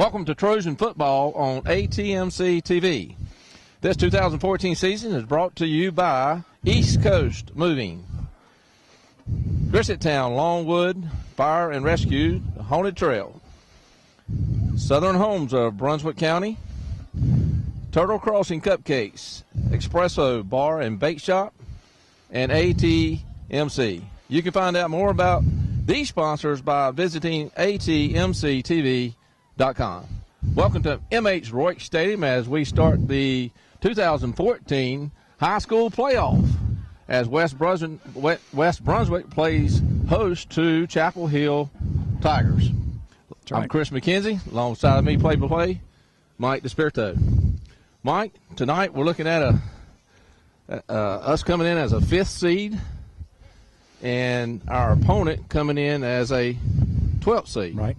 Welcome to Trojan Football on ATMC TV. This 2014 season is brought to you by East Coast Moving, Grissettown Longwood Fire and Rescue Haunted Trail, Southern Homes of Brunswick County, Turtle Crossing Cupcakes, Espresso Bar and Bake Shop, and ATMC. You can find out more about these sponsors by visiting atmctv.com. Welcome to M.H. Rourke Stadium as we start the 2014 high school playoff as West Brunswick plays host to Chapel Hill Tigers. I'm Chris McKenzie. Alongside me, play-by-play, Mike DeSpirito. Mike, tonight we're looking at us coming in as a 5th seed and our opponent coming in as a 12th seed. Right.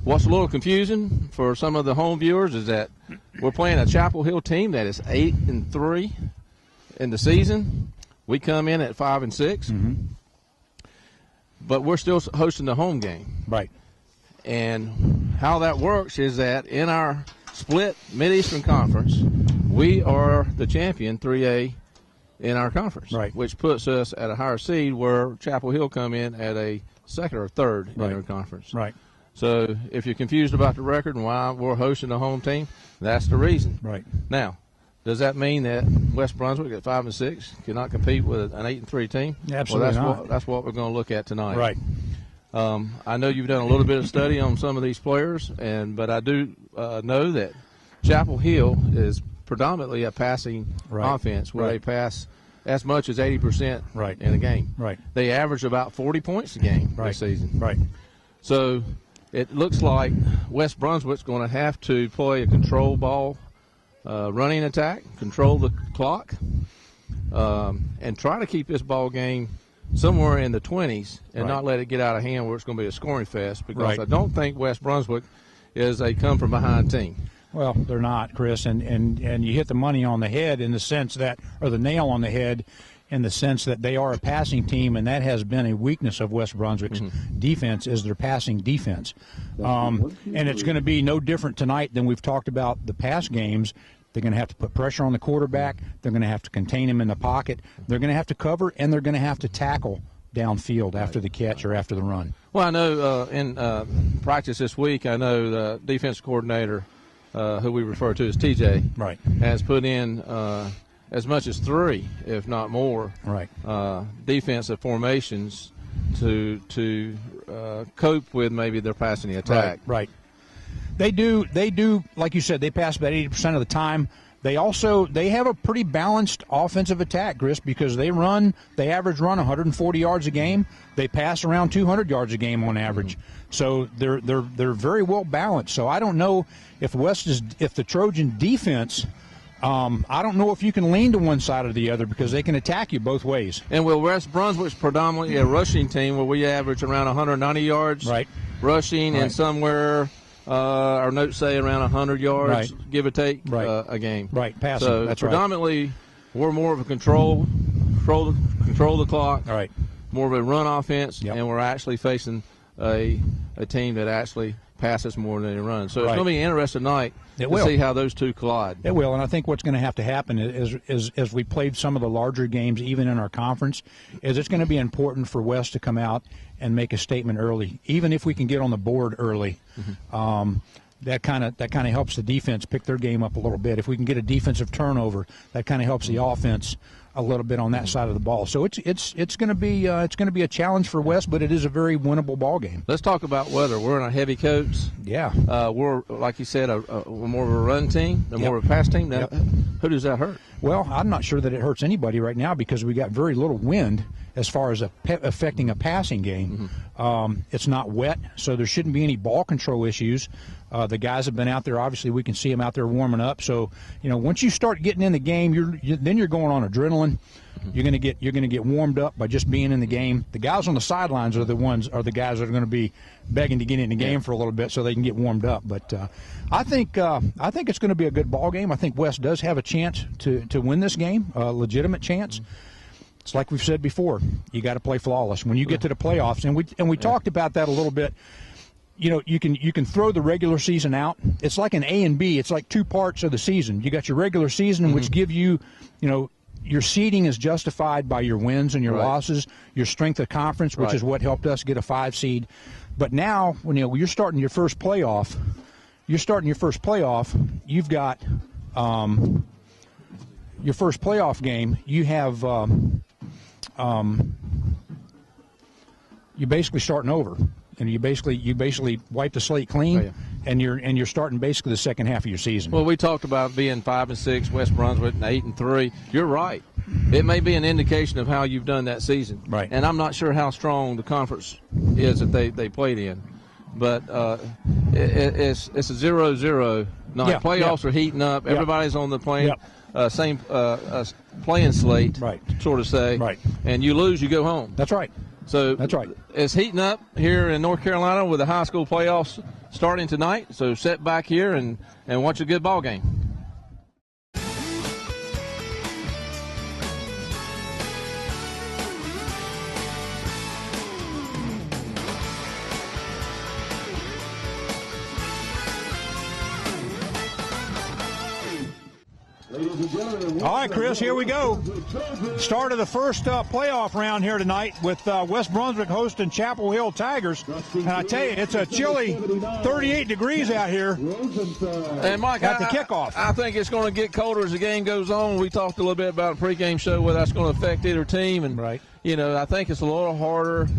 What's a little confusing for some of the home viewers is that we're playing a Chapel Hill team that is 8-3 in the season. We come in at 5-6, but we're still hosting the home game. Right. And how that works is that in our split Mid-Eastern Conference, we are the champion 3A in our conference, right, which puts us at a higher seed where Chapel Hill come in at a 2nd or 3rd in our conference. Right. So if you're confused about the record and why we're hosting the home team, that's the reason. Right. Now, does that mean that West Brunswick at 5-6 cannot compete with an 8-3 team? Absolutely not. That's what we're going to look at tonight. Right. I know you've done a little bit of study on some of these players, but I do know that Chapel Hill is predominantly a passing offense where they pass as much as 80% in a game. Right. They average about 40 points a game this season. Right. So it looks like West Brunswick's going to have to play a control ball running attack, control the clock, and try to keep this ball game somewhere in the 20s and not let it get out of hand where it's going to be a scoring fest, because I don't think West Brunswick is a come-from-behind team. Well, they're not, Chris, and you hit the money on the head in the sense that, or the nail on the head in the sense that they are a passing team, and that has been a weakness of West Brunswick's defense is their passing defense. And it's going to be no different tonight than we've talked about the past games. They're going to have to put pressure on the quarterback. They're going to have to contain him in the pocket. They're going to have to cover, and they're going to have to tackle downfield after the catch or after the run. Well, I know in practice this week, I know the defense coordinator, who we refer to as TJ, has put in as much as 3, if not more, defensive formations to cope with maybe their passing attack. Right. They do, like you said, they pass about 80% of the time. They have a pretty balanced offensive attack, Chris, because they average run 140 yards a game. They pass around 200 yards a game on average. So they're very well balanced. So I don't know if the Trojan defense, I don't know if you can lean to one side or the other because they can attack you both ways. And West Brunswick's predominantly a rushing team where we average around 190 yards rushing and somewhere our notes say around 100 yards, give or take, a game. Right, passing. So that's predominantly we're more of a control the clock, more of a run offense, and we're actually facing a team that actually passes more than they run. So it's going to be an interesting night to see how those two collide. It will, and I think what's going to have to happen is as we played some of the larger games, even in our conference, is it's going to be important for West to come out and make a statement early, even if we can get on the board early. That kind of helps the defense pick their game up a little bit. If we can get a defensive turnover, that kind of helps the offense a little bit on that side of the ball. So it's going to be a challenge for West, but it is a very winnable ball game. Let's talk about weather. We're in our heavy coats. Yeah. We're, like you said, we're more of a run team, more of a pass team. Now, who does that hurt? Well, I'm not sure that it hurts anybody right now because we got very little wind as far as affecting a passing game. It's not wet, so there shouldn't be any ball control issues. The guys have been out there. Obviously, we can see them out there warming up. So, once you start getting in the game, then you're going on adrenaline. You're going to get warmed up by just being in the game. The guys on the sidelines are the guys that are going to be begging to get in the game for a little bit so they can get warmed up. But I think it's going to be a good ball game. I think West does have a chance to win this game, a legitimate chance. It's like we've said before, you got to play flawless when you get to the playoffs, and we talked about that a little bit. you can throw the regular season out. It's like an A and B. It's like two parts of the season. You got your regular season, which give you, your seeding is justified by your wins and your losses, your strength of conference, which is what helped us get a 5 seed. But now, when you're starting your first playoff, you've got your first playoff game. You have you're basically starting over, and you basically wipe the slate clean, and you're starting basically the second half of your season. Well, we talked about being 5-6, West Brunswick, and 8-3. You're right. It may be an indication of how you've done that season. Right. And I'm not sure how strong the conference is that they played in, but it's a 0-0 night. Playoffs are heating up. Everybody's on the same playing slate, sort of say. Right. And you lose, you go home. That's right. So that's right. It's heating up here in North Carolina with the high school playoffs starting tonight. So sit back here and watch a good ball game. All right, Chris, here we go. Start of the first playoff round here tonight with West Brunswick hosting Chapel Hill Tigers. And I tell you, it's a chilly 38 degrees out here. And Mike, at the kickoff. I think it's going to get colder as the game goes on. We talked a little bit about a pregame show, whether that's going to affect either team. And, I think it's a little harder.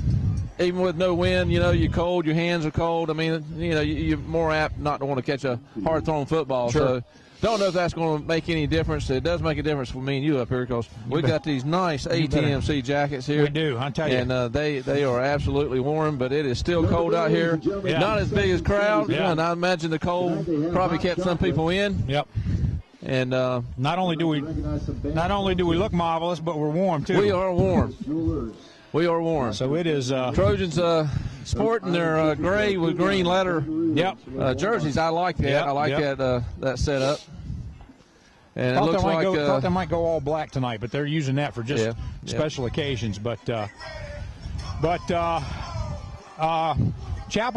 Even with no wind, you're cold, your hands are cold. I mean, you're more apt not to want to catch a hard-thrown football. Sure. So don't know if that's going to make any difference. It does make a difference for me and you up here because we got these nice ATMC jackets here. We do, I tell you. And they are absolutely warm, but it is still cold out here. Not as big as crowd, and I imagine the cold probably kept some people in. Yep. And not only do we look marvelous, but we're warm too. We are warm. We are warm. So it is. Trojans sporting their gray with green letter jerseys. I like that. I like that setup. And it looks like thought they might go all black tonight, but they're using that for just special occasions. But Chapel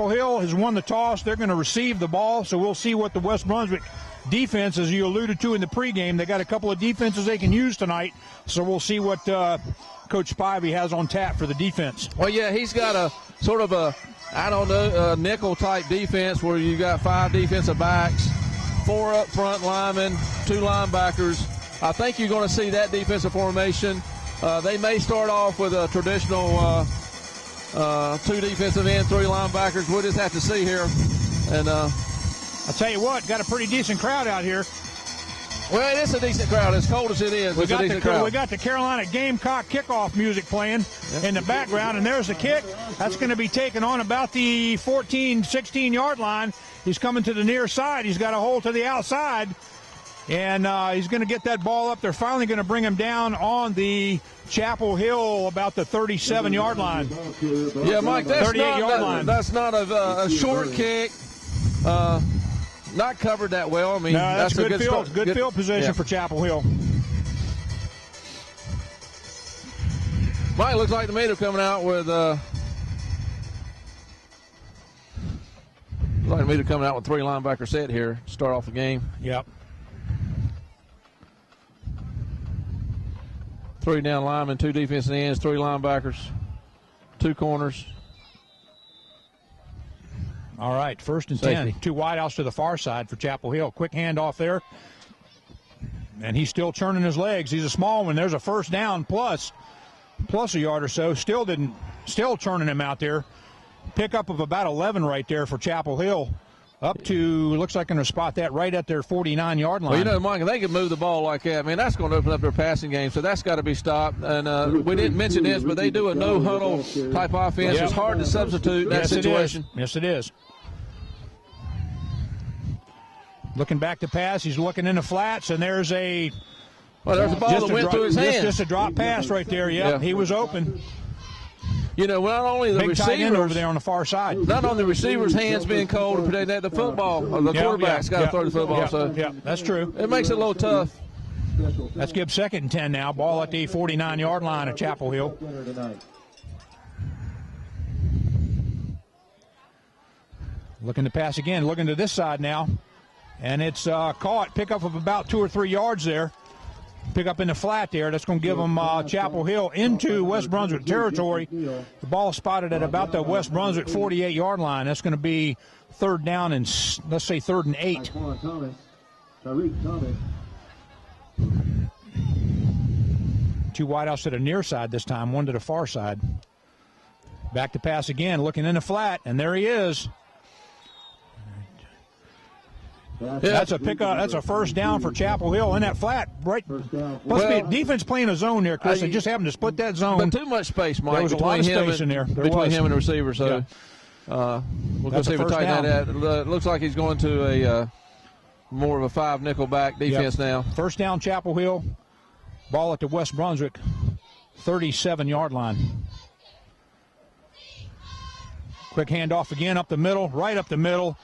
Hill has won the toss. They're going to receive the ball, so we'll see what the West Brunswick defense, as you alluded to in the pregame, they got a couple of defenses they can use tonight. So we'll see what Coach Spivey has on tap for the defense. Well, he's got a sort of a nickel-type defense where you got 5 defensive backs, 4 up-front linemen, 2 linebackers. I think you're going to see that defensive formation. They may start off with a traditional 2 defensive end, 3 linebackers. We'll just have to see here. And I'll tell you what, got a pretty decent crowd out here. Well, it is a decent crowd, as cold as it is. We got the Carolina Gamecock kickoff music playing in the background, and there's the kick. That's going to be taken on about the 14, 16-yard line. He's coming to the near side. He's got a hole to the outside, and he's going to get that ball up. They're finally going to bring him down on the Chapel Hill about the 37-yard line. Yeah, Mike, that's not a short kick. Not covered that well. I mean, that's a good field position for Chapel Hill. Mike, looks like the Mater coming out with 3 linebacker set here to start off the game. Yep. 3 down linemen, 2 defensive ends, 3 linebackers, 2 corners. All right, 1st and 10. 2 wideouts to the far side for Chapel Hill. Quick handoff there. And he's still churning his legs. He's a small one. There's a first down plus a yard or so. Still churning him out there. Pickup of about 11 right there for Chapel Hill. Up to, looks like going to spot that right at their 49-yard line. Well, Mike, if they can move the ball like that, man, that's going to open up their passing game, so that's got to be stopped. And we didn't mention this, but they do a no-huddle type offense. It's hard to substitute in that situation. Yes, it is. Looking back to pass, he's looking in the flats, and there's a ball that went through his hands. Just a drop pass right there. Yep, he was open. Not only the receivers over there on the far side. Not only the receivers' hands being cold to protect that, the quarterback's got to throw the football. Yeah, that's true. It makes it a little tough. Let's give 2nd and 10 now. Ball at the 49-yard line of Chapel Hill. Looking to pass again, looking to this side now. And it's caught. Pickup of about 2 or 3 yards there. Pick up in the flat there. That's going to give them Chapel Hill into West Brunswick territory. The ball spotted at about the West Brunswick 48-yard line. That's going to be 3rd down and, let's say, 3rd and 8. Two wideouts to the near side this time, one to the far side. Back to pass again, looking in the flat, and there he is. That's a pickup. That's a 1st down for Chapel Hill in that flat. Right. Must be defense playing a zone there, Chris. They just happened to split that zone. But too much space, Mike. There was a lot of space in there. Between him and the receiver. So we'll go see if we tighten that out. Looks like he's going to a more of a 5 nickel back defense now. 1st down, Chapel Hill. Ball at the West Brunswick 37-yard line. Quick handoff again up the middle, right up the middle.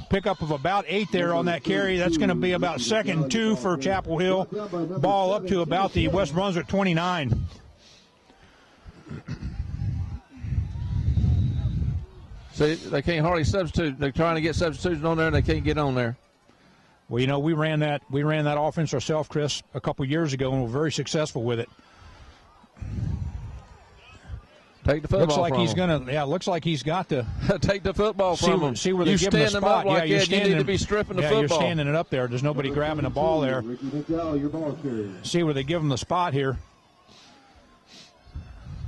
Pickup of about 8 there on that carry. That's going to be about 2nd and 2 for Chapel Hill. Ball up to about the West Brunswick 29. See, they can't hardly substitute. They're trying to get substitutions on there, and they can't get on there. Well, you know, we ran that offense ourselves, Chris, a couple years ago, and we're very successful with it. Take the football. Looks like from he's him. gonna. Yeah, looks like he's got to take the football from him. See where they give him the spot. Up like you're standing. You need to be stripping the football. You're standing it up there. There's nobody grabbing the ball there. See where they give him the spot here.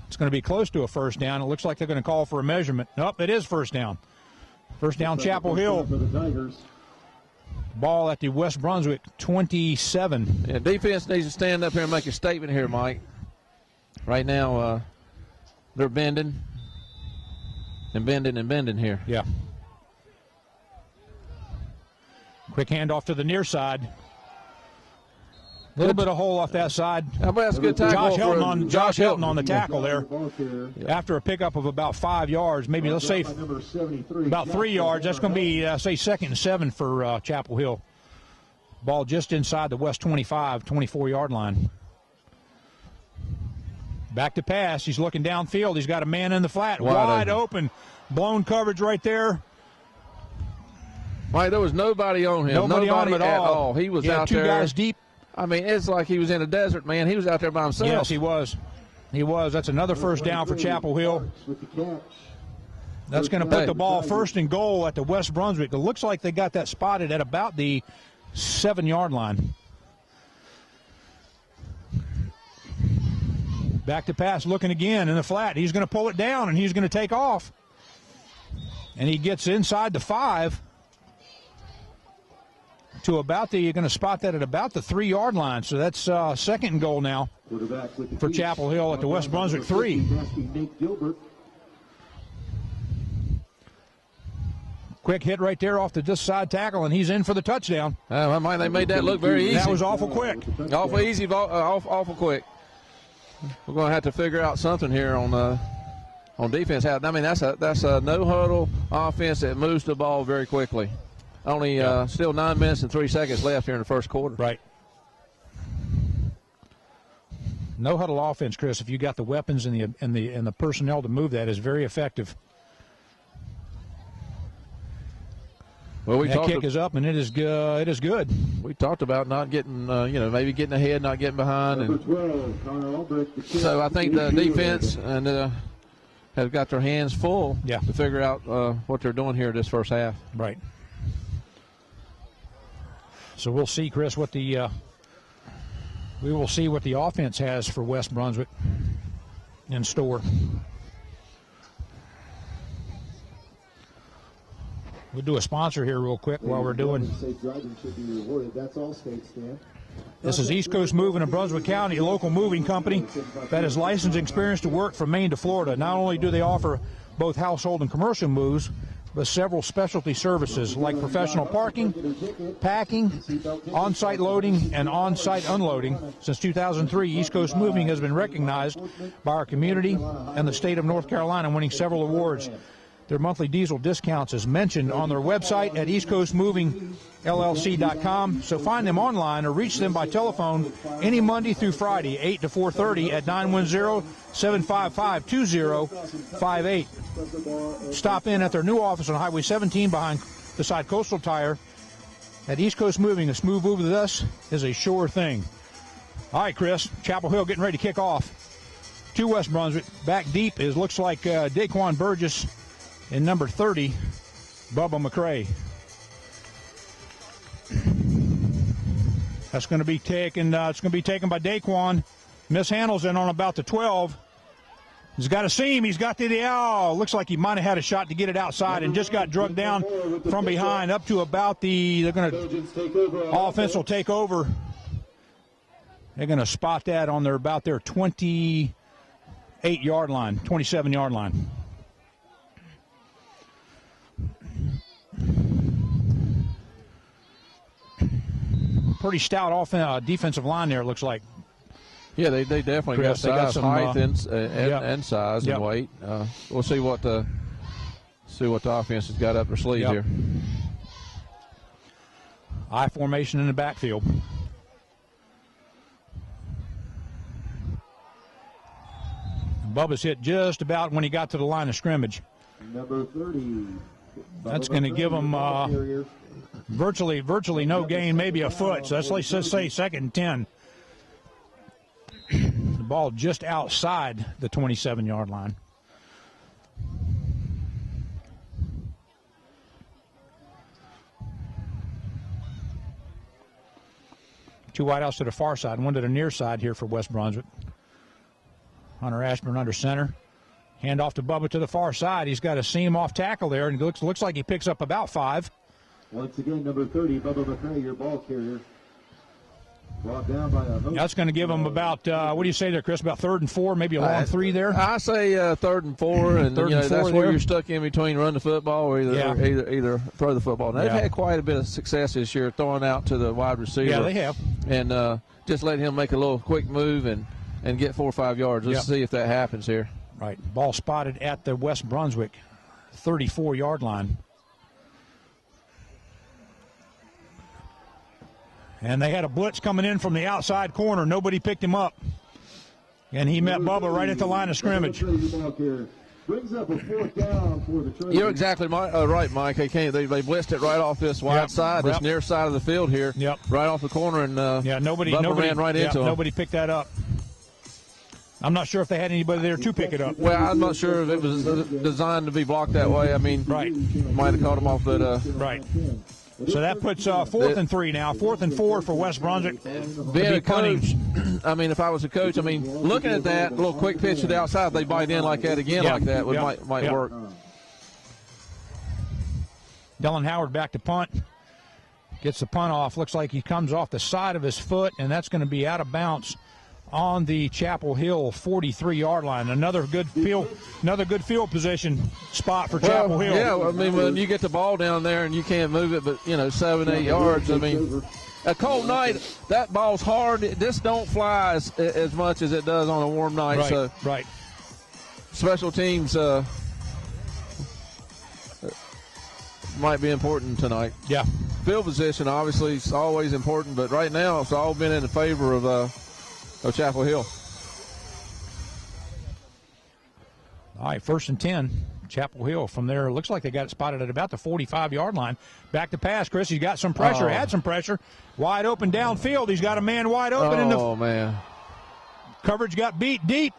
It's going to be close to a 1st down. It looks like they're going to call for a measurement. Nope, it is 1st down. 1st down, Chapel Hill. Ball at the West Brunswick 27. Yeah, defense needs to stand up here and make a statement here, Mike. Right now, they're bending and bending and bending here. Yeah. Quick handoff to the near side. A little bit of hole off that side. That's a good tackle. Josh Hilton on the tackle there. After a pickup of about 5 yards, maybe let's say about 3 yards. That's going to be, say, 2nd and 7 for Chapel Hill. Ball just inside the West 25, 24-yard line. Back to pass. He's looking downfield. He's got a man in the flat. Wide open. Blown coverage right there. Mike, there was nobody on him. Nobody on him at all. He was out there. 2 guys deep. I mean, it's like he was in a desert, man. He was out there by himself. Yes, he was. He was. That's another 1st down for Chapel Hill. That's going to put the ball 1st and goal at the West Brunswick. It looks like they got that spotted at about the 7-yard line. Back to pass, looking again in the flat. He's going to pull it down, and he's going to take off. And he gets inside the 5 to about the, you're going to spot that at about the 3-yard line. So that's 2nd and goal now for Chapel Hill at the West Brunswick 3. Quick hit right there off the just side tackle, and he's in for the touchdown. They made that look very easy. That was awful quick. Awful easy, awful quick. We're going to have to figure out something here on defense. I mean, that's a no-huddle offense that moves the ball very quickly. Only still 9 minutes and 3 seconds left here in the 1st quarter. Right. No-huddle offense, Chris, if you got the weapons and the personnel to move that, is very effective. Well, that kick is up, and it is good. It is good. We talked about not getting, maybe getting ahead, not getting behind, and so I think the defense and have got their hands full to figure out what they're doing here this 1st half. Right. So we'll see, Chris, what the offense has for West Brunswick in store. We'll do a sponsor here real quick while we're doing. This is East Coast Moving in Brunswick County, a local moving company that has licensed and experience to work from Maine to Florida. Not only do they offer both household and commercial moves, but several specialty services like professional parking, packing, on-site loading, and on-site unloading. Since 2003, East Coast Moving has been recognized by our community and the state of North Carolina, winning several awards. Their monthly diesel discounts is mentioned on their website at eastcoastmovingllc.com. So find them online or reach them by telephone any Monday through Friday, 8 to 4:30 at 910-755-2058. stop in at their new office on Highway 17 beside Coastal Tire. At East Coast Moving, a smooth move with us is a sure thing. All right, Chris, Chapel Hill getting ready to kick off to West Brunswick. Back deep looks like Daquan Burgess and number 30, Bubba McCray. That's going to be taken. It's going to be taken by Daquan. Mishandles it on about the 12. He's got a seam. He's got looks like he might have had a shot to get it outside and just got drugged down from behind up to about they're going to, offense will take over. They're going to spot that on about their 28-yard line, 27-yard line. Pretty stout defensive line there, it looks like. Yeah, they definitely got size, height, and size and weight. We'll see what the offense has got up their sleeve here. I formation in the backfield. Bubba's hit just about when he got to the line of scrimmage. Number 30. That's going to give him virtually no gain, maybe a foot. So let's say 2nd and 10. The ball just outside the 27-yard line. Two wideouts to the far side, one to the near side here for West Brunswick. Hunter Ashburn under center. Hand off to Bubba to the far side. He's got a seam off tackle there, and it looks like he picks up about 5. Once again, number 30, Bubba McCray, your ball carrier. Brought down by a host. That's going to give him about, what do you say there, Chris, about 3rd and 4, maybe a long 3 there? I say 3rd and 4, and that's where you're stuck in between run the football or either throw the football. Now, they've had quite a bit of success this year throwing out to the wide receiver. Yeah, they have. And just let him make a little quick move and get 4 or 5 yards. Let's see if that happens here. Right. Ball spotted at the West Brunswick 34-yard line. And they had a blitz coming in from the outside corner. Nobody picked him up. And he met Bubba right at the line of scrimmage. Brings up a 4th down for the Trojans. You're exactly right, Mike. They blitzed it right off this wide side, this near side of the field here. Right off the corner, and nobody ran right into him. Nobody picked that up. I'm not sure if they had anybody there to pick it up. Well, I'm not sure if it was designed to be blocked that way. I mean, might have caught him off, but right. So that puts 4th and 3 now. 4th and 4 for West Brunswick. Being a coach, I mean, if I was a coach, I mean, looking at that little quick pitch to the outside, they bite in like that again, like that might work. Dylan Howard back to punt. Gets the punt off. Looks like he comes off the side of his foot, and that's going to be out of bounds on the Chapel Hill 43-yard line. Another good field position spot for Chapel Hill. Yeah, I mean, when you get the ball down there and you can't move it, but 7-8 yards. I mean, a cold night, that ball's hard. This don't fly as much as it does on a warm night. Right. Special teams might be important tonight. Yeah. Field position obviously is always important, but right now it's all been in the favor of Chapel Hill. All right, 1st and 10, Chapel Hill. From there, looks like they got it spotted at about the 45-yard line. Back to pass, Chris. He's got some pressure, had some pressure. Wide open downfield. He's got a man wide open. Man. Coverage got beat deep.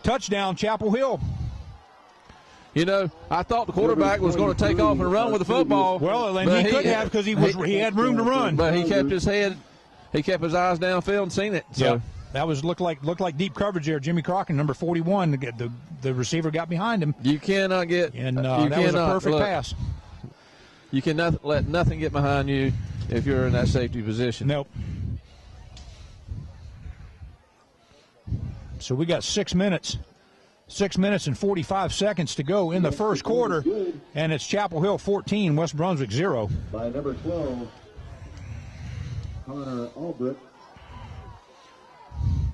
Touchdown, Chapel Hill. I thought the quarterback was going to take off and run with the football. Well, and he could have because he had room to run. But he kept his head. He kept his eyes downfield and seen it. So. Yeah, that looked like deep coverage there. Jimmy Crockett, number 41, the receiver got behind him. You cannot get. And that was a perfect pass. You cannot let nothing get behind you if you're in that safety position. Nope. So we got 6 minutes. 6 minutes and 45 seconds to go in the first quarter, and it's Chapel Hill 14, West Brunswick 0. By number 12. Connor Albrecht.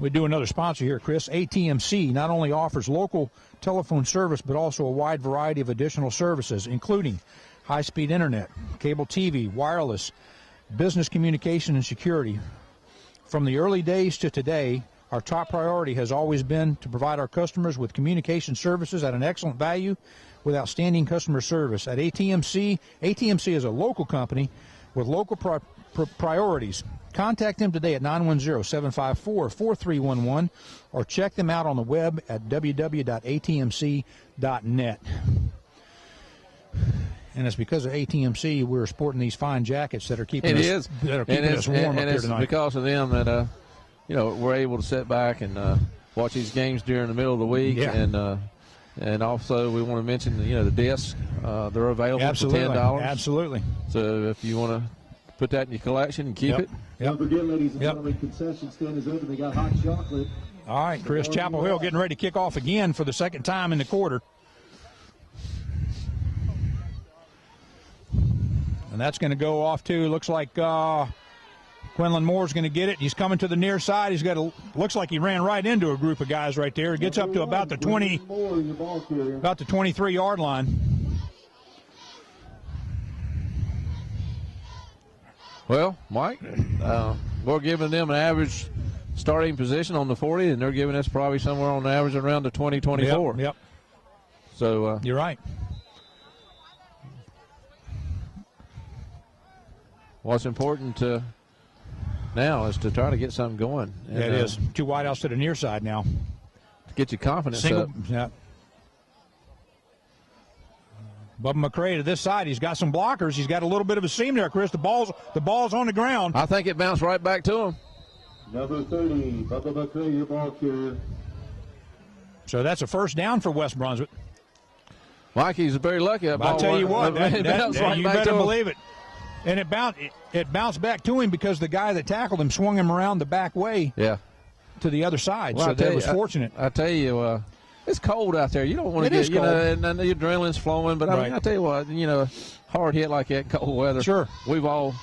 We do another sponsor here, Chris. ATMC not only offers local telephone service, but also a wide variety of additional services, including high-speed internet, cable TV, wireless, business communication, and security. From the early days to today, Our top priority has always been to provide our customers with communication services at an excellent value with outstanding customer service. At ATMC, ATMC is a local company with local priorities. Contact them today at 910-754-4311 or check them out on the web at www.atmc.net. And it's because of ATMC we're sporting these fine jackets that are keeping us warm up here tonight. It's because of them that we're able to sit back and watch these games during the middle of the week. And also we want to mention the discs. They're available for $10. Absolutely. So if you want to put that in your collection and keep it. Don't forget, ladies and gentlemen, concession stand is open. They got hot chocolate. All right, Chris, Chapel Hill getting ready to kick off again for the second time in the quarter. And that's going to go off to, looks like Quinlan Moore's going to get it. He's coming to the near side. He's got looks like he ran right into a group of guys right there. He gets up to about the 23-yard line. Well, Mike, we're giving them an average starting position on the 40, and they're giving us probably somewhere on the average around the 20-24. Yep. So you're right. What's important now is to try to get something going. And, it is. Two wideouts to the near side now. To get your confidence up. Yeah. Bubba McCray to this side. He's got some blockers. He's got a little bit of a seam there, Chris. The ball's on the ground. I think it bounced right back to him. Number 30, Bubba McCray, your ball carrier. So that's a first down for West Brunswick. Mikey's very lucky. I'll tell you what, you better believe it. And it bounced back to him because the guy that tackled him swung him around the back way to the other side. Well, so that was fortunate. I tell you, it's cold out there. You don't want to get, and the adrenaline's flowing. But I mean, I tell you what, hard hit like that, cold weather. Sure. We've all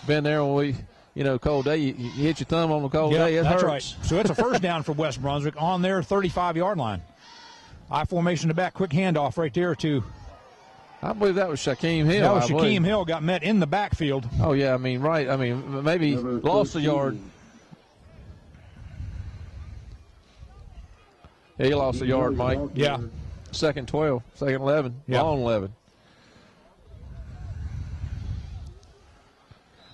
been there when cold day. You hit your thumb on the cold day. It hurts. Right. So it's a first down for West Brunswick on their 35-yard line. I formation to back, quick handoff right there to. I believe that was Shaquem Hill. That was Shaquem Hill, got met in the backfield. Oh, yeah, I mean, right. I mean, maybe lost a yard. Yeah, he lost a yard, Mike. Yeah. Second 12, second 11, long 11.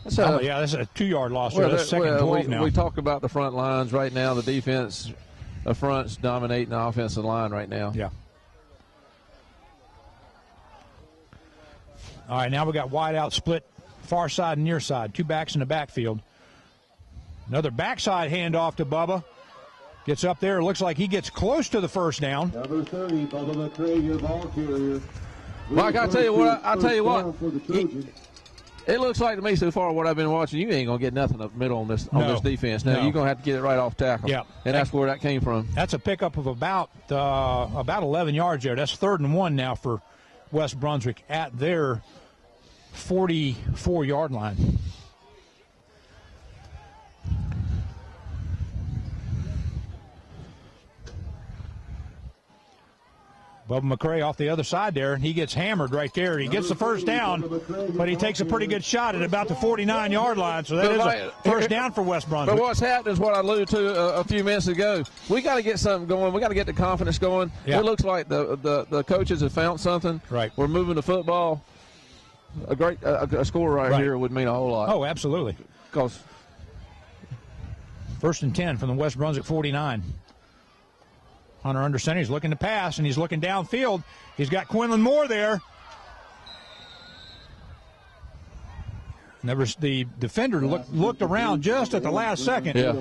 That's a 2-yard loss. That's second 12 now. We talk about the front lines right now. The defense, the front's dominating the offensive line right now. Yeah. All right, now we got wide out split, far side and near side. Two backs in the backfield. Another backside handoff to Bubba. Gets up there. Looks like he gets close to the first down. Number 30, Bubba McCray, your ball carrier. Mike, I'll tell you what. It looks like to me so far what I've been watching, you ain't going to get nothing up middle on this defense. Now, you're going to have to get it right off tackle. Yeah. And that's where that came from. That's a pickup of about 11 yards there. That's 3rd and 1 now for West Brunswick at their 44-yard line. Bubba McCray off the other side there, and he gets hammered right there. He gets the first down, but he takes a pretty good shot at about the 49-yard line, so that is a first down for West Brunswick. But what's happened is what I alluded to a few minutes ago. We got to get something going. We got to get the confidence going. Yeah. It looks like the coaches have found something. Right. We're moving the football. A score right here would mean a whole lot. Oh, absolutely. Because 1st and 10 from the West Brunswick 49. Hunter under center. He's looking to pass, and he's looking downfield. He's got Quinlan Moore there. The defender looked around just at the last second. Yeah.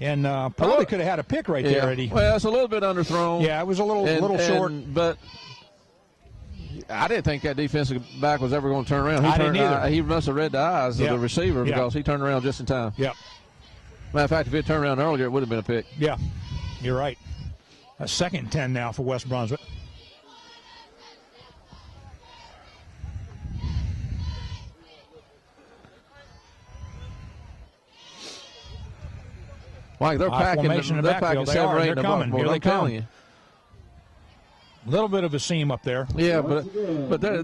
And probably could have had a pick right there, Eddie. Well, it's a little bit underthrown. Yeah, it was a little short. But I didn't think that defensive back was ever going to turn around. I didn't either. He must have read the eyes of the receiver because he turned around just in time. Yep. Matter of fact, if he had turned around earlier, it would have been a pick. Yeah, you're right. That's 2nd and 10 now for West Brunswick. Mike, they're packing 7 or 8 in the box. Here they come. little bit of a seam up there. Yeah, but they're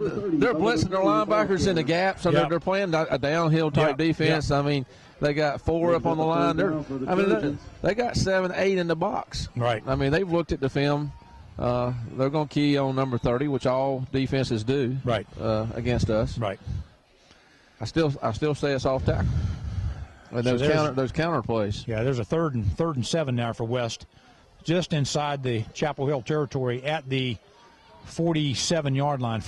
blitzing their linebackers in the gap, so they're playing a downhill type defense. I mean, they got 4 up on the line. They got 7, 8 in the box. Right. I mean, they've looked at the film. They're going to key on number 30, which all defenses do. Right. Against us. Right. I still say it's off tackle. And those counter plays. Yeah, there's a third and 7 now for West, just inside the Chapel Hill territory at the 48-yard line.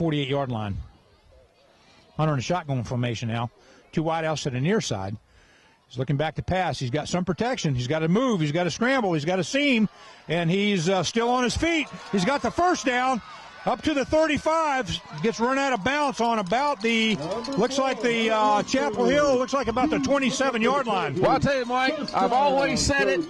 Hunter in a shotgun formation now. 2 wideouts to the near side. He's looking back to pass. He's got some protection. He's got to move. He's got to scramble. He's got to seam. And he's still on his feet. He's got the first down up to the 35. Gets run out of bounds on about the, looks like the Chapel Hill, looks like about the 27-yard line. Well, I'll tell you, Mike, I've always said it.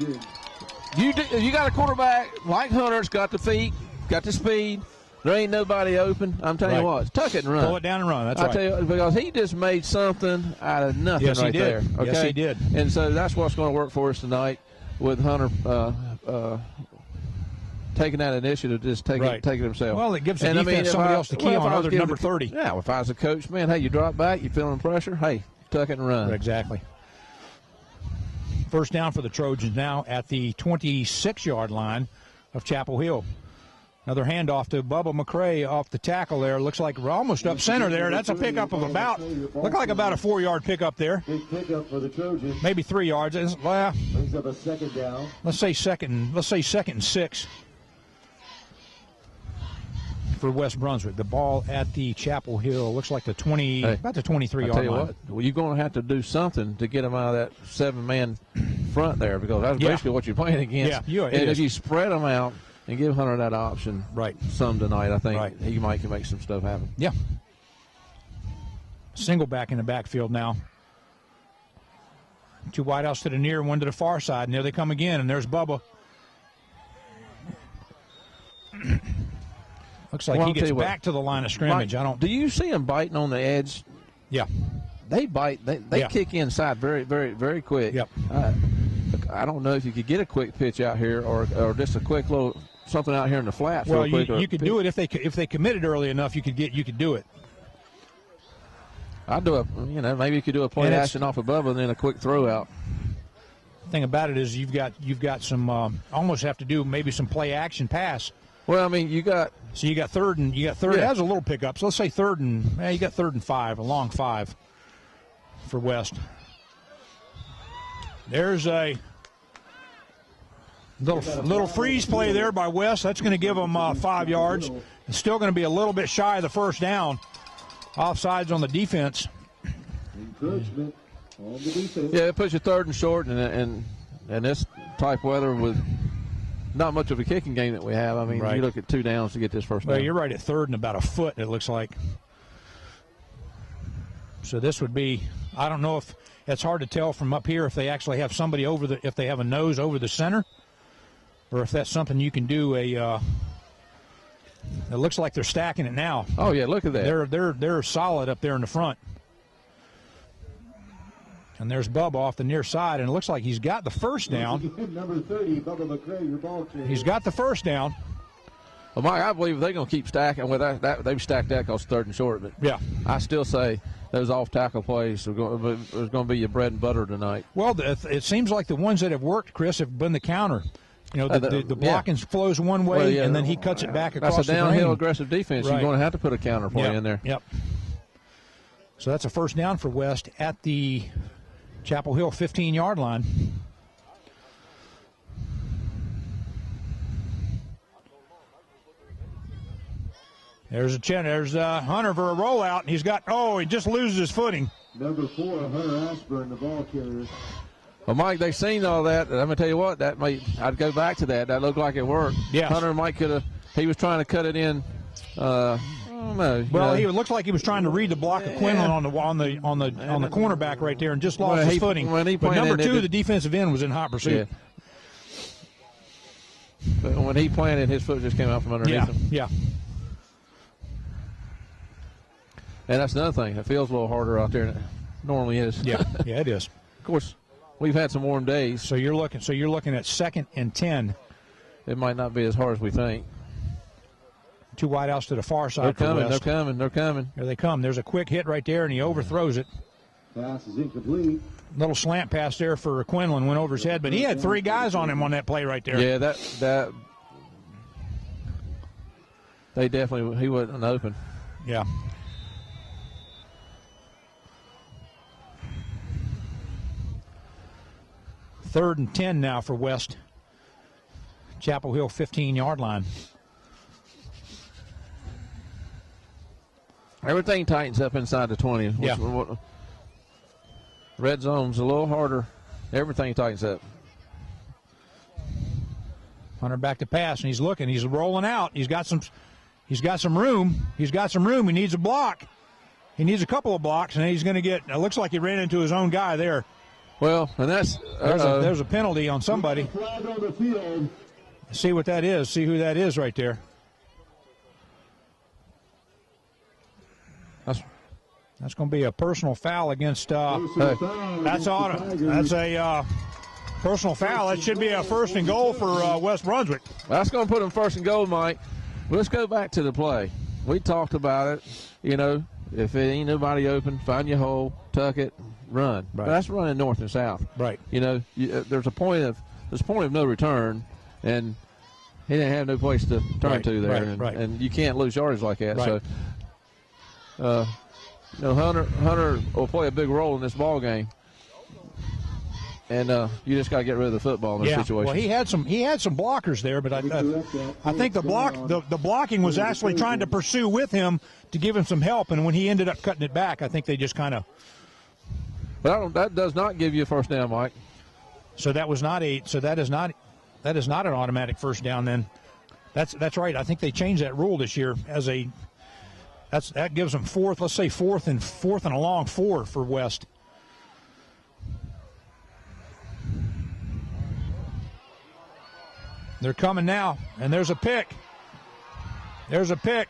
You got a quarterback like Hunter's got the feet, got the speed. There ain't nobody open. I'm telling you what, tuck it and run. Pull it down and run. That's right. I tell you, because he just made something out of nothing there. Okay? Yes, he did. And so that's what's going to work for us tonight with Hunter taking that initiative, just taking it himself. Well, it gives the defense somebody else to key on other than number 30. Yeah, if I was a coach, man, hey, you drop back, you feeling pressure, hey, tuck it and run. Exactly. First down for the Trojans now at the 26-yard line of Chapel Hill. Another handoff to Bubba McCray off the tackle there. Looks like we're almost up center there. That's a pickup of about a 4-yard pickup there. Big pickup for the Trojans. Maybe 3 yards. Well, brings up a second down. Let's say second and 6 for West Brunswick. The ball at the Chapel Hill looks like about the 23-yard line. What, well, you're going to have to do something to get them out of that 7-man front there, because that's basically what you're playing against. Yeah, if you spread them out and give Hunter that option some tonight, I think he might can make some stuff happen. Yeah. Single back in the backfield now. 2 wideouts to the near, 1 to the far side, and there they come again, and there's Bubba. Looks like he gets back to the line of scrimmage. Do you see him biting on the edge? Yeah. They bite. They kick inside very, very, very quick. Yep. I don't know if you could get a quick pitch out here or just a quick little something out here in the flats. Well, you could do it if they committed early enough. You could do it. I'd do maybe you could do a play action off of Bubba and then a quick throw out. Thing about it is you've got some almost have to do maybe some play action pass. Well, I mean, you got third. It has a little pickup. So let's say you got 3rd and 5, a long 5 for West. There's a little freeze play there by West. That's going to give them 5 yards. It's still going to be a little bit shy of the first down. Offsides on the defense. Encouragement on the defense. Yeah, it puts you 3rd and short, and this type weather with not much of a kicking game that we have. I mean, you look at 2 downs to get this first down. Well, you're right at 3rd and about a foot, it looks like. So this would be, I don't know if it's hard to tell from up here if they actually have somebody if they have a nose over the center, or if that's something you can do it looks like they're stacking it now. Oh yeah, look at that. They're solid up there in the front. And there's Bubba off the near side, and it looks like he's got the first down. Number 30, Bubba McCray, your ball carrier. He's got the first down. Well, Mike, I believe they're going to keep stacking. Well, they've stacked that because 3rd and short. But yeah, I still say those off-tackle plays are going to be your bread and butter tonight. Well, it seems like the ones that have worked, Chris, have been the counter. You know, the blocking flows one way, and then he cuts it back across the That's a downhill aggressive defense. You're going to have to put a counter play in there. Yep. So that's a first down for West at the Chapel Hill 15-yard line. There's Hunter for a rollout, and he just loses his footing. Number 4, Hunter Ashburn, the ball carrier. Well, Mike, they've seen all that. I'm going to tell you what, I'd go back to that. That looked like it worked. Yes. Hunter might could have. He was trying to cut it in. I don't know. Well, he looked like he was trying to read the block of Quinlan on the cornerback right there, and just lost his footing. But number 2, the defensive end, was in hot pursuit. Yeah. But when he planted, his foot just came out from underneath him. Yeah. And that's another thing. It feels a little harder out there than it normally is. Yeah, it is. Of course, we've had some warm days. So you're looking at 2nd and 10. It might not be as hard as we think. 2 wideouts to the far side. They're coming, for West. they're coming. Here they come. There's a quick hit right there, and he overthrows it. Pass is incomplete. Little slant pass there for Quinlan, went over his head, but he had 3 guys on him on that play right there. Yeah, that they definitely, he wasn't open. Yeah. Third and 10 now for West. Chapel Hill 15-yard line. Everything tightens up inside the 20. Yeah. Red zone's a little harder. Everything tightens up. Hunter back to pass, and he's looking. He's rolling out. He's got some room. He's got some room. He needs a block. He needs a couple of blocks, and he's going to get. It looks like he ran into his own guy there. Well, and that's there's a penalty on somebody. Flag on the field. See what that is. See who that is right there. That's going to be a personal foul against. That's a personal foul. That should be a first and goal for West Brunswick. That's going to put them first and goal, Mike. Let's go back to the play. We talked about it. You know, if it ain't nobody open, find your hole, tuck it, run. Right. But that's running north and south. Right. You know, there's a point of no return, and he didn't have no place to turn to there, and you can't lose yardage like that. Right. So, you know, Hunter will play a big role in this ball game. And you just got to get rid of the football in this situation. Well, he had some blockers there, but I think the blocking was actually trying to pursue with him to give him some help, and when he ended up cutting it back, I think they just kind of. But that does not give you a first down, Mike. So that was not a. So that is not an automatic first down. Then, that's right. I think they changed that rule this year as a. That gives them fourth. Let's say fourth and a long 4 for West. They're coming now, and there's a pick. There's a pick.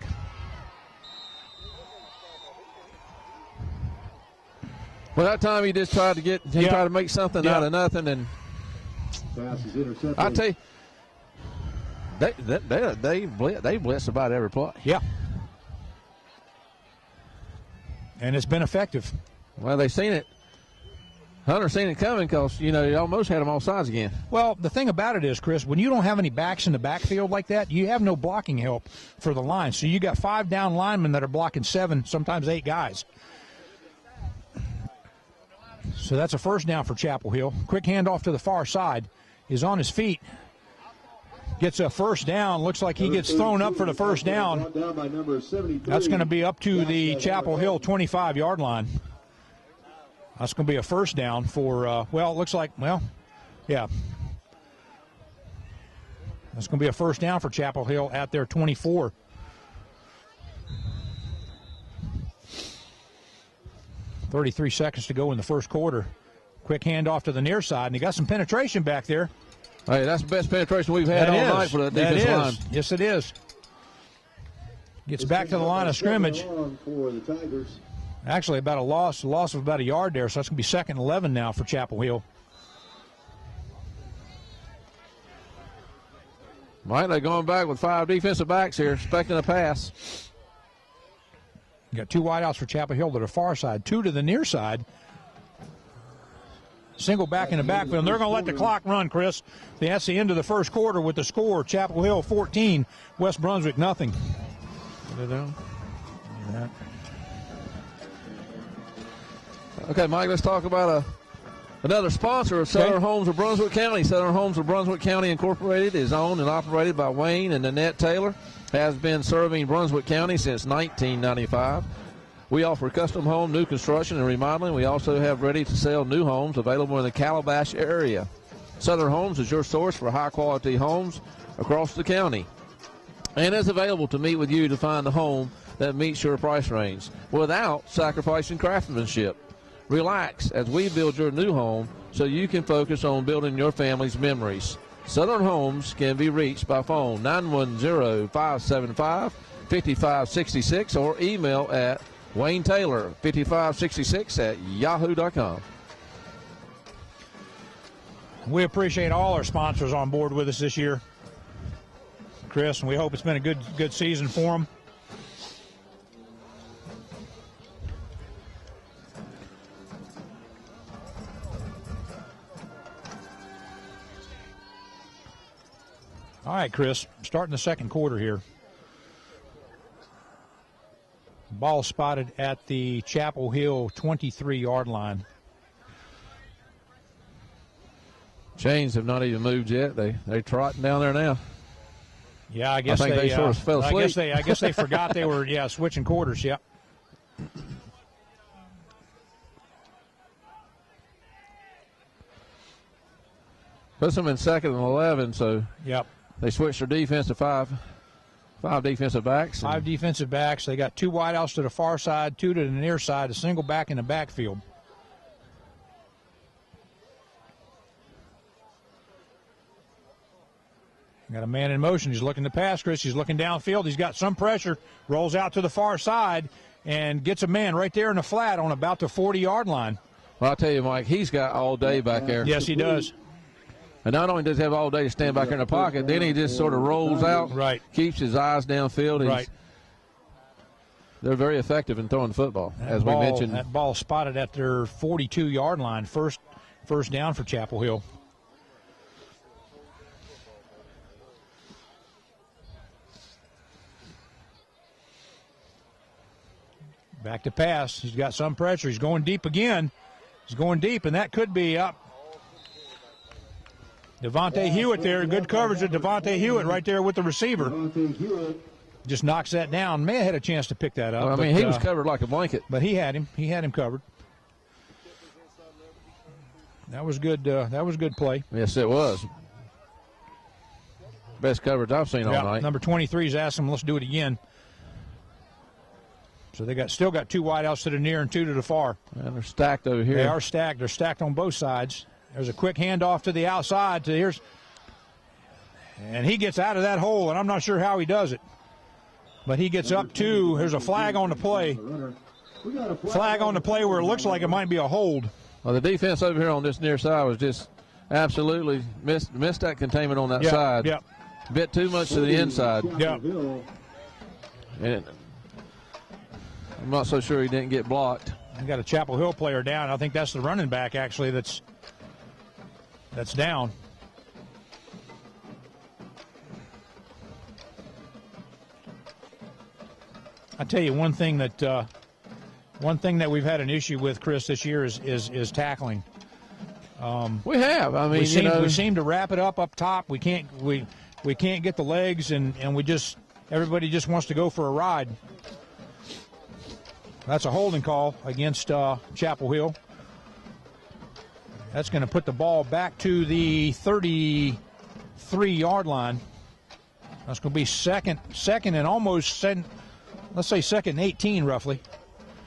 Well, that time he just tried to tried to make something out of nothing, and I tell you, they blitz about every play. Yeah, and it's been effective. Well, they've seen it. Hunter's seen it coming because, you know, he almost had them all sides again. Well, the thing about it is, Chris, when you don't have any backs in the backfield like that, you have no blocking help for the line. So you got 5 down linemen that are blocking 7, sometimes 8 guys. So that's a first down for Chapel Hill. Quick handoff to the far side. He's on his feet. Gets a first down. Looks like he gets thrown up for the first down. That's going to be up to the Chapel Hill 25-yard line. That's going to be a first down for, it looks like, yeah. That's going to be a first down for Chapel Hill at their 24. .33 seconds to go in the first quarter. Quick handoff to the near side, and he got some penetration back there. Hey, that's the best penetration we've had all night for the defense line. Yes, it is. Gets back to the line of scrimmage. For the Tigers. Actually, about a loss of about a yard there, so that's going to be 2nd and 11 now for Chapel Hill. Mike, they're going back with 5 defensive backs here, expecting a pass. You got 2 wideouts for Chapel Hill to the far side, 2 to the near side. Single back in the backfield. And they're going to let the clock run, Chris. That's the end of the first quarter with the score. Chapel Hill 14, West Brunswick nothing. Okay, Mike, let's talk about another sponsor of Southern Homes of Brunswick County. Southern Homes of Brunswick County Incorporated is owned and operated by Wayne and Annette Taylor. Has been serving Brunswick County since 1995. We offer custom home, new construction, and remodeling. We also have ready-to-sell new homes available in the Calabash area. Southern Homes is your source for high-quality homes across the county and is available to meet with you to find a home that meets your price range without sacrificing craftsmanship. Relax as we build your new home so you can focus on building your family's memories. Southern Homes can be reached by phone 910-575-5566 or email at WayneTaylor5566@yahoo.com. We appreciate all our sponsors on board with us this year. Chris, and we hope it's been a good season for them. All right, Chris, starting the second quarter here. Ball spotted at the Chapel Hill 23-yard line. Chains have not even moved yet. They're trotting down there now. Yeah, I guess I think they sort of fell asleep. I guess they forgot they were switching quarters. Yep. Puts them in 2nd and 11, so Yep. they switched their defense to five defensive backs. 5 defensive backs. They got 2 wideouts to the far side, 2 to the near side, a single back in the backfield. Got a man in motion. He's looking to pass, Chris. He's looking downfield. He's got some pressure. Rolls out to the far side and gets a man right there in the flat on about the 40-yard line. Well, I'll tell you, Mike, he's got all day back there. Yes, he does. And not only does he have all day to stand back in the pocket, then he just sort of rolls out, right, keeps his eyes downfield. Right. They're very effective in throwing the football, as we mentioned. That ball spotted at their 42-yard line. First down for Chapel Hill. Back to pass. He's got some pressure. He's going deep again. He's going deep, and that could be up. Devontae Hewitt there. Good coverage of Devontae Hewitt right there with the receiver. Just knocks that down. May have had a chance to pick that up. Well, I mean, he was covered like a blanket. But he had him. He had him covered. That was good. That was good play. Yes, it was. Best coverage I've seen all night. Number 23's asked him, let's do it again. So they still got 2 wideouts to the near and 2 to the far. And they're stacked over here. They are stacked. They're stacked on both sides. There's a quick handoff to the outside. And he gets out of that hole, and I'm not sure how he does it. But he gets up to, there's a flag on the play. Flag on the play where it looks like it might be a hold. Well, the defense over here on this near side was just absolutely missed that containment on that side. Yep. Bit too much to the inside. Yep. And I'm not so sure he didn't get blocked. I got a Chapel Hill player down. I think that's the running back, actually, that's down. I tell you one thing that we've had an issue with, Chris, this year is tackling. We have. I mean, we seem to wrap it up top. We can't get the legs, and everybody just wants to go for a ride. That's a holding call against Chapel Hill. That's going to put the ball back to the 33-yard line. That's going to be second and almost, let's say second and 18 roughly.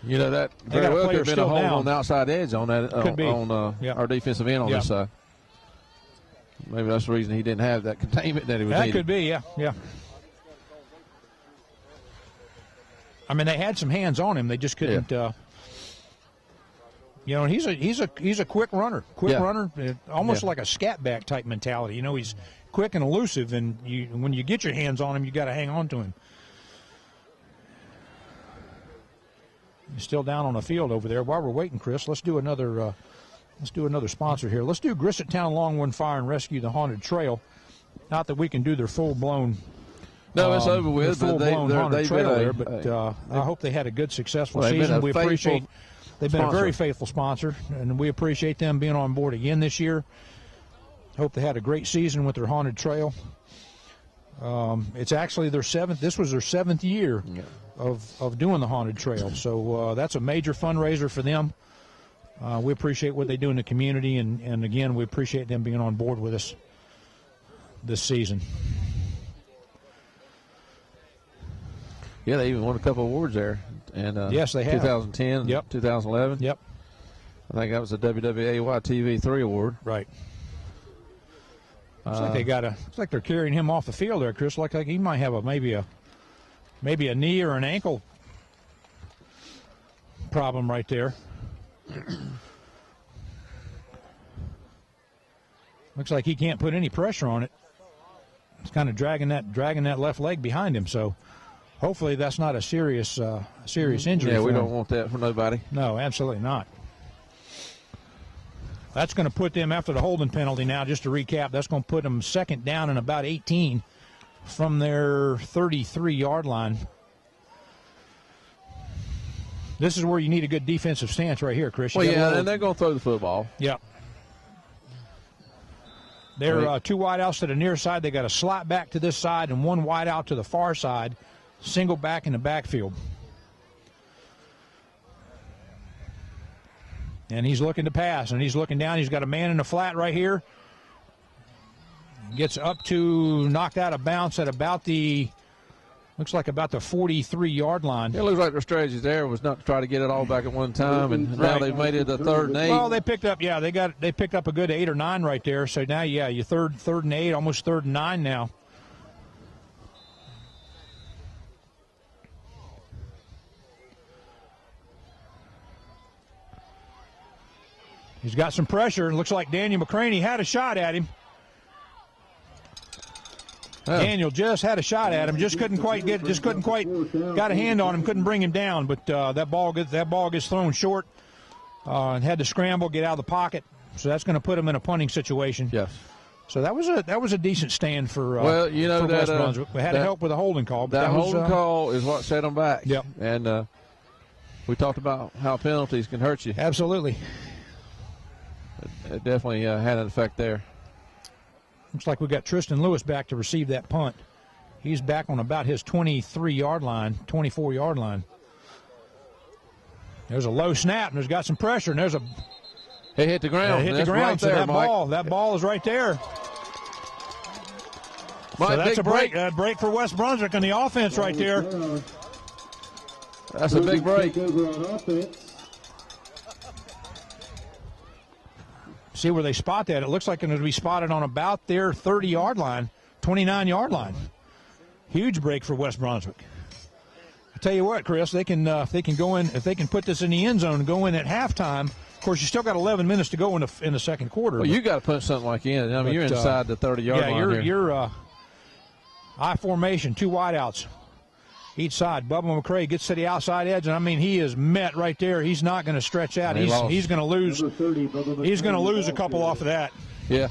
You know, that very well could have been a hold on the outside edge on that our defensive end on this side. Maybe that's the reason he didn't have that containment that he was needing. That could be, yeah. I mean, they had some hands on him. They just couldn't. He's a quick runner, almost like a scat back type mentality. You know, he's quick and elusive, and when you get your hands on him, you got to hang on to him. He's still down on the field over there. While we're waiting, Chris, let's do another sponsor here. Let's do Grissett Town Longwood Fire and Rescue, the Haunted Trail. Not that we can do their full-blown. No, it's over with. Full-blown Haunted Trail there, but I hope they had a good, successful season. They've been a very faithful sponsor, and we appreciate them being on board again this year. Hope they had a great season with their Haunted Trail. It's actually their 7th. This was their 7th year of doing the Haunted Trail. So that's a major fundraiser for them. We appreciate what they do in the community, and again, we appreciate them being on board with us this season. Yeah, they even won a couple awards there. And yes, they have. 2010, 2011. Yep. I think that was the WWAY TV3 award. Right. Looks like they're carrying him off the field there, Chris. Like he might have maybe a knee or an ankle problem right there. Looks like he can't put any pressure on it. It's kind of dragging that left leg behind him. So hopefully that's not a serious injury. Yeah, we for don't him. want that for nobody. No, absolutely not. That's going to put them, after the holding penalty now, just to recap, that's going to put them second down and about 18 from their 33-yard line. This is where you need a good defensive stance right here, Chris. Well, yeah, and they're going to throw the football. Yep. They're two wide outs to the near side. They got a slot back to this side and one wide out to the far side. Single back in the backfield. And he's looking to pass, and he's looking down. He's got a man in the flat right here. Gets up to, knocked out of bounds at about the, looks like about the 43-yard line. It looks like their strategy there was not to try to get it all back at one time, and now they've made it a 3rd and 8. Well, they picked up, they picked up a good 8 or 9 right there. So now, yeah, you third and 8, almost 3rd and 9 now. He's got some pressure. It looks like Daniel McCraney had a shot at him. Oh. Daniel just had a shot at him. Just couldn't quite got a hand on him. Couldn't bring him down. But that ball gets thrown short and had to scramble, get out of the pocket. So that's going to put him in a punting situation. Yes. So that was a decent stand for that West Brunswick. We had to help with a holding call. But that holding call is what set them back. Yep. And we talked about how penalties can hurt you. Absolutely. It definitely had an effect there. Looks like we got Tristan Lewis back to receive that punt. He's back on about his 23-yard line, 24-yard line. There's a low snap, and there's got some pressure, and there's a... He hit the ground. Hit the ground, right so there, that ball is right there. Mike, so that's a break for West Brunswick on the offense right there. That's a big break. See where they spot that. It looks like it's going to be spotted on about their 30-yard line, 29-yard line. Huge break for West Brunswick. I tell you what, Chris, they can if they can go in, if they can put this in the end zone and go in at halftime. Of course, you still got 11 minutes to go in the second quarter. Well, you got to put something like in. I mean, you're inside the 30-yard line. You're I formation, 2 wideouts each side. Bubba McCray gets to the outside edge, and I mean, he is met right there. He's not going to stretch out. He's going to lose. He's going to lose a couple off of that. Yeah,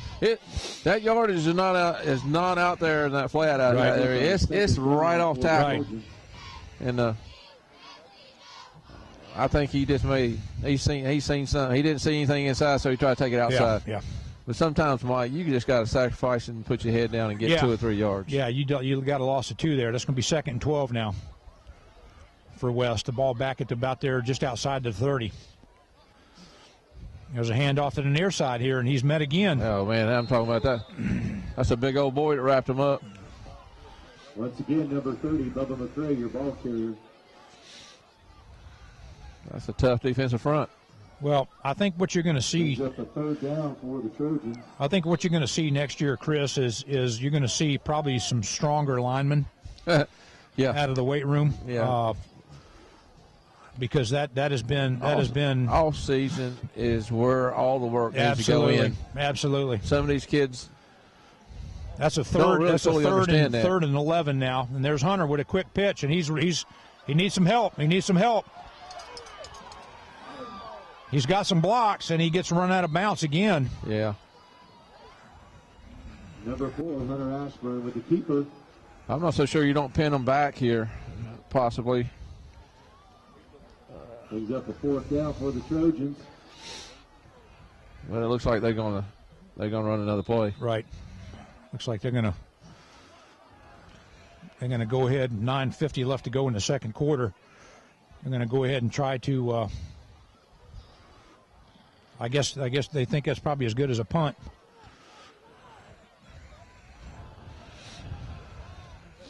that yardage is not out there in that flat out there. It's right off tackle. Right. And I think he just he's seen something. He didn't see anything inside, so he tried to take it outside. Yeah. But sometimes, Mike, you just got to sacrifice and put your head down and get 2 or 3 yards. Yeah, you got a loss of 2 there. That's going to be 2nd and 12 now for West. The ball back at about there, just outside the 30. There's a handoff to the near side here, and he's met again. Oh, man, I'm talking about that. That's a big old boy that wrapped him up. Once again, number 30, Bubba McCray, your ball carrier. That's a tough defensive front. Well, I think what you're going to see. Just a 3rd down for the Trojans. I think what you're going to see next year, Chris, is you're going to see probably some stronger linemen. Out of the weight room. Yeah. Because that has been off season is where all the work needs to go in. Absolutely. Some of these kids. That's a third. Really that's a understand that. 3rd and 11 now. And there's Hunter with a quick pitch, and he needs some help. He needs some help. He's got some blocks, and he gets run out of bounds again. Yeah. Number 4, Hunter Ashburn with the keeper. I'm not so sure you don't pin them back here, possibly. Brings up a 4th down for the Trojans. Well, it looks like they're gonna run another play. Right. Looks like they're gonna go ahead. 9:50 left to go in the second quarter. They're gonna go ahead and try to. I guess they think that's probably as good as a punt.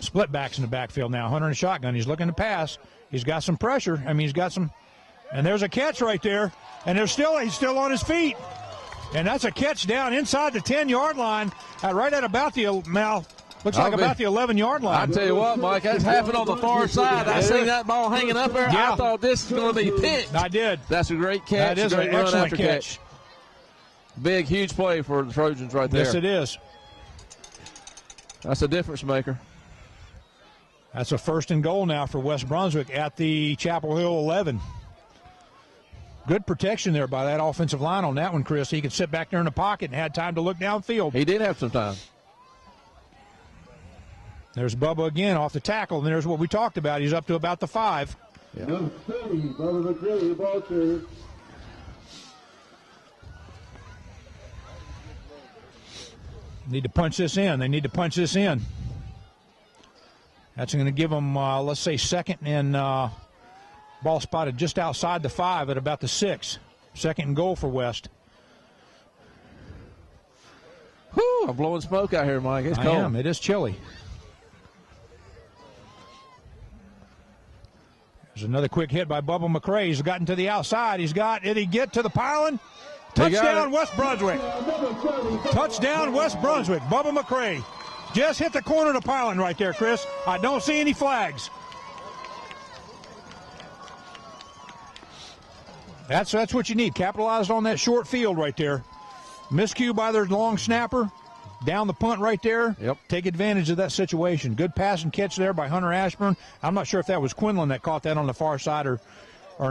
Split backs in the backfield now. Hunter in a shotgun. He's looking to pass. He's got some pressure. I mean, he's got some. And there's a catch right there. And he's still on his feet. And that's a catch down inside the 10-yard line, right at about the looks like about the 11-yard line. I tell you what, Mike, that's happened on the far side. I seen that ball hanging up there. Yeah. I thought this was going to be picked. I did. That's a great catch. That is an excellent catch. Big, huge play for the Trojans right there. Yes, it is. That's a difference maker. That's a 1st and goal now for West Brunswick at the Chapel Hill 11. Good protection there by that offensive line on that one, Chris. He could sit back there in the pocket and had time to look downfield. He did have some time. There's Bubba again off the tackle, and there's what we talked about. He's up to about the 5. Yeah. Number 30, Bubba McCray, ball carrier. Need to punch this in. They need to punch this in. That's going to give them, let's say, 2nd and ball spotted just outside the 5 at about the 6. 2nd and goal for West. Whew, I'm blowing smoke out here, Mike. It's cold. I am. It is chilly. There's another quick hit by Bubba McCray. He's gotten to the outside. Did he get to the pylon? Touchdown, West Brunswick. Touchdown, West Brunswick. Bubba McCray just hit the corner of the pylon right there, Chris. I don't see any flags. That's what you need. Capitalized on that short field right there. Miscue by their long snapper. Down the punt right there. Yep. Take advantage of that situation. Good pass and catch there by Hunter Ashburn. I'm not sure if that was Quinlan that caught that on the far side or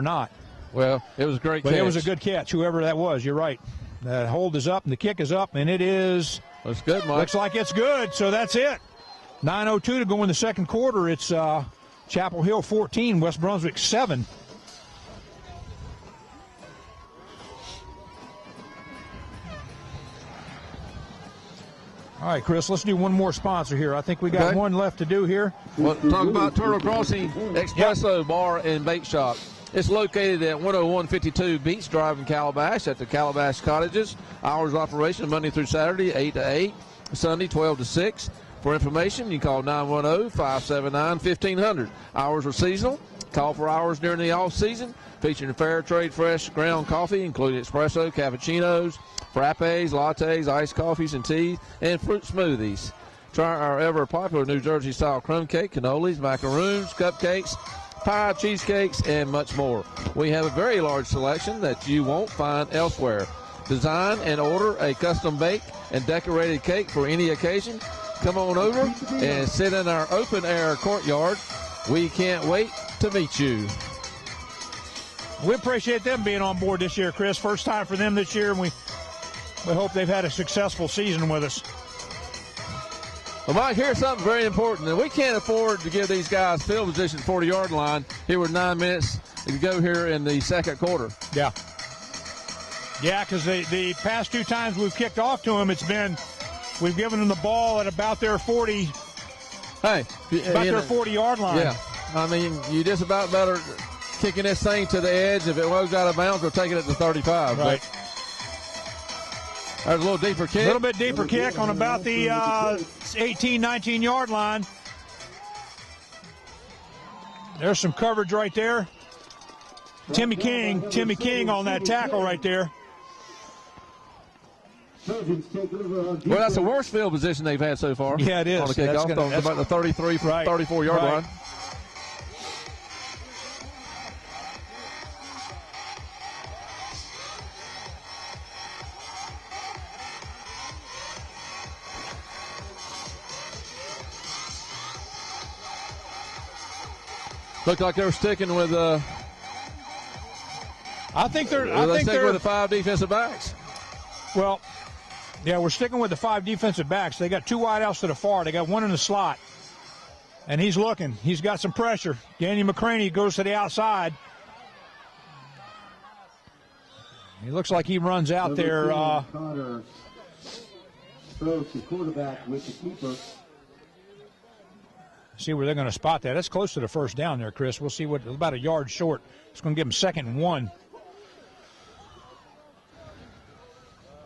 not. Well, it was a great catch. But it was a good catch, whoever that was. You're right. The hold is up and the kick is up, and it is. That's good, Mike. Looks like it's good, so that's it. 9:02 to go in the second quarter. It's Chapel Hill 14, West Brunswick 7. All right, Chris, let's do one more sponsor here. I think we got one left to do here. Well, talk about Turtle Crossing Espresso Bar and Bake Shop. It's located at 10152 Beach Drive in Calabash at the Calabash Cottages. Hours of operation Monday through Saturday, 8 to 8, Sunday, 12 to 6. For information, you call 910-579-1500. Hours are seasonal. Call for hours during the off-season, featuring fair trade fresh ground coffee, including espresso, cappuccinos, frappes, lattes, iced coffees and teas, and fruit smoothies. Try our ever-popular New Jersey-style crumb cake, cannolis, macaroons, cupcakes, pie, cheesecakes, and much more. We have a very large selection that you won't find elsewhere. Design and order a custom baked and decorated cake for any occasion. Come on over and sit in our open-air courtyard. We can't wait to meet you. We appreciate them being on board this year, Chris. First time for them this year, and we hope they've had a successful season with us. Well, Mike, here's something very important. And we can't afford to give these guys field position 40-yard line here with 9 minutes to go here in the second quarter. Yeah. Yeah, because the past 2 times we've kicked off to them, we've given them the ball at about their 40. Hey, their 40-yard line. Yeah. I mean, you just about better kicking this thing to the edge. If it goes out of bounds, we're taking it to 35. Right. But there's a little deeper kick. A little bit deeper kick on about the 18, 19-yard line. There's some coverage right there. Timmy King on that tackle right there. Well, that's the worst field position they've had so far. Yeah, it is. On the kickoff, that's about the 33, 34-yard line. Looked like they were sticking with. I think they're with the 5 defensive backs. Well, yeah, we're sticking with the 5 defensive backs. They got 2 wideouts to the far. They got 1 in the slot, and he's looking. He's got some pressure. Danny McCraney goes to the outside. He looks like he runs out there. Connor throws the quarterback with the keeper. See where they're going to spot that. That's close to the first down there, Chris. We'll see what about a yard short. It's going to give them 2nd and 1.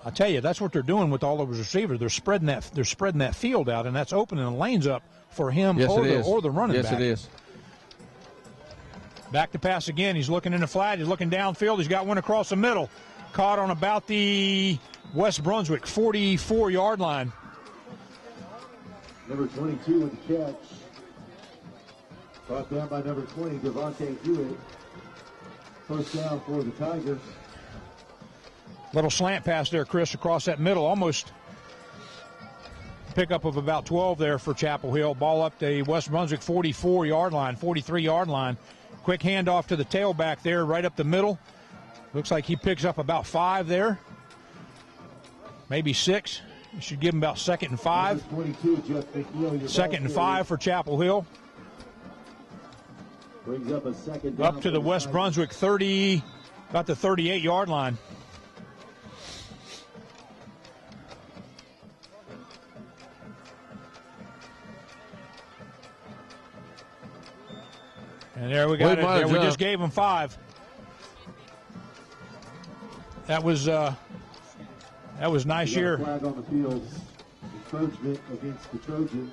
I tell you, that's what they're doing with all those receivers. They're spreading that field out, and that's opening the lanes up for him or the running back. Yes, it is. Back to pass again. He's looking in the flat. He's looking downfield. He's got one across the middle. Caught on about the West Brunswick 44-yard line. Number 22 with the catch. Brought down by number 20, Devontae Hewitt. First down for the Tigers. Little slant pass there, Chris, across that middle. Almost pickup of about 12 there for Chapel Hill. Ball up the West Brunswick 44-yard line, 43-yard line. Quick handoff to the tailback there, right up the middle. Looks like he picks up about 5 there, maybe 6. You should give him about 2nd and 5. 2nd and 5 for Chapel Hill. Brings up a second down Up to the West Brunswick 30, about the 38-yard line. And there we got it. There we just gave him 5. That was nice here. Flag on the field. Encroachment against the Trojans.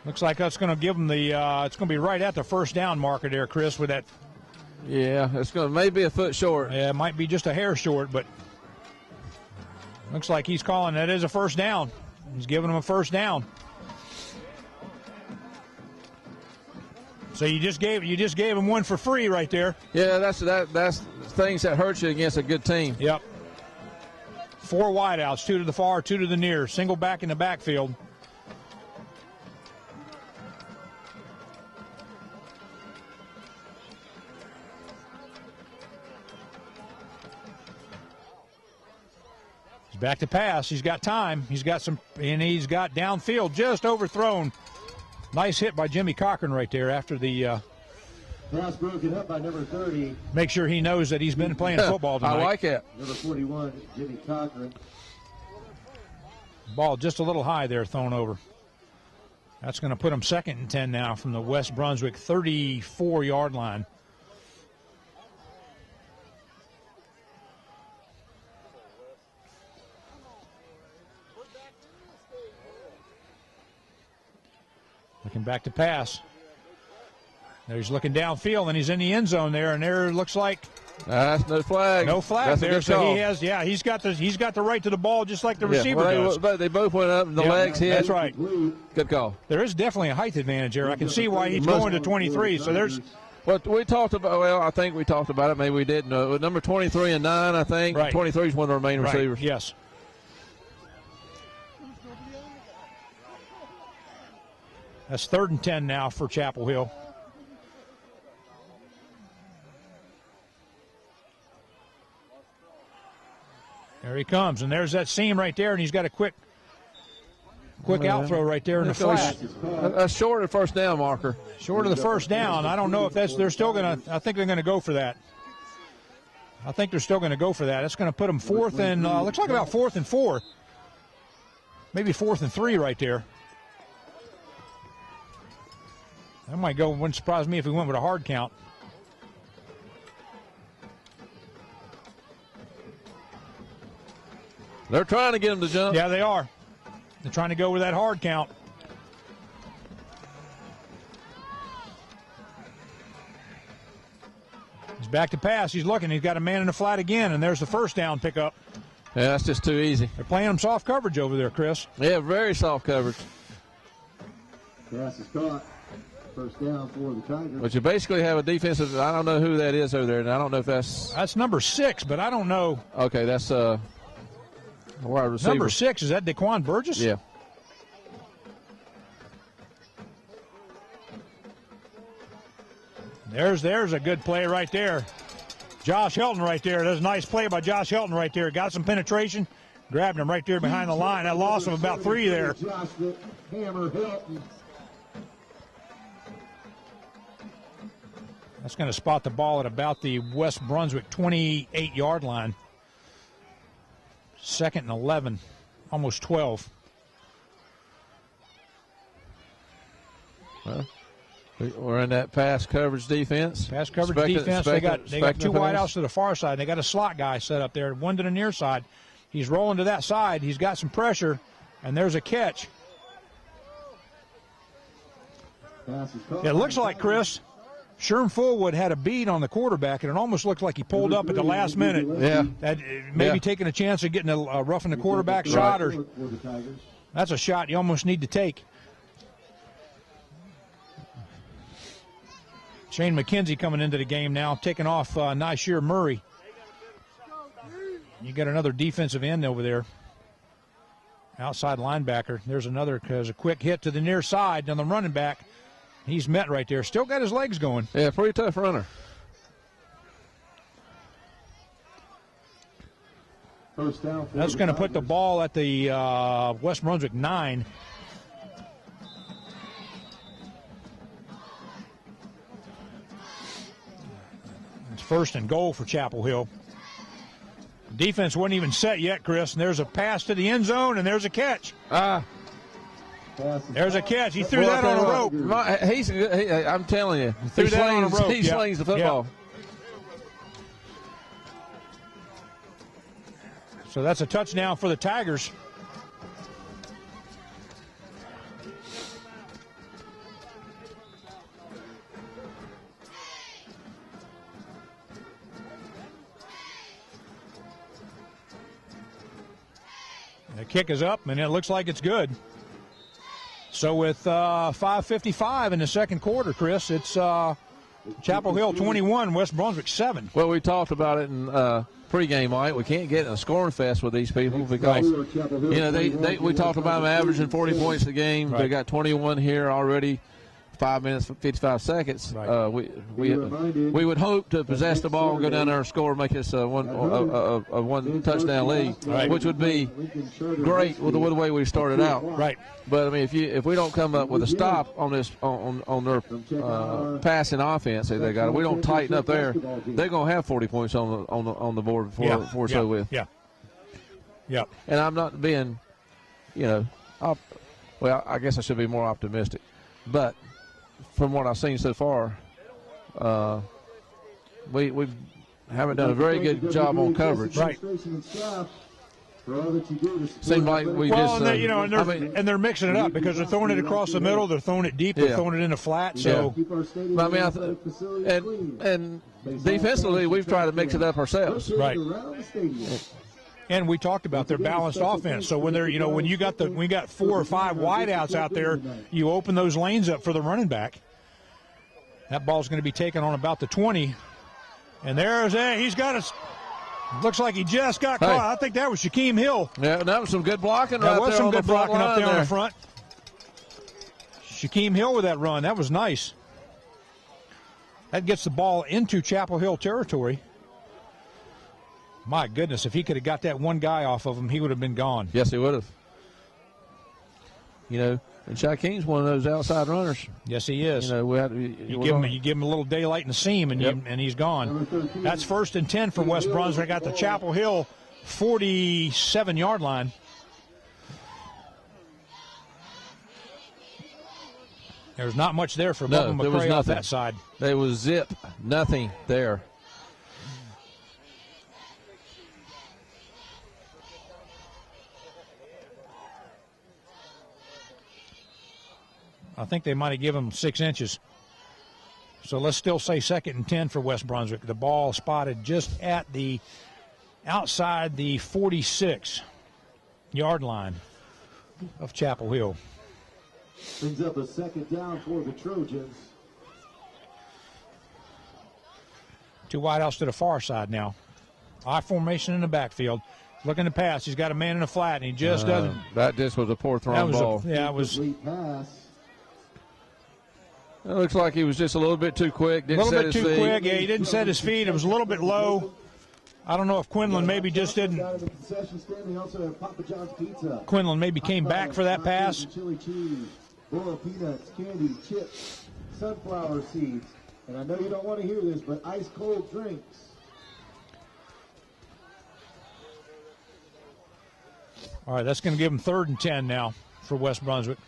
Looks like that's going to give them the. It's going to be right at the first down marker there, Chris. With that. Yeah, it's going to maybe a foot short. Yeah, it might be just a hair short, but looks like he's calling that is a first down. He's giving them a first down. So you just gave him one for free right there. Yeah, that's things that hurt you against a good team. Yep. 4 wideouts, 2 to the far, 2 to the near. Single back in the backfield. He's back to pass. He's got time. He's got downfield just overthrown. Nice hit by Jimmy Cochran right there after the. Pass broken up by number 30. Make sure he knows that he's been playing football tonight. I like it. Number 41, Jimmy Cochran. Ball just a little high there, thrown over. That's going to put him 2nd and 10 now from the West Brunswick 34-yard line. Looking back to pass. There he's looking downfield, and he's in the end zone there, and there looks like that's no flag. No flag that's there. So he's got the right to the ball just like the receiver does. But they both went up, and the legs hit. That's right. Good call. There is definitely a height advantage there. I can see why he's going to 23. So there's. What we talked about, I think we talked about it. Maybe we didn't. Number 23 and 9, I think. Right. 23 is one of the main receivers. Yes. That's 3rd and 10 now for Chapel Hill. There he comes, and there's that seam right there, and he's got a quick out throw right there in the flat. That's short of the first down marker. Short of the first down. I don't know if they're still going to, I think they're going to go for that. I think they're still going to go for that. It's going to put them 4th and, looks like about 4th and 4. Maybe 4th and 3 right there. That might go, wouldn't surprise me if we went with a hard count. They're trying to get him to jump. Yeah, they are. They're trying to go with that hard count. He's back to pass. He's looking. He's got a man in the flat again, and there's the first down pickup. Yeah, that's just too easy. They're playing him soft coverage over there, Chris. Yeah, very soft coverage. Pass is caught. First down for the Tigers. But you basically have a defensive. I don't know who that is over there, and I don't know if that's number 6, but I don't know. Okay, that's a wide receiver. Number 6, is that Daquan Burgess? Yeah. There's a good play right there. Josh Helton right there. That's a nice play by Josh Helton right there. Got some penetration. Grabbed him right there behind the line. That loss of about 3 there. Josh the Hammer Helton. That's going to spot the ball at about the West Brunswick 28-yard line. 2nd and 11, almost 12. Well, we're in that pass coverage defense. Pass coverage defense. They got 2 wideouts to the far side. They got a slot guy set up there, one to the near side. He's rolling to that side. He's got some pressure, and there's a catch. It looks like, Chris, Sherm Fullwood had a bead on the quarterback, and it almost looked like he pulled up at the last minute. Yeah. That maybe taking a chance of getting a roughing the quarterback shot, or that's a shot you almost need to take. Shane McKenzie coming into the game now, taking off Nyshear Murray. You got another defensive end over there. outside linebacker. There's another, because a quick hit to the near side on the running back. He's met right there. Still got his legs going. Yeah, pretty tough runner. First down. That's going to put the ball at the West Brunswick 9. It's 1st and goal for Chapel Hill. Defense wasn't even set yet, Chris, and there's a pass to the end zone, and there's a catch. There's a catch. He threw that on a rope. I'm telling you, Threw that on a rope. He slings the football. So that's a touchdown for the Tigers. The kick is up, and it looks like it's good. So with 5:55 in the second quarter, Chris, it's Chapel Hill 21, West Brunswick 7. Well, we talked about it in pregame, Mike. We can't get in a scoring fest with these people because, you know, we talked about them averaging 40 points a game. Right. They got 21 here already. 5 minutes, 55 seconds. Right. We would hope to possess the ball, go down there and score, make us a one touchdown lead, right, which would be great with the way we started out. Right. But I mean, if we don't come up with a stop on this on their passing offense, they got it. We don't tighten up there, they're gonna have 40 points on the board before it's over with. Yeah. And I'm not being, well, I guess I should be more optimistic, but from what I've seen so far, we haven't done a very good job on coverage. Right. Seemed like we and they're mixing it up because they're throwing it across the middle, they're throwing it deep, they're throwing it in the flat. So, I mean, and defensively, we've tried to mix it up ourselves. Right. And we talked about their balanced offense. So when when we got 4 or 5 wideouts out there, you open those lanes up for the running back. That ball's going to be taken on about the 20. And he's got us. Looks like he just got caught. I think that was Shaquem Hill. Yeah, that was some good blocking right there. That was some good blocking up there on the front. Shaquem Hill with that run. That was nice. That gets the ball into Chapel Hill territory. My goodness, if he could have got that one guy off of him, he would have been gone. Yes, he would have. And Shaquem's one of those outside runners. Yes, he is. You give him a little daylight in the seam, and he's gone. That's 1st and 10 for West Brunswick at the Chapel Hill 47-yard line. There's not much there for Bubba McCray off that side. There was zip, nothing there. I think they might have given him 6 inches. So let's still say 2nd and 10 for West Brunswick. The ball spotted just at the outside the 46-yard line of Chapel Hill. Brings up a 2nd down for the Trojans. 2 wideouts to the far side now. I formation in the backfield. Looking to pass. He's got a man in the flat, and he just doesn't. That just was a poor thrown ball. It was. It looks like he was just a little bit too quick. Quick. Yeah, he didn't set his feet. It was a little bit low. I don't know if Quinlan maybe just didn't. Quinlan maybe came back for that pass. Chili cheese, bowl of peanuts, candy, chips, sunflower seeds. And I know you don't want to hear this, but ice cold drinks. All right, that's going to give him 3rd and 10 now for West Brunswick.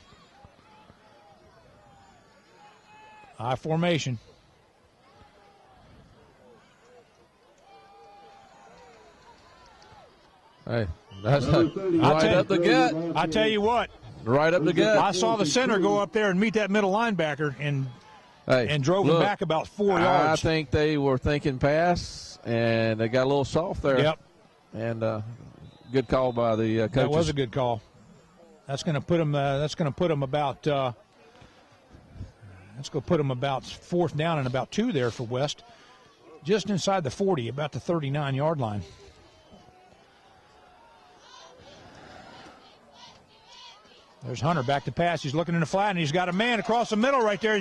I formation. Hey, that's right up the gut. I tell you what. Right up the gut. I saw the center go up there and meet that middle linebacker and drove him back about 4 yards. I think they were thinking pass, and they got a little soft there. Yep. And good call by the coaches. That was a good call. That's going to put him. About. Let's go put him about 4th down and about 2 there for West. Just inside the 40, about the 39-yard line. There's Hunter back to pass. He's looking in the flat, and he's got a man across the middle right there.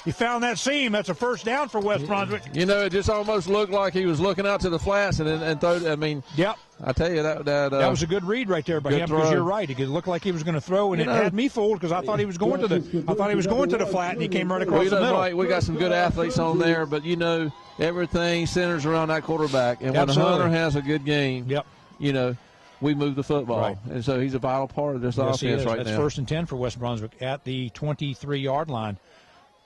He found that seam. That's a first down for West Brunswick. You know, it just almost looked like he was looking out to the flats and throw. I mean, yep. I tell you that was a good read right there by him, because you're right. It looked like he was going to throw, and it had me fooled because I thought he was going to the flat, and he came right across the middle. Right, we got some good athletes on there, but you know, everything centers around that quarterback. And when Hunter has a good game, you know, we move the football. Right. And so he's a vital part of this offense right now. That's 1st and 10 for West Brunswick at the 23-yard line.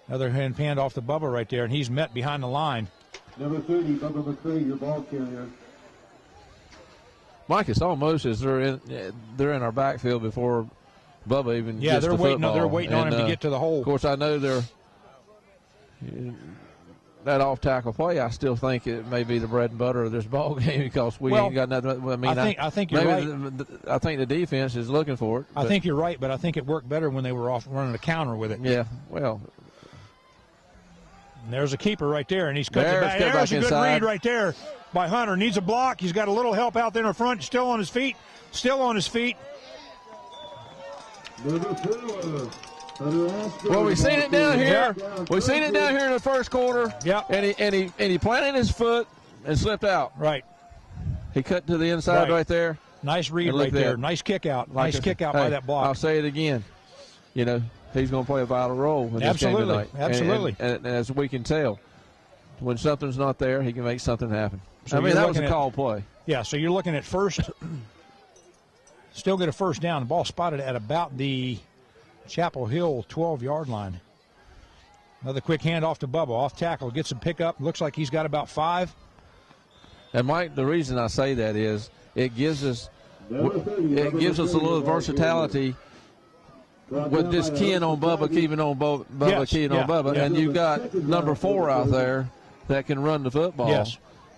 Another hand off to Bubba right there, and he's met behind the line. Number 30, Bubba McCray, your ball carrier. Mike, it's almost as they're in our backfield before Bubba even gets the football. They're waiting on him to get to the hole. Of course, I know that off-tackle play, I still think it may be the bread and butter of this ball game, because we ain't got nothing. I mean, I think you're right. I think the defense is looking for it. I think you're right, but I think it worked better when they were off running a counter with it. Yeah, well. And there's a keeper right there, and he's cut it back. There's a good read right there by Hunter. Needs a block. He's got a little help out there in the front. Still on his feet. Number 4. Well, we've seen it down here. We've seen it down here in the first quarter. Yep. And he planted his foot and slipped out. Right. He cut to the inside right there. Nice read right there. Nice kick out. Nice kick out by that block. I'll say it again. You know, he's going to play a vital role in this game tonight. Absolutely. And as we can tell, when something's not there, he can make something happen. So I mean, that was a call play. Yeah, so you're looking at first. Still get a first down. The ball spotted at about the Chapel Hill 12-yard line. Another quick handoff to Bubba. Off tackle. Gets a pickup. Looks like he's got about 5. And, Mike, the reason I say that is it gives us a little versatility with just keying on Bubba, keeping on Bubba, keying on Bubba. And you've got number 4 out there that can run the football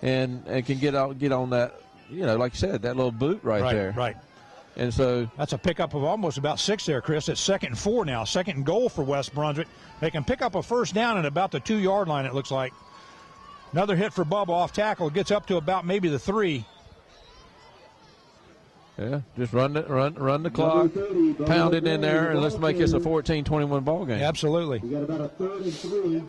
and can get on that, you know, like you said, that little boot right there. Right. And so that's a pickup of almost about 6 there, Chris. It's 2nd and 4 now. 2nd and goal for West Brunswick. They can pick up a first down at about the 2-yard line, it looks like. Another hit for Bubba off tackle. Gets up to about maybe the 3. Yeah, just run the clock, pound it in there, and let's make this a 14-21 ball game. Absolutely. We got about a 3rd and 3.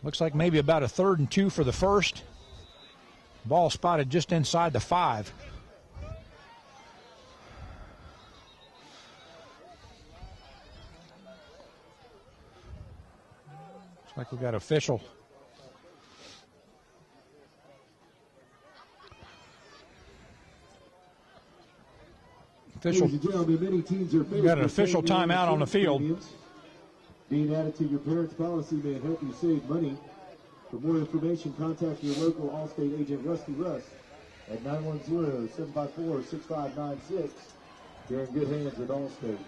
Looks like maybe about a 3rd and 2 for the first. Ball spotted just inside the 5. Looks like we got official. Ladies and gentlemen, many teams are got an official timeout on the field. Being added to your parents' policy may help you save money. For more information, contact your local Allstate agent, Rusty Russ, at 910-754-6596. You're in good hands with Allstate.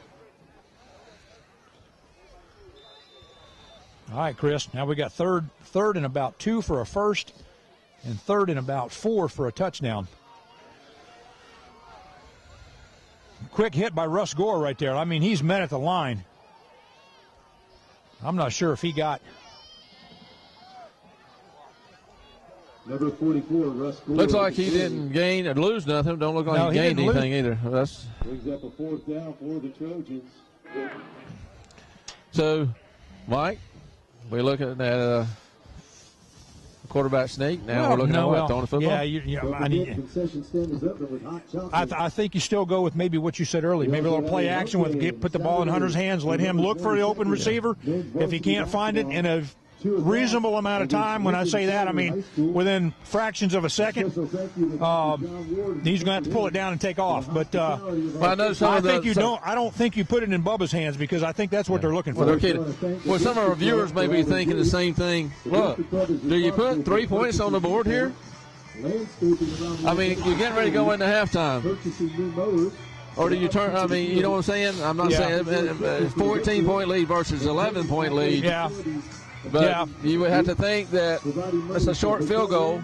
All right, Chris. Now we got third and about 2 for a first, and 3rd and about 4 for a touchdown. Quick hit by Russ Gore right there. I mean, he's met at the line. I'm not sure if he got. Number 44, Russ Gore. Looks like he didn't gain or lose nothing. Don't look like he gained anything either. That's brings up a 4th down for the Trojans. So, Mike, we're looking at that quarterback sneak. Now we're looking at throwing the football. I think you still go with maybe what you said earlier. Maybe a little play action with put the ball in Hunter's hands, let him look for the open receiver. If he can't find it in a reasonable amount of time, when I say that, I mean within fractions of a second, he's going to have to pull it down and take off. But I don't think you put it in Bubba's hands, because I think that's what they're looking for. Well, some of our viewers may be thinking the same thing. Look, do you put 3 points on the board here? I mean, you're getting ready to go into halftime. Or do you turn? I mean, you know what I'm saying? I'm not saying 14-point lead versus 11-point lead. Yeah. But you would have to think that it's a short field goal.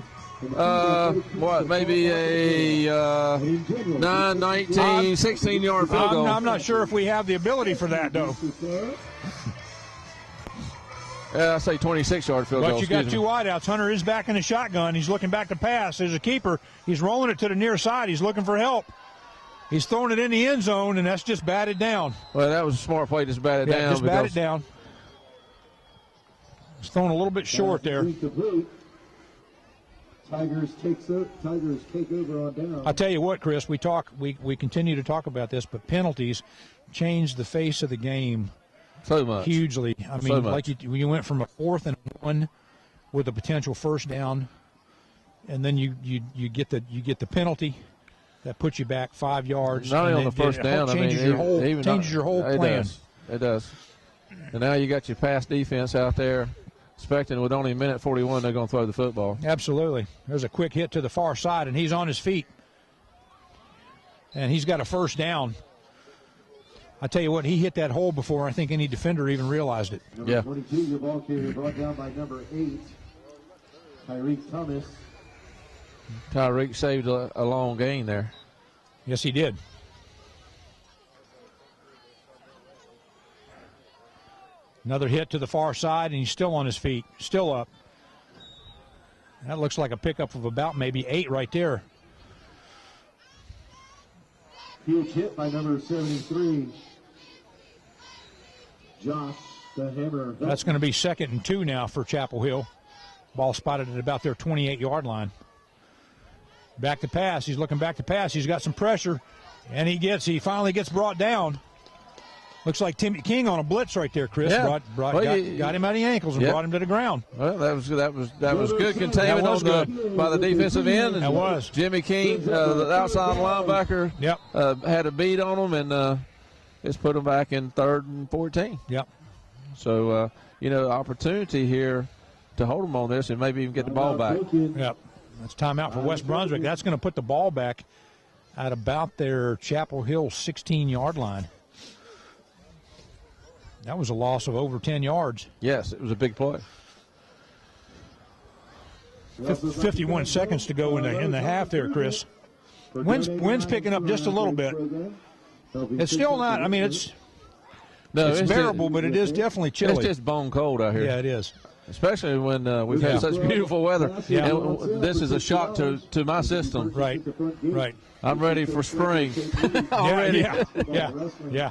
Maybe a 9, 19, 16-yard field goal. I'm not sure if we have the ability for that, though. I say 26-yard field goal. But you got 2 wideouts. Hunter is back in the shotgun. He's looking back to pass. There's a keeper. He's rolling it to the near side. He's looking for help. He's throwing it in the end zone, and that's just batted down. Well, that was a smart play, just bat it down. Just bat it down. It's thrown a little bit short there. Tigers take over on down. I tell you what, Chris, we continue to talk about this, but penalties change the face of the game so much hugely. I mean, like you went from a 4th and 1 with a potential first down, and then you get the penalty that puts you back 5 yards. Not only on the first down, changes your whole plan. It does. And now you got your pass defense out there, expecting with only a minute 41 they're going to throw the football. Absolutely. There's a quick hit to the far side, and he's on his feet. And he's got a first down. I tell you what, he hit that hole before I think any defender even realized it. Number 22, your ball carrier brought down by number 8, Tyreek Thomas. Tyreek saved a long gain there. Yes, he did. Another hit to the far side, and he's still on his feet, still up. That looks like a pickup of about maybe 8 right there. Huge hit by number 73, Josh the Hammer. That's going to be 2nd and 2 now for Chapel Hill. Ball spotted at about their 28-yard line. Back to pass. He's looking back to pass. He's got some pressure, and he finally gets brought down. Looks like Timmy King on a blitz right there, Chris. Yeah. Got him out of the ankles and brought him to the ground. Well, that was good containment by the defensive end. And that was. Jimmy King, the outside linebacker, had a beat on him, and it's put him back in 3rd and 14. Yep. So, opportunity here to hold them on this and maybe even get the ball back. Yep. That's timeout for West Brunswick. That's going to put the ball back at about their Chapel Hill 16-yard line. That was a loss of over 10 yards. Yes, it was a big play. 51 seconds to go in the half there, Chris. Wind's picking up just a little bit. It's still not, I mean, it's bearable, but it is definitely chilly. It's just bone cold out here. Yeah, it is. Especially when we've had such beautiful weather. Yeah. And this is a shock to my system. Right. I'm ready for spring. Already. Yeah.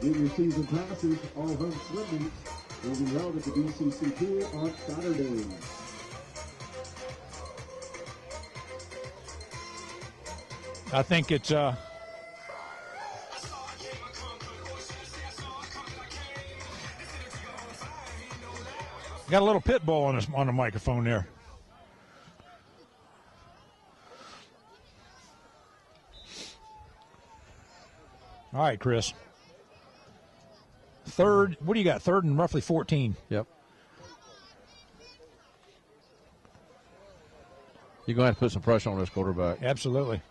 Junior season passes, all home swim meets will be held at the BCC Pier on Saturday. I think it's got a little pit bull on the microphone there. All right, Chris. Third, what do you got? 3rd and roughly 14. Yep. You're going to have to put some pressure on this quarterback. Absolutely.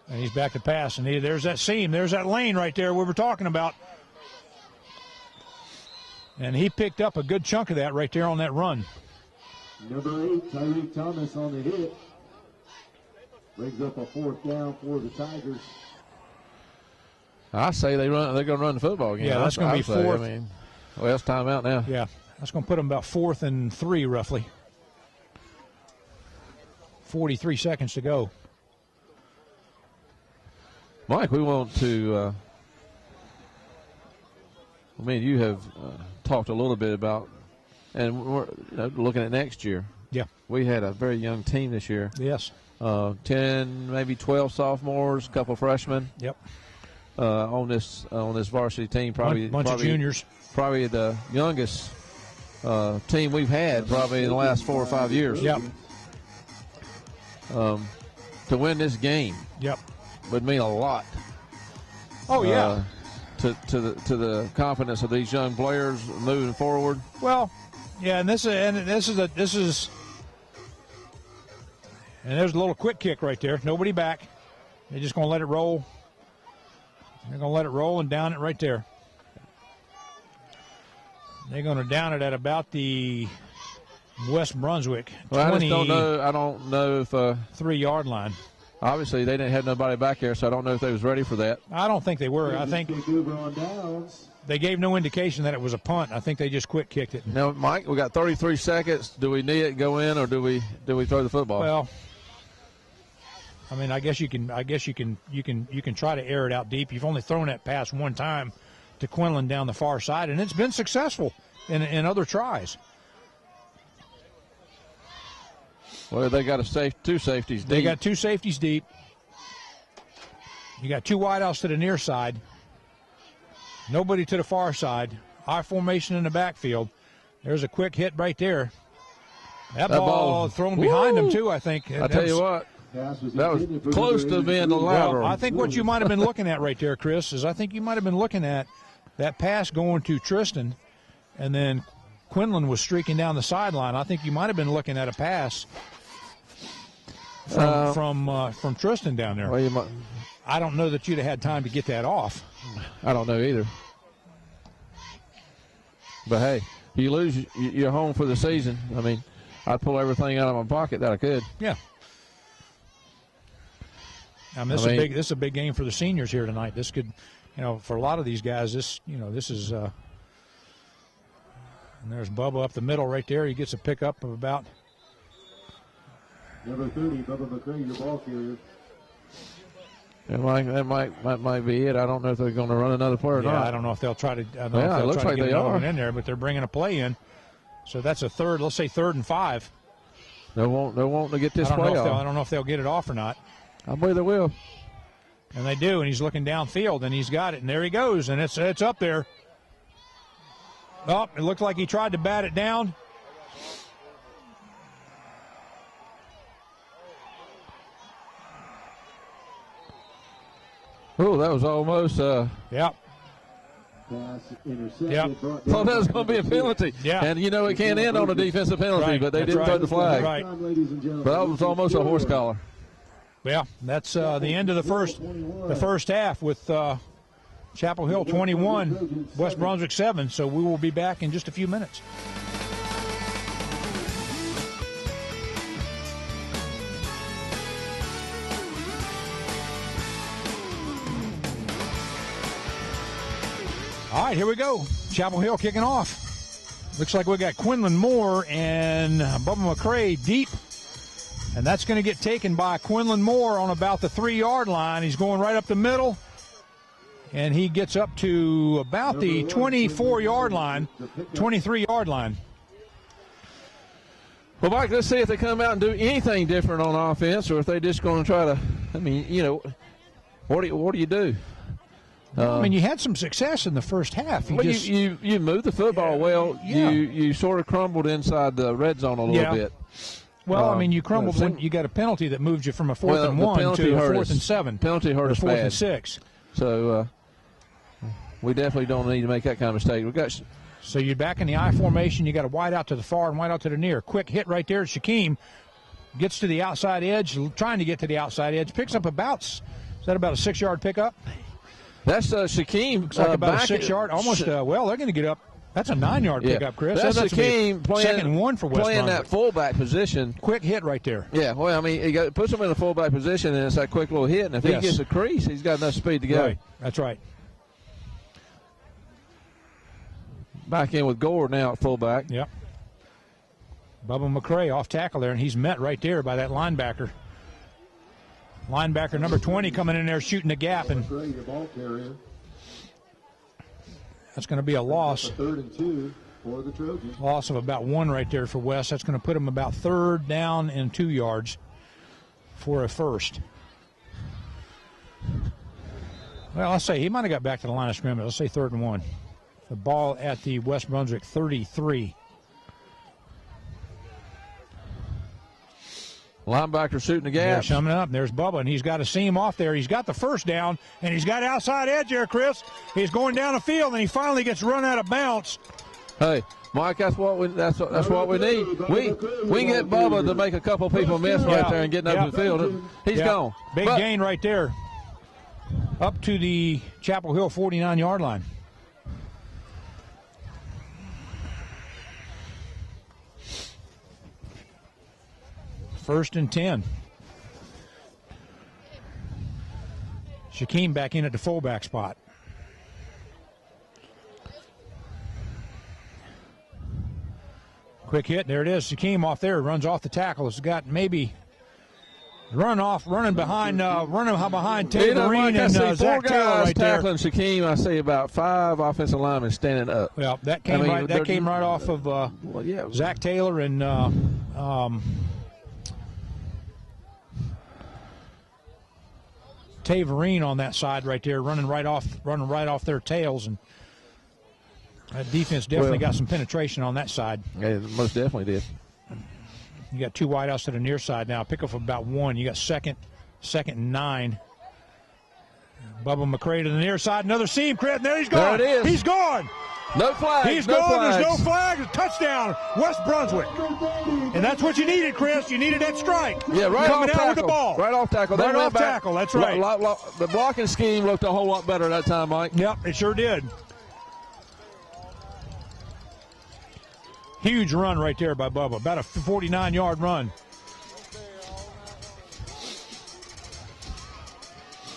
And he's back to pass. And there's that seam. There's that lane right there we were talking about. And he picked up a good chunk of that right there on that run. Number 8, Tyreek Thomas on the hit. Brings up a 4th down for the Tigers. I say they're going to run the football again. Yeah, that's going to be 4th. I mean, well, it's timeout now. Yeah, that's going to put them about 4th and 3 roughly. 43 seconds to go. Mike, we want to you have talked a little bit about, and we're looking at next year. Yeah. We had a very young team this year. Yes. 10, maybe 12 sophomores, a couple freshmen. Yep. On this varsity team, probably bunch of juniors. Probably the youngest team we've had probably in the last 4 or 5 years. Yep. To win this game. Yep. Would mean a lot. Oh yeah. To the confidence of these young players moving forward. Well, yeah, and this is and there's a little quick kick right there. Nobody back. They're just going to let it roll. They're going to let it roll and down it right there. They're going to down it at about the West Brunswick 20. I don't know if 3-yard line. Obviously, they didn't have nobody back there, so I don't know if they was ready for that. I don't think they were. I think they gave no indication that it was a punt. I think they just quick kicked it. Now, Mike, we got 33 seconds. Do we need it go in, or do we throw the football? Well, I mean, I guess you can try to air it out deep. You've only thrown that pass one time to Quinlan down the far side, and it's been successful in other tries. Well, they got two safeties deep. They got two safeties deep. You got two wideouts to the near side. Nobody to the far side. I formation in the backfield. There's a quick hit right there. That ball thrown behind him, too, I think. I tell you what, that was close to being the lateral. Well, I think what you might have been looking at right there, Chris, is I think you might have been looking at that pass going to Tristan, and then Quinlan was streaking down the sideline. I think you might have been looking at a pass from Tristan down there. Well, I don't know that you'd have had time to get that off. I don't know either. But, hey, you lose, you're home for the season. I mean, I'd pull everything out of my pocket that I could. Yeah. This is a big game for the seniors here tonight. This could, for a lot of these guys, this is. And there's Bubba up the middle right there. He gets a pickup of about. Number 30, Bubba McCray, your ball carrier. That might be it. I don't know if they're going to run another play or not. I don't know if they'll try to. It looks like they are in there, but they're bringing a play in. So that's a third. Let's say 3rd and 5. They won't to get this play off. I don't know if they'll get it off or not. I believe they will. And they do. And he's looking downfield, and he's got it. And there he goes, and it's up there. Oh, it looked like he tried to bat it down. Oh, that was almost. Yep. Yep. Thought that was going to be a penalty. Yeah. And, it can't end on a defensive penalty, right. but they That's didn't throw the flag. Right. But that was almost a horse collar. Yeah, that's the end of the first half with Chapel Hill 21, West Brunswick 7. So we will be back in just a few minutes. All right, here we go. Chapel Hill kicking off. Looks like we got Quinlan Moore and Bubba McCray deep. And that's going to get taken by Quinlan Moore on about the 3-yard line. He's going right up the middle. And he gets up to about the 24-yard line, 23-yard line. Well, Mike, let's see if they come out and do anything different on offense, or if they're just going to try to, what do you do? You had some success in the first half. You moved the football well. Yeah. You sort of crumbled inside the red zone a little bit. Well, you crumbled when you got a penalty that moved you from a 4th and 1 to a 4th and 7. Penalty hurt us bad. 4th and 6. So we definitely don't need to make that kind of mistake. So you're back in the I formation. You got a wide out to the far and wide out to the near. Quick hit right there. Shaquem gets to the outside edge, trying to get to the outside edge. Picks up about a 6-yard pickup? That's Shaquem. Looks like about a 6-yard. Almost. They're going to get up. That's a 9-yard pickup, Chris. That's Shaquem playing, second one for West playing Brunswick. That fullback position. Quick hit right there. Yeah, well, he puts him in a fullback position, and it's that quick little hit. And if he gets a crease, he's got enough speed to go. Right. That's right. Back in with Gore now at fullback. Yep. Bubba McCray off tackle there, and he's met right there by that linebacker. Linebacker number 20 coming in there shooting the gap, and that's going to be a loss. 3rd and 2 for the Trojans. Loss of about 1 right there for West. That's going to put him about 3rd down and 2 yards for a first. Well, let's say he might have got back to the line of scrimmage. Let's say 3rd and 1. The ball at the West Brunswick 33. Linebacker shooting the gap. They're coming up. There's Bubba, and he's got a seam off there. He's got the first down, and he's got outside edge there, Chris. He's going down the field, and he finally gets run out of bounds. Hey, Mike, that's what we need. We get Bubba to make a couple people miss right there and getting up the field. He's gone. Big gain right there. Up to the Chapel Hill 49-yard line. First and 10. Shaquem back in at the fullback spot. Quick hit. There it is. Shaquem off there. Runs off the tackle. It's got maybe running behind Tate You know, Marine Mike, I and see four Zach Taylor guys right there. tackling Shaquem. I see about 5 offensive linemen standing up. Well, that came right off of Zach Taylor and Taverine on that side right there, running right off their tails, and that defense definitely got some penetration on that side. Yeah, it most definitely did. You got 2 wideouts to the near side now. Pick up about 1. You got second and 9. Bubba McCray to the near side. Another seam, Crit, and there he's gone. There it is. He's gone. No flag. He's no gone. flags. There's no flag. A touchdown, West Brunswick. And that's what you needed, Chris. You needed that strike. Yeah, right coming off out tackle. with the ball. Right off tackle. Right off tackle. That's right. The blocking scheme looked a whole lot better that time, Mike. Yep, it sure did. Huge run right there by Bubba. About a 49-yard run.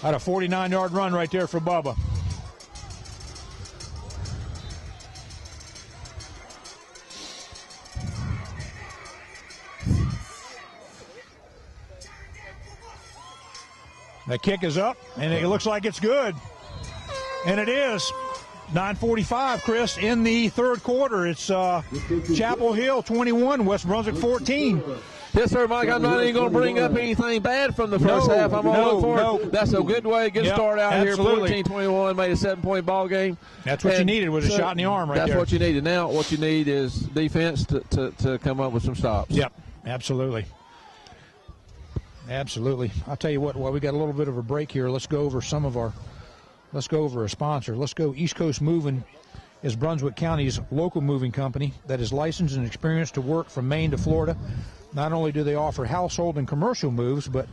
About a 49-yard run right there for Bubba. The kick is up, and it looks like it's good. And it is. 9:45, Chris, in the third quarter. It's Chapel Hill 21, West Brunswick 14. Yes, sir, Mike. I'm not even going to bring up anything bad from the first half. I'm going to look forward. That's a good way, good start out absolutely. here. 14-21, made a 7-point ball game. That's what you needed, was a shot in the arm right there. That's what you needed. Now what you need is defense to come up with some stops. Yep, absolutely. Absolutely. I'll tell you what, while we got a little bit of a break here, let's go over a sponsor. Let's go. East Coast Moving is Brunswick County's local moving company that is licensed and experienced to work from Maine to Florida. Not only do they offer household and commercial moves, but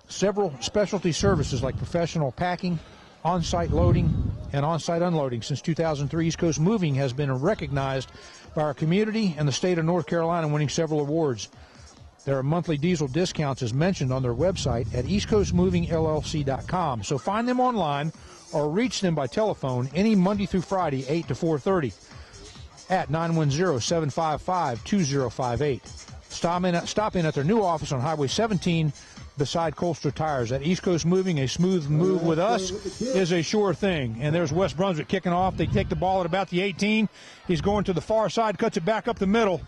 several specialty services like professional packing, on-site loading, and on-site unloading. Since 2003, East Coast Moving has been recognized by our community and the state of North Carolina, winning several awards. There are monthly diesel discounts as mentioned on their website at eastcoastmovingllc.com. So find them online or reach them by telephone any Monday through Friday, 8 to 4:30 at 910-755-2058. Stop in at their new office on Highway 17 beside Colster Tires. At East Coast Moving, a smooth move with us is a sure thing. And there's West Brunswick kicking off. They take the ball at about the 18. He's going to the far side, cuts it back up the middle.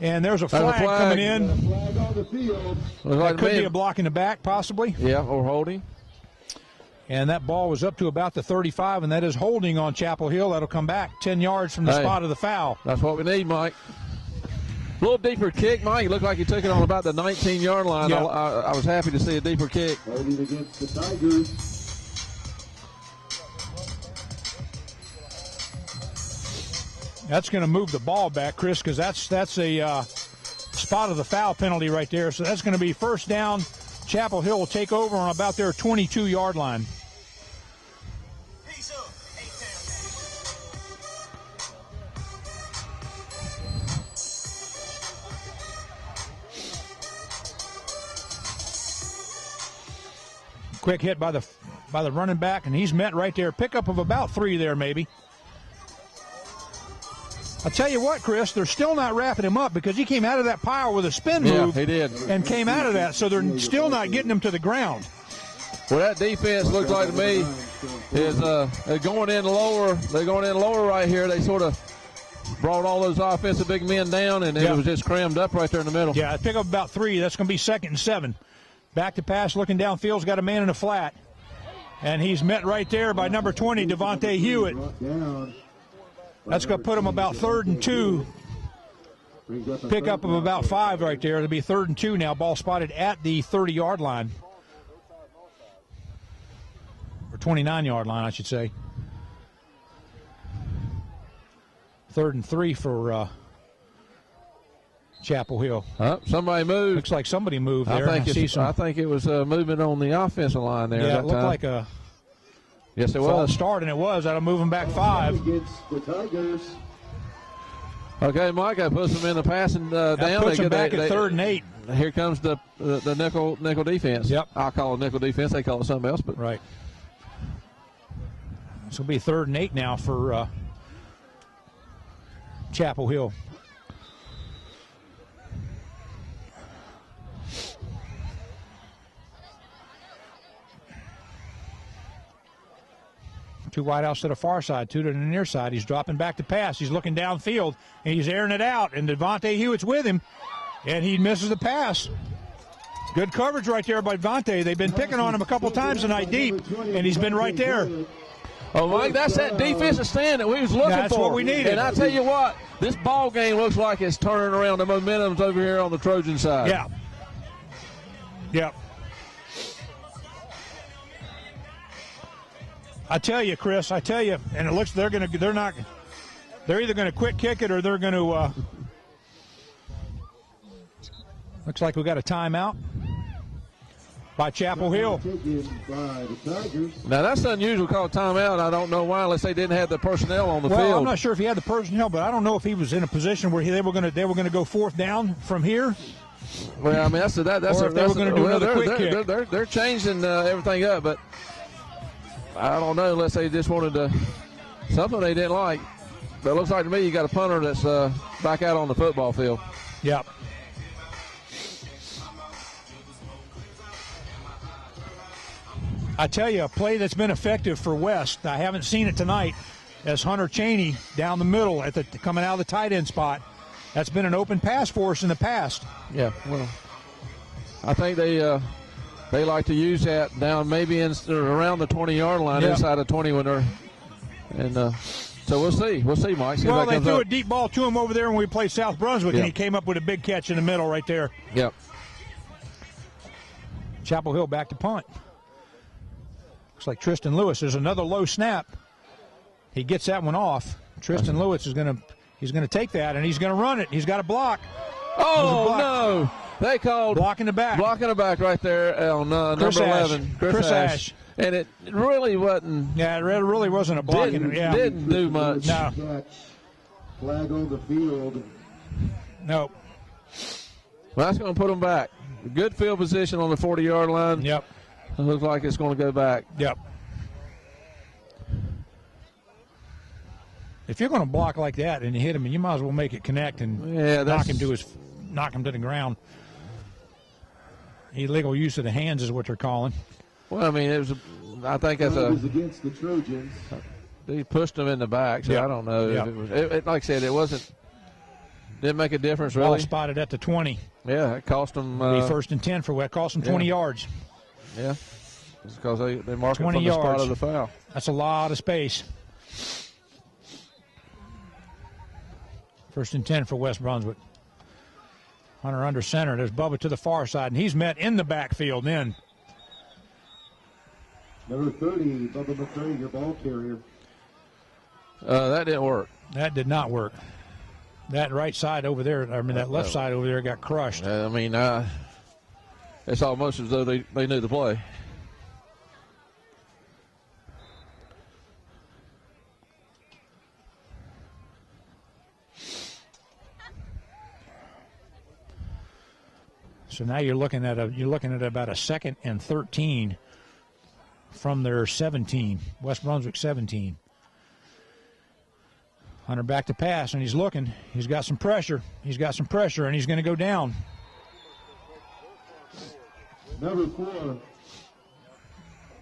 And there's a flag coming in. That could be a block in the back, possibly. Yeah, or holding. And that ball was up to about the 35, and that is holding on Chapel Hill. That'll come back 10 yards from the spot of the foul. That's what we need, Mike. A little deeper kick, Mike. It looked like he took it on about the 19-yard line. Yeah. I was happy to see a deeper kick. Holding against the Tigers. That's going to move the ball back, Chris, because that's a spot of the foul penalty right there. So that's going to be first down. Chapel Hill will take over on about their 22-yard line. Quick hit by the running back, and he's met right there. Pickup of about 3 there, maybe. I'll tell you what, Chris, they're still not wrapping him up because he came out of that pile with a spin move. Yeah, he did. And came out of that, so they're still not getting him to the ground. Well, that defense looked like to me is they're going in lower. They're going in lower right here. They sort of brought all those offensive big men down, and it was just crammed up right there in the middle. Yeah, pick up about 3. That's going to be 2nd and 7. Back to pass, looking downfield's got a man in a flat. And he's met right there by number 20, Devontae Hewitt. That's going to put him about 3rd and 2. Pick up of about 5 right there. It'll be 3rd and 2 now. Ball spotted at the 30-yard line. Or 29-yard line, I should say. 3rd and 3 for Chapel Hill. Somebody moved. Looks like somebody moved there. I think it was movement on the offensive line there. Yeah, it looked like a yes, it false was. start, and it was. That'll move him back 5. Against the Tigers. Okay, Mike, I puts them in the passing down. That puts them back at 3rd and 8. Here comes the nickel defense. Yep. I'll call it nickel defense. They call it something else. But Right. This will be 3rd and 8 now for Chapel Hill. 2 wide outs to the far side, 2 to the near side. He's dropping back to pass. He's looking downfield, and he's airing it out. And Devontae Hewitt's with him, and he misses the pass. Good coverage right there by Devontae. They've been picking on him a couple times tonight deep, and he's been right there. Oh, Mike, that's that defensive stand that we was looking for. That's what we needed. And I tell you what, this ball game looks like it's turning around. The momentum's over here on the Trojan side. Yeah. Yeah. I tell you, Chris, and it looks they're either going to quick kick it or they're going to looks like we got a timeout by Chapel Hill. Now, that's an unusual call, timeout. I don't know why, unless they didn't have the personnel on the field. Well, I'm not sure if he had the personnel, but I don't know if he was in a position where they were going to go 4th down from here. Well, I mean, that's or if they were going to do another quick kick. They're changing everything up, but I don't know, unless they just wanted to something they didn't like. But it looks like to me you got a punter that's back out on the football field. Yep. I tell you, a play that's been effective for West, I haven't seen it tonight, as Hunter Cheney down the middle coming out of the tight end spot. That's been an open pass for us in the past. Yeah, well, I think they like to use that down maybe around the 20-yard line, inside of 20 when they're so we'll see. We'll see, Mike. See well, they threw a deep ball to him over there when we played South Brunswick, and he came up with a big catch in the middle right there. Yep. Chapel Hill back to punt. Looks like Tristan Lewis. There's another low snap. He gets that one off. Tristan Lewis is going to take that, and he's going to run it. He's got a block. Oh, no. They called blocking the back. Blocking the back right there on number 11. Chris Ash. And it really wasn't. Yeah, it really wasn't a blocking. Didn't do much. No. Flag on the field. No. Well, that's going to put them back. Good field position on the 40-yard line. Yep. It looks like it's going to go back. Yep. If you're going to block like that and you hit him, you might as well make it connect and knock him to the ground. Illegal use of the hands is what they're calling. Well, I mean, I think that's it was against the Trojans. He pushed him in the back, so I don't know. If it was, like I said, didn't make a difference really. Ball spotted at the 20. Yeah, it cost them. Be 1st and 10 for West. Cost them 20 yards. Yeah, it's because they marked it from the spot of the foul. That's a lot of space. 1st and 10 for West Brunswick. Hunter under center. There's Bubba to the far side, and he's met in the backfield then. Number 30, Bubba McCray, your ball carrier. That didn't work. That did not work. That right side over there, that left side over there got crushed. I mean, it's almost as though they knew the play. So now you're looking at about a 2nd and 13 from their 17, West Brunswick 17. Hunter back to pass, and he's looking. He's got some pressure. And he's going to go down. Number 4,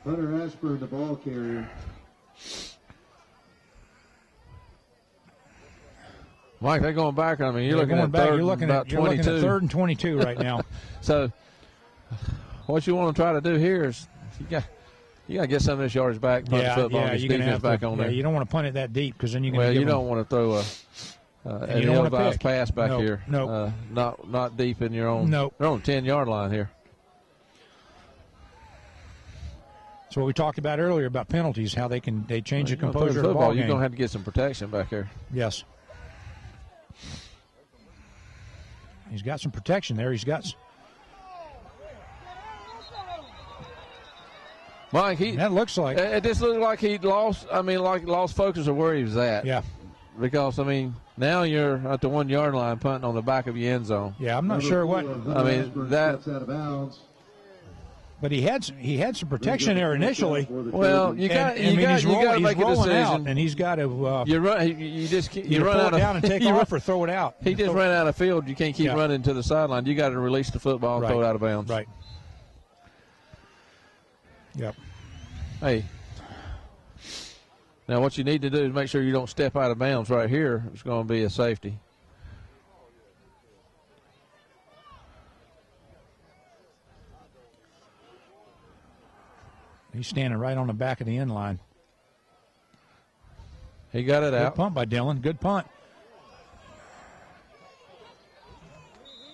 Hunter Ashburn, the ball carrier. Mike, they're going back. I mean, you're looking at 3rd and 22 right now. So what you want to try to do here is you got to get some of this yards back. Punt the football, get defense back on there. You don't want to punt it that deep because then you're going to. Well, you don't want to throw an ill-advised pass back here. Nope. Not deep in your own. Nope. They're on 10-yard line here. That's what we talked about earlier about penalties, how they change the composure of the ball game. You're going to have to get some protection back here. Yes. He's got some protection there. Mike, that looks like it just looked like he lost. I mean, like lost focus of where he was at. Yeah. Because I mean, now you're at the 1-yard line, punting on the back of your end zone. Yeah, I'm not sure what. I mean that. Out of bounds. But he had some protection there initially. Well, you got to make a decision, out, and he's got to. You run out it down and take off or throw it out. He just ran out of field. You can't keep running to the sideline. You got to release the football and throw it out of bounds. Right. Yep. Hey, Now, what you need to do is make sure you don't step out of bounds right here. It's going to be a safety. He's standing right on the back of the end line. He got it out. Good punt by Dillon. Good punt.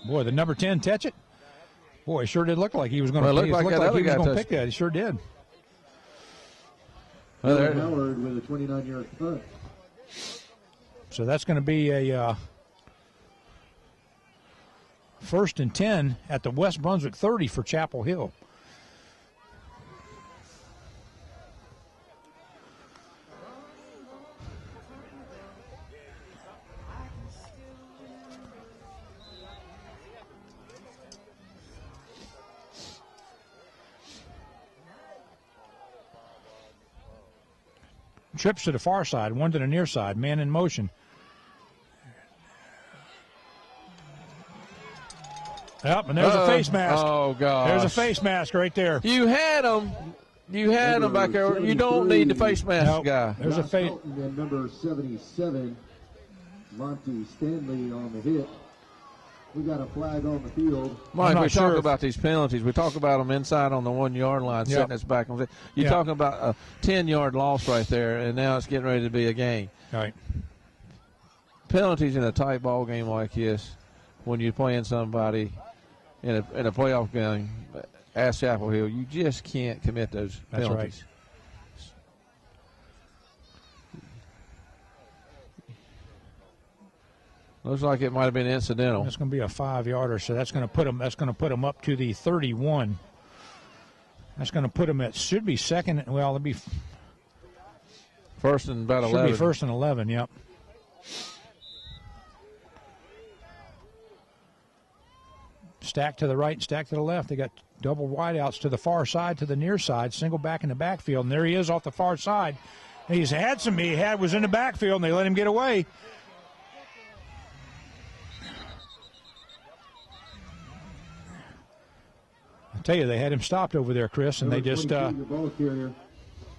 Boy, the number 10 catch it. Boy, it sure did look like he was going to pick that. He sure did. Well, Howard with a 29-yard punt. So that's going to be a 1st and 10 at the West Brunswick 30 for Chapel Hill. Trips to the far side, one to the near side, man in motion. Yep, and there's a face mask. Oh, gosh. There's a face mask right there. You had him. You had him back there. You don't need the face mask guy. There's a face. And number 77, Monty Stanley on the hit. We got a flag on the field. Mike, we talk about these penalties. We talk about them inside on the 1 yard line, setting us back on. You're talking about a 10-yard loss right there, and now it's getting ready to be a game. Right. Penalties in a tight ball game like this, when you're playing somebody in a playoff game, ask Chapel Hill, you just can't commit those penalties. That's right. Looks like it might have been incidental. That's going to be a 5-yarder, so that's going to put them up to the 31. That's going to put them at should be second. Well, it'll be first and about 11. Should be first and 11. Yep. Stack to the right and stack to the left. They got double wideouts to the far side, to the near side, single back in the backfield, and there he is off the far side. He was in the backfield, and they let him get away. I tell you, they had him stopped over there, Chris, and they just the ball carrier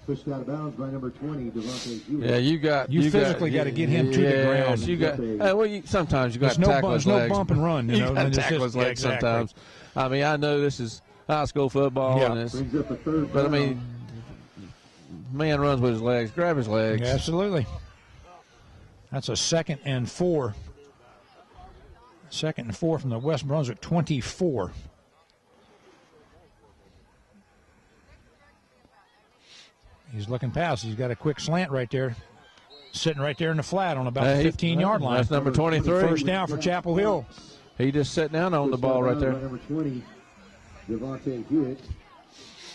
pushed out of bounds by number 20, Devontae Hewitt. Yeah, you physically got to get him to the ground. You got. Sometimes you got to tackle his legs. No bump and run. You got to tackle his legs sometimes. I mean, I know this is high school football, but I mean, man runs with his legs. Grab his legs. Yeah, absolutely. That's a 2nd and 4. 2nd and 4 from the West Brunswick 24. He's looking past. He's got a quick slant right there. Sitting right there in the flat on about the 15-yard line. That's number 23. First down for Chapel Hill. He just sat down on the ball right there. Number 20, Devontae Hewitt.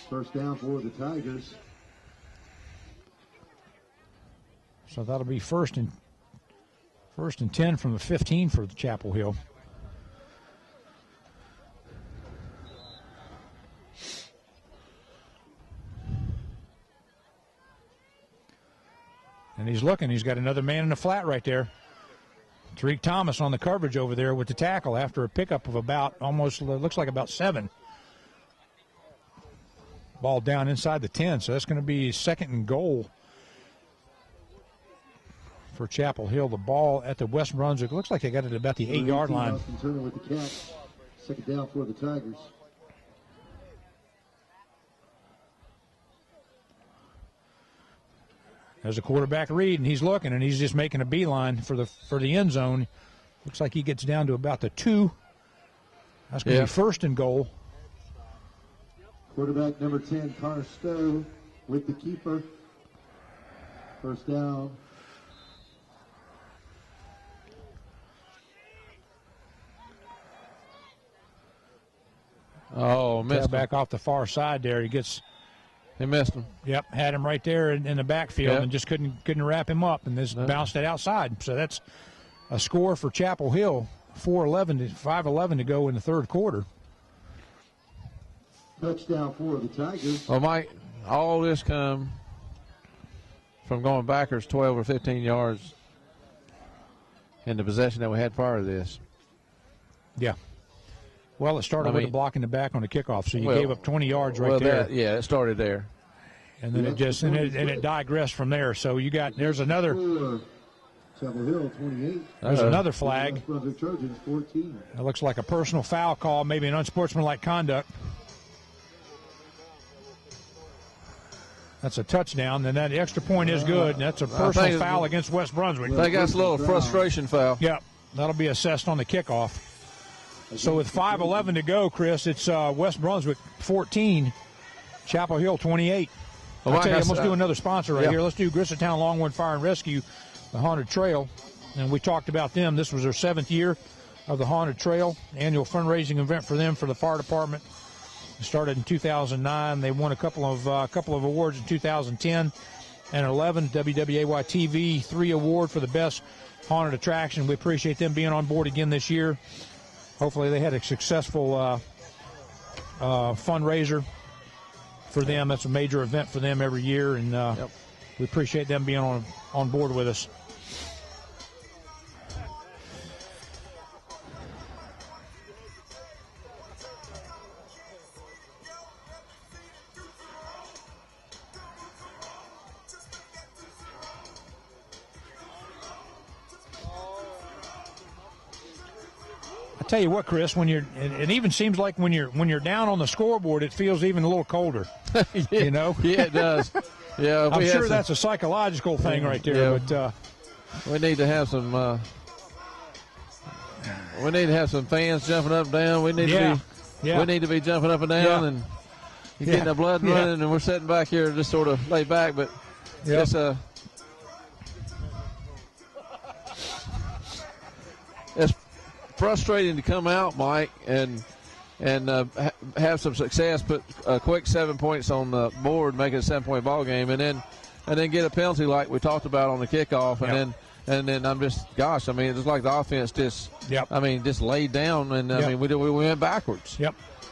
First down for the Tigers. So that'll be first and 10 from the 15 for the Chapel Hill. And he's looking. He's got another man in the flat right there. Tariq Thomas on the coverage over there with the tackle after a pickup of looks like about 7. Ball down inside the 10, so that's going to be 2nd and goal for Chapel Hill. The ball at the West Brunswick. Looks like they got it at about the 8-yard line. Austin Turner with the catch. 2nd down for the Tigers. There's a quarterback read, and he's looking, and he's just making a beeline for the end zone. Looks like he gets down to about the 2. That's going to be 1st and goal. Quarterback number 10, Connor Stowe with the keeper. First down. Oh, missed him. Back off the far side there. He missed him. Yep, had him right there in the backfield and just couldn't wrap him up, and this bounced it outside. So that's a score for Chapel Hill. 5:11 to go in the third quarter. Touchdown for the Tigers. Well, Mike, all this come from going backwards 12 or 15 yards in the possession that we had prior to this. Yeah. Well, it started with a block in the back on the kickoff, so you gave up 20 yards right there. It started there. And then it digressed from there. So there's another. Chapel Hill 28. There's another flag. West Brunswick Trojans 14. It looks like a personal foul call, maybe an unsportsmanlike conduct. That's a touchdown, and that extra point is good. And that's a personal foul against West Brunswick. I think that's a little frustration foul. Yep, that'll be assessed on the kickoff. So with 5:11 to go, Chris, it's West Brunswick 14, Chapel Hill 28. I'll tell you, let's do another sponsor right here. Let's do Griswoldtown Longhorn Fire and Rescue, the Haunted Trail. And we talked about them. This was their 7th year of the Haunted Trail, annual fundraising event for them for the fire department. It started in 2009. They won a couple of awards in 2010 and 11. WWAY TV 3 award for the best haunted attraction. We appreciate them being on board again this year. Hopefully they had a successful fundraiser for them. That's a major event for them every year, and we appreciate them being on board with us. I tell you what, Chris, it even seems like when you're down on the scoreboard, it feels even a little colder. You know? Yeah, it does. Yeah, I'm sure that's a psychological thing right there. Yeah. But we need to have some. We need to have some fans jumping up and down. We need to be jumping up and down and getting the blood running. And we're sitting back here just sort of laid back, but it's frustrating to come out, Mike, and have some success, put a quick 7 points on the board, make it a 7-point ball game, and then get a penalty like we talked about on the kickoff, and then I'm just, gosh, I mean, it's like the offense just laid down, and I mean we went backwards.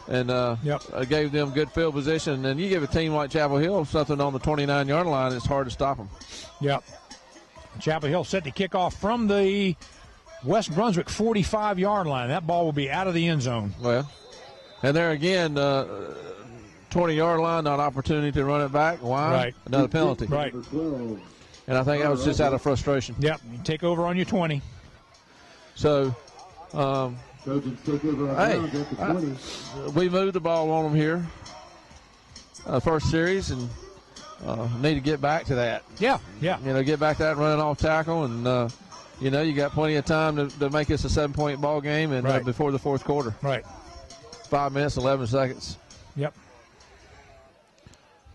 And I gave them good field position, and you give a team like Chapel Hill something on the 29-yard line, it's hard to stop them. Chapel Hill set to kick off from the West Brunswick 45-yard line. That ball will be out of the end zone. Well, and there again, 20-yard line, not opportunity to run it back. Why? Right. Another penalty. Right. And I think that was just out of frustration. Yep. You take over on your 20. So, Trojans take over at the 20. We moved the ball on them here. First series, and need to get back to that. Yeah. Get back to that running off tackle, and you got plenty of time to make this a 7-point ball game, and before the fourth quarter. Right. 5 minutes, 11 seconds. Yep.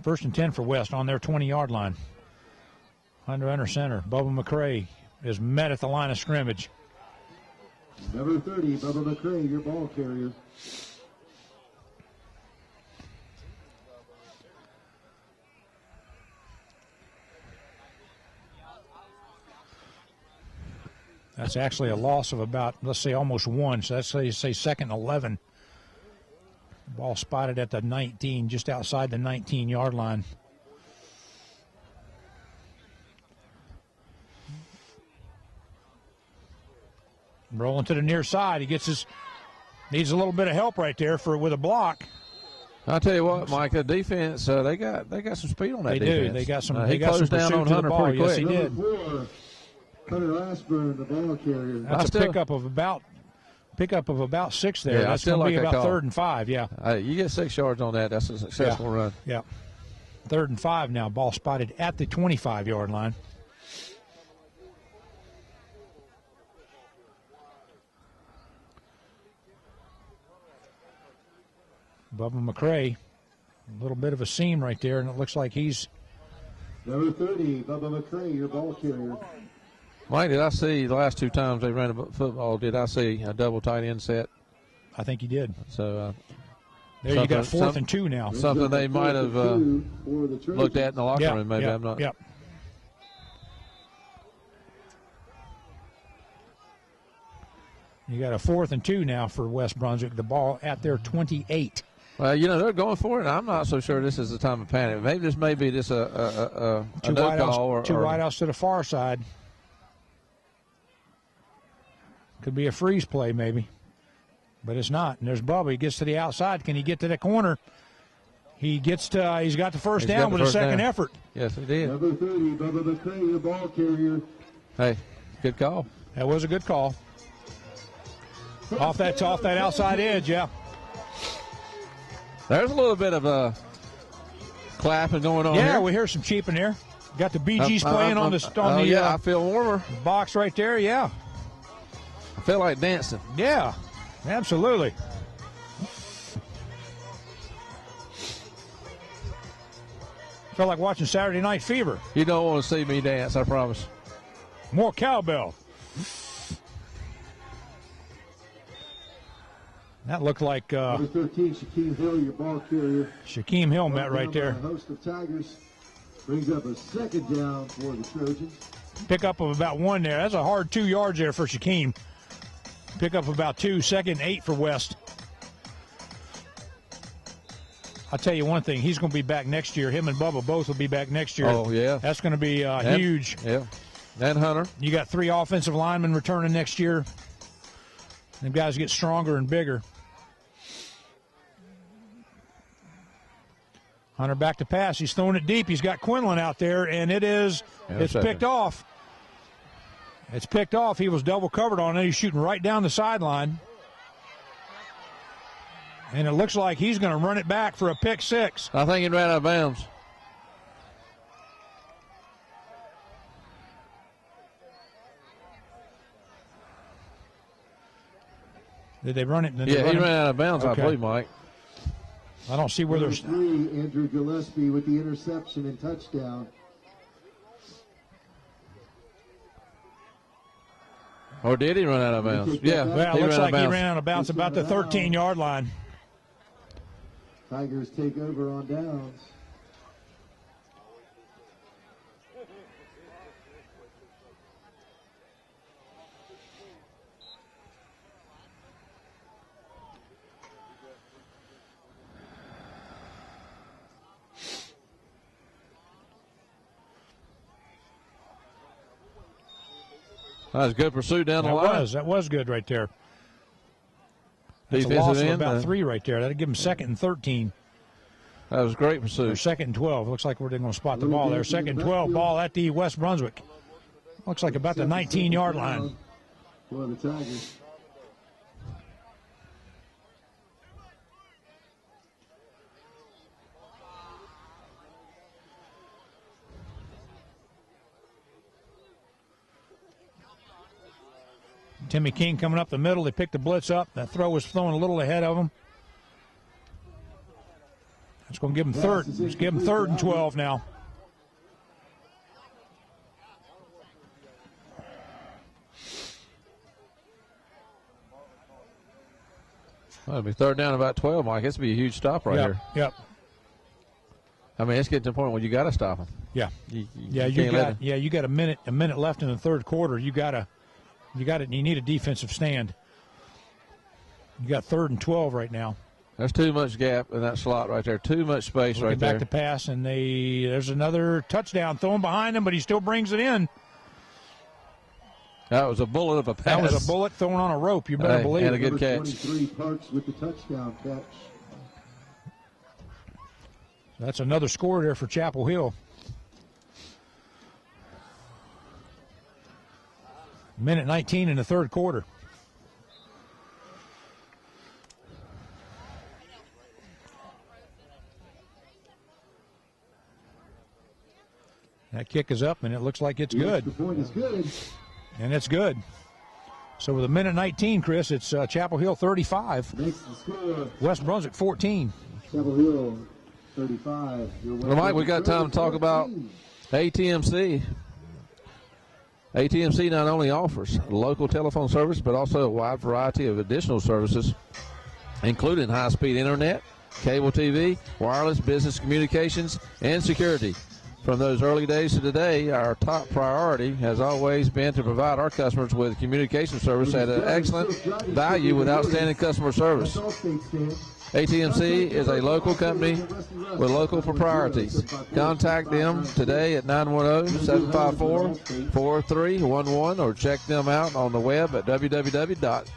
1st and 10 for West on their 20-yard line. Under center, Bubba McCray is met at the line of scrimmage. Number 30, Bubba McCray, your ball carrier. That's actually a loss of about, let's say, almost 1. So that's, say 2nd and 11. Ball spotted at the 19, just outside the 19-yard line. Rolling to the near side. He needs a little bit of help right there with a block. I'll tell you what, Mike, the defense, they got some speed on that defense. They do. They got some. He closed down on Hunter pretty quick. Yes, he did. Hunter Ashburn, the ball carrier. That's a pickup of about 6 there. That's going to be about 3rd and 5. Yeah. You get 6 yards on that. That's a successful run. Yeah. 3rd and 5 now. Ball spotted at the 25-yard line. Bubba McCray, a little bit of a seam right there, and it looks like he's. Number 30, Bubba McCray, your ball carrier. Mike, did I see the last 2 times they ran a football, did I see a double tight end set? I think you did. So there you got 4th and 2 now. Something they might have looked at in the locker room, maybe. I'm not. Yep. You got a 4th and 2 now for West Brunswick. The ball at their 28. Well, they're going for it. I'm not so sure this is the time of panic. Maybe this may be just a two no call or wideouts to the far side. Could be a freeze play, maybe, but it's not. And there's Bubba. He gets to the outside. Can he get to the corner? He gets to, he's got the first down with a second effort. Yes, he did. Number 30, Bubba McCray, the ball carrier. Hey, good call. That was a good call. Off that outside edge, yeah. There's a little bit of clapping going on here. Yeah, we hear some cheeping there. Got the BGs playing on the I feel warmer. Box right there, yeah. I feel like dancing. Yeah, absolutely. Felt like watching Saturday Night Fever. You don't want to see me dance, I promise. More cowbell. That looked like Number 13, Shaquem Hill, your ball carrier. Shaquem Hill met right there. A host of Tigers brings up a second down for the Trojans. Pickup of about 1 there. That's a hard 2 yards there for Shaquem. Pickup about 2, second and 8 for West. I'll tell you one thing. He's going to be back next year. Him and Bubba both will be back next year. Oh, yeah. That's going to be huge. Yeah. And Hunter. You got 3 offensive linemen returning next year. Them guys get stronger and bigger. Hunter back to pass. He's throwing it deep. He's got Quinlan out there, and it's picked off. It's picked off. He was double covered on it. He's shooting right down the sideline. And it looks like he's going to run it back for a pick 6. I think he ran out of bounds. Did they run it? Yeah, he ran out of bounds, okay. I believe, Mike. I don't see where there's... 3, Andrew Gillespie with the interception and touchdown. Or did he run out of bounds? Yeah. Well, it looks like he ran out of bounds about the 13-yard line. Tigers take over on downs. That was good pursuit down the line. That was good right there. That's a loss of about 3 right there. That'd give him 2nd and 13. That was great pursuit. Or 2nd and 12. Looks like we're going to spot the ball there. 2nd and 12 ball at the West Brunswick. Looks like about the 19-yard line. For the Tigers. Timmy King coming up the middle. They picked the blitz up. That throw was thrown a little ahead of him. That's going to give him third. Let's give him 3rd and 12 now. Well, it'll be 3rd down about 12, Mike. It's going to be a huge stop right here. Yep. I mean, it's getting to the point where you got to stop him. Yeah. You got a minute left in the 3rd quarter. You need a defensive stand. You got 3rd and 12 right now. There's too much gap in that slot right there. Too much space right there. Back to pass, and there's another touchdown thrown behind him, but he still brings it in. That was a bullet of a pass. That was a bullet thrown on a rope. You better believe it. And a good catch. 23 Parks with the touchdown catch. That's another score there for Chapel Hill. Minute 19 in the 3rd quarter. That kick is up, and it looks like it's good. The point is good. And it's good. So with a minute 19, Chris, it's Chapel Hill 35. Makes the score. West Brunswick 14. Chapel Hill 35. Well, Mike, we got time to talk about ATMC. ATMC not only offers local telephone service, but also a wide variety of additional services, including high-speed internet, cable TV, wireless business communications, and security. From those early days to today, our top priority has always been to provide our customers with communication service at an excellent value with outstanding customer service. ATMC is a local company with local proprieties. Contact them today at 910-754-4311 or check them out on the web at www.atmc.net.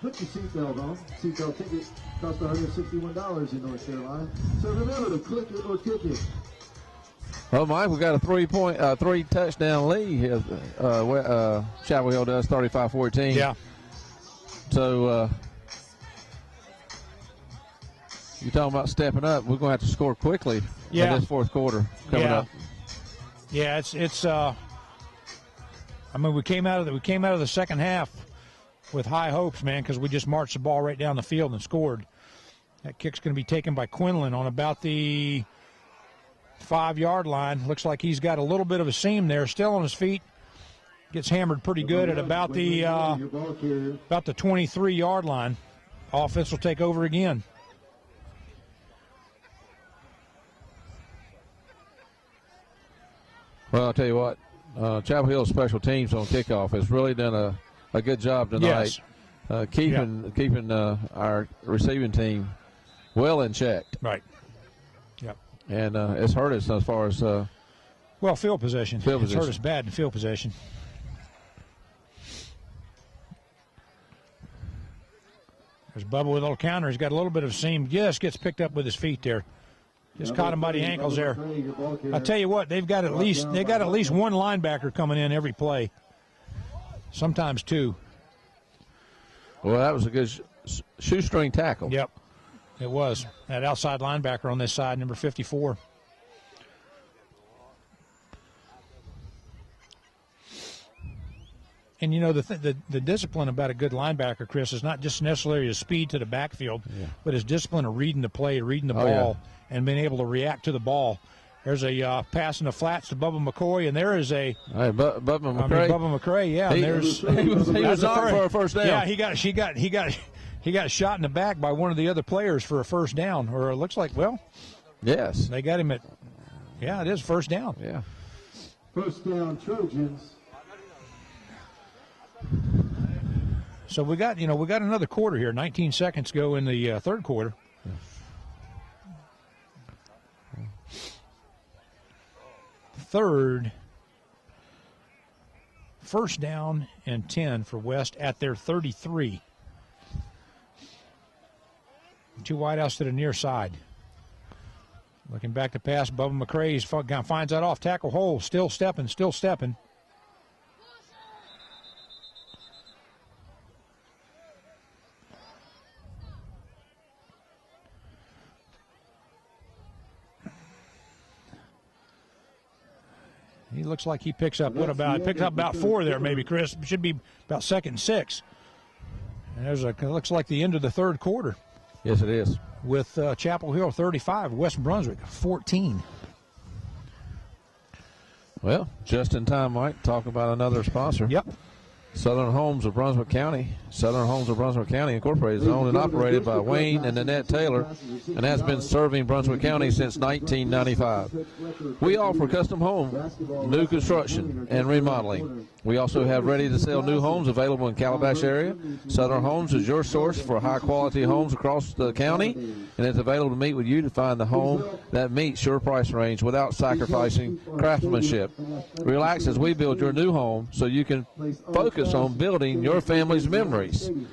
Put your seatbelt on. Seatbelt ticket costs $161 in North Carolina. So remember to click it or kick it. Well, Mike, we got a three touchdown lead. Chapel Hill does 35-14. Yeah. So you're talking about stepping up. We're going to have to score quickly in this fourth quarter coming up. Yeah, it's. I mean, we came out of the second half with high hopes, man, because we just marched the ball right down the field and scored. That kick's going to be taken by Quinlan on about the 5-yard line. Looks like he's got a little bit of a seam there. Still on his feet. Gets hammered pretty good at about the 23-yard line. Offense will take over again. Well, I'll tell you what, Chapel Hill special teams on kickoff has really done a good job tonight. Yes. Keeping our receiving team well in check. Right. Yep. And it's hurt us as far as field position. It's hurt us bad in field position. There's Bubba with a little counter. He's got a little bit of seam. Just gets picked up with his feet there. Just caught him by the ankles there. I tell you what, they've got at least one linebacker coming in every play. Sometimes two. Well, that was a good shoestring tackle. Yep, it was. That outside linebacker on this side, number 54. And, you know, the discipline about a good linebacker, Chris, is not just necessarily his speed to the backfield, but his discipline of reading the play, reading the ball, and being able to react to the ball. There's a pass in the flats to Bubba McCoy, and there is a Bubba McCray. Yeah, he was on for a first down. Yeah, he got shot in the back by one of the other players for a first down, or it looks like. Well, yes, they got him at. Yeah, it is first down. Yeah, first down, Trojans. So we got another quarter here. 19 seconds go in the third quarter. First down and 10 for West at their 33. Two wideouts to the near side. Looking back to pass, Bubba McCray finds that off tackle hole. Still stepping. He looks like he picks up about 4 there, maybe, Chris. It should be about 2nd and 6. And it looks like the end of the third quarter. Yes, it is. With Chapel Hill 35, West Brunswick 14. Well, just in time, Mike. Talk about another sponsor. Yep. Southern Homes of Brunswick County. Southern Homes of Brunswick County Incorporated is owned and operated by Wayne and Annette Taylor and has been serving Brunswick County since 1995. We offer custom home, new construction, and remodeling. We also have ready-to-sell new homes available in Calabash area. Southern Homes is your source for high-quality homes across the county, and it's available to meet with you to find the home that meets your price range without sacrificing craftsmanship. Relax as we build your new home so you can focus on building your family's memories.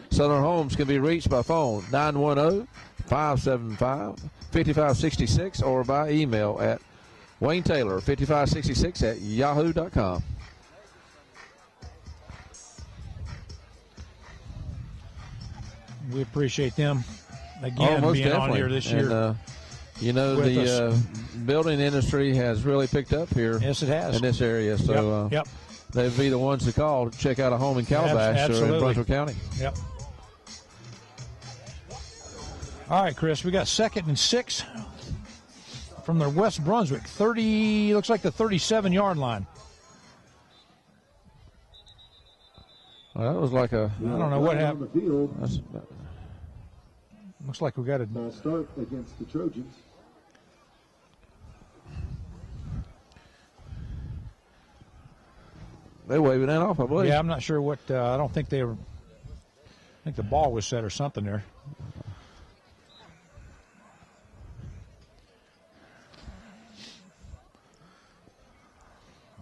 Southern Homes can be reached by phone 910-575-5566 or by email at WayneTaylor5566@yahoo.com. We appreciate them again being definitely on here this year. And, the building industry has really picked up here. Yes, it has. In this area. So yep. They'd be the ones to call to check out a home in Calabash or in Brunswick County. Yep. All right, Chris, we got 2nd and 6 from the West Brunswick. 30, looks like the 37-yard line. Well, that was like I don't know what happened. Looks like we got a ball start against the Trojans. They waving that off, I believe. Yeah, I'm not sure what. I don't think they were. I think the ball was set or something there.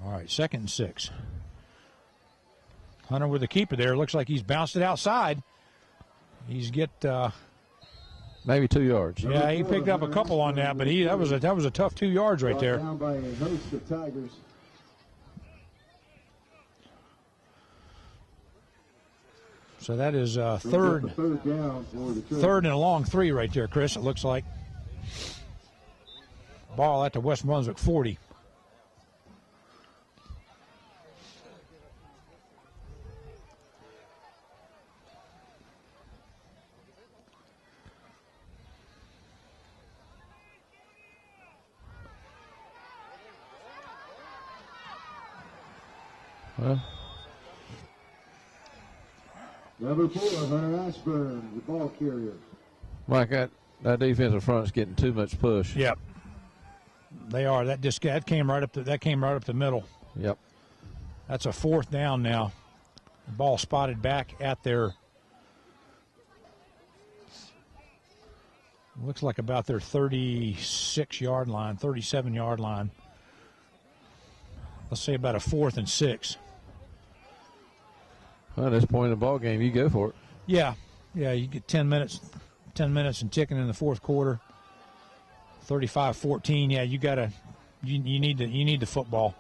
All right, 2nd and 6. Hunter with the keeper there. Looks like he's bounced it outside. He's get maybe 2 yards. yeah, he picked up a couple on that, but that was a tough 2 yards right there. Down by a host of Tigers. So that is third down for the Trojans. and a long 3 right there, Chris. It looks like ball at the West Brunswick 40. Well, Number 4, Hunter Ashburn, the ball carrier. Mike, that defensive front is getting too much push. Yep, they are. That came right up the middle. Yep. That's a 4th down now. The ball spotted back at their, looks like about their 36-yard line, 37-yard line. Let's say about a 4th and 6. Well, at this point in the ball game, you go for it. Yeah, you get 10 minutes and ticking in the 4th quarter. 35-14. Yeah, you need the football.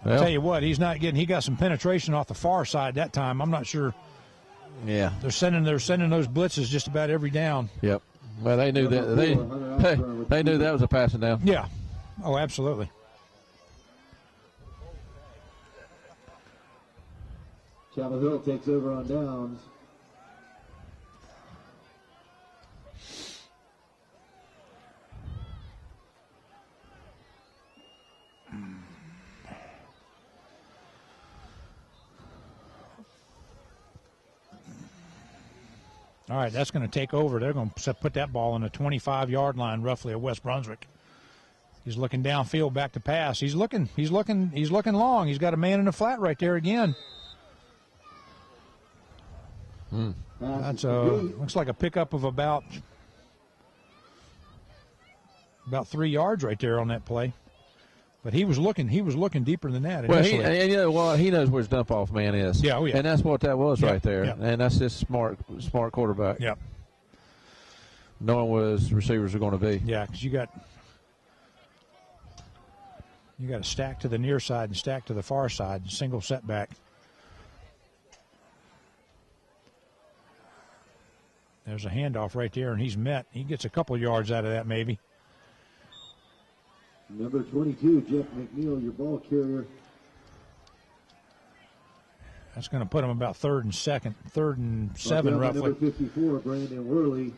I'll tell you what, he got some penetration off the far side that time. I'm not sure. Yeah. They're sending those blitzes just about every down. Yep. Well, they knew that they knew that was a passing down. Yeah. Oh, absolutely. Chapel Hill takes over on downs. All right, that's going to take over. They're going to put that ball on the 25-yard line, roughly, of West Brunswick. He's looking downfield, back to pass. He's looking long. He's got a man in the flat right there again. That's looks like a pickup of about 3 yards right there on that play. But he was looking deeper than that initially. Well, he knows where his dump off man is. Yeah, oh yeah. And that's what that was right there. Yeah. And that's just smart quarterback. Yeah. Knowing where his receivers are going to be. Yeah, because you got a stack to the near side and stack to the far side, single setback. There's a handoff right there, and he's met. He gets a couple yards out of that, maybe. Number 22, Jeff McNeil, your ball carrier. That's going to put him about 3rd and 7, roughly. Number 54, Brandon Worley.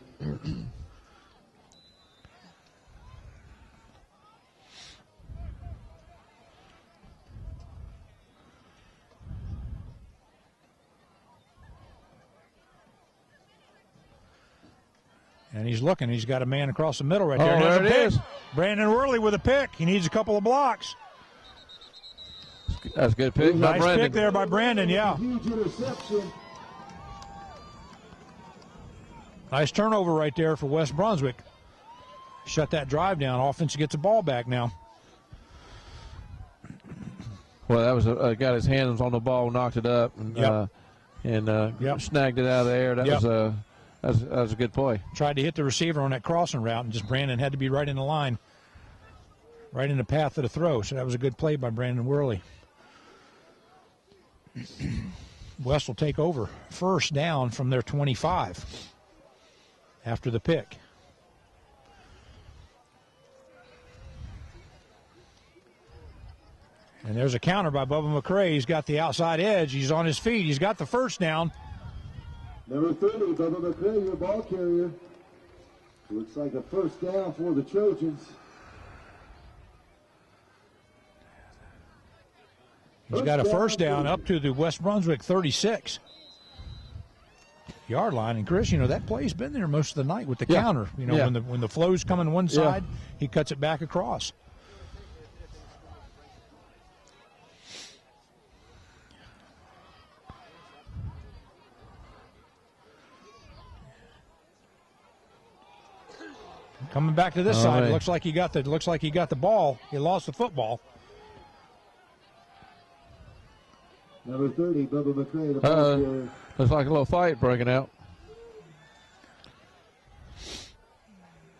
And he's looking. He's got a man across the middle right there. Oh, there it is. Brandon Worley with a pick. He needs a couple of blocks. That's a good pick. Nice pick there by Brandon, yeah. Huge interception. Nice turnover right there for West Brunswick. Shut that drive down. Offense gets the ball back now. Well, that was got his hands on the ball, knocked it up, and snagged it out of the air. That was a good play. Tried to hit the receiver on that crossing route, and just Brandon had to be right in the line, right in the path of the throw. So that was a good play by Brandon Worley. West will take over. First down from their 25 after the pick. And there's a counter by Bubba McCray. He's got the outside edge. He's on his feet. He's got the first down. Number 30, Bubba McCray, your ball carrier. Looks like a first down for the Trojans. He's got a first down up to the West Brunswick 36-yard line. And, Chris, that play's been there most of the night with the counter. When the flow's coming one side, he cuts it back across. Coming back to this side, it looks like he got the ball. He lost the football. Number 30, Bubba McRae. Looks like a little fight breaking out.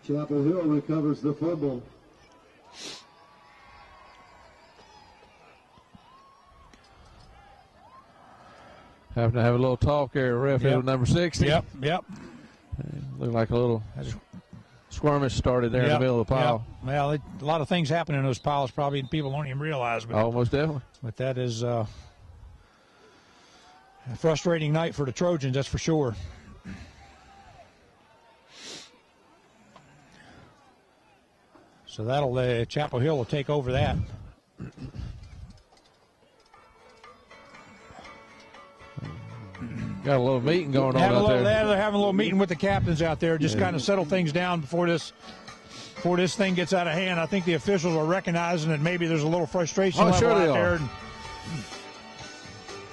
Chapel Hill recovers the fumble. Having to have a little talk there, ref. Yep. Number 60. Yep. Looked like a little skirmish started there in the middle of the pile. Yep. Well, a lot of things happen in those piles probably people don't even realize. But, most definitely. But that is a frustrating night for the Trojans, that's for sure. So that'll Chapel Hill will take over that. Got a little meeting going on out there. They're having a little meeting with the captains out there, just kind of settle things down before this thing gets out of hand. I think the officials are recognizing that maybe there's a little frustration level out there.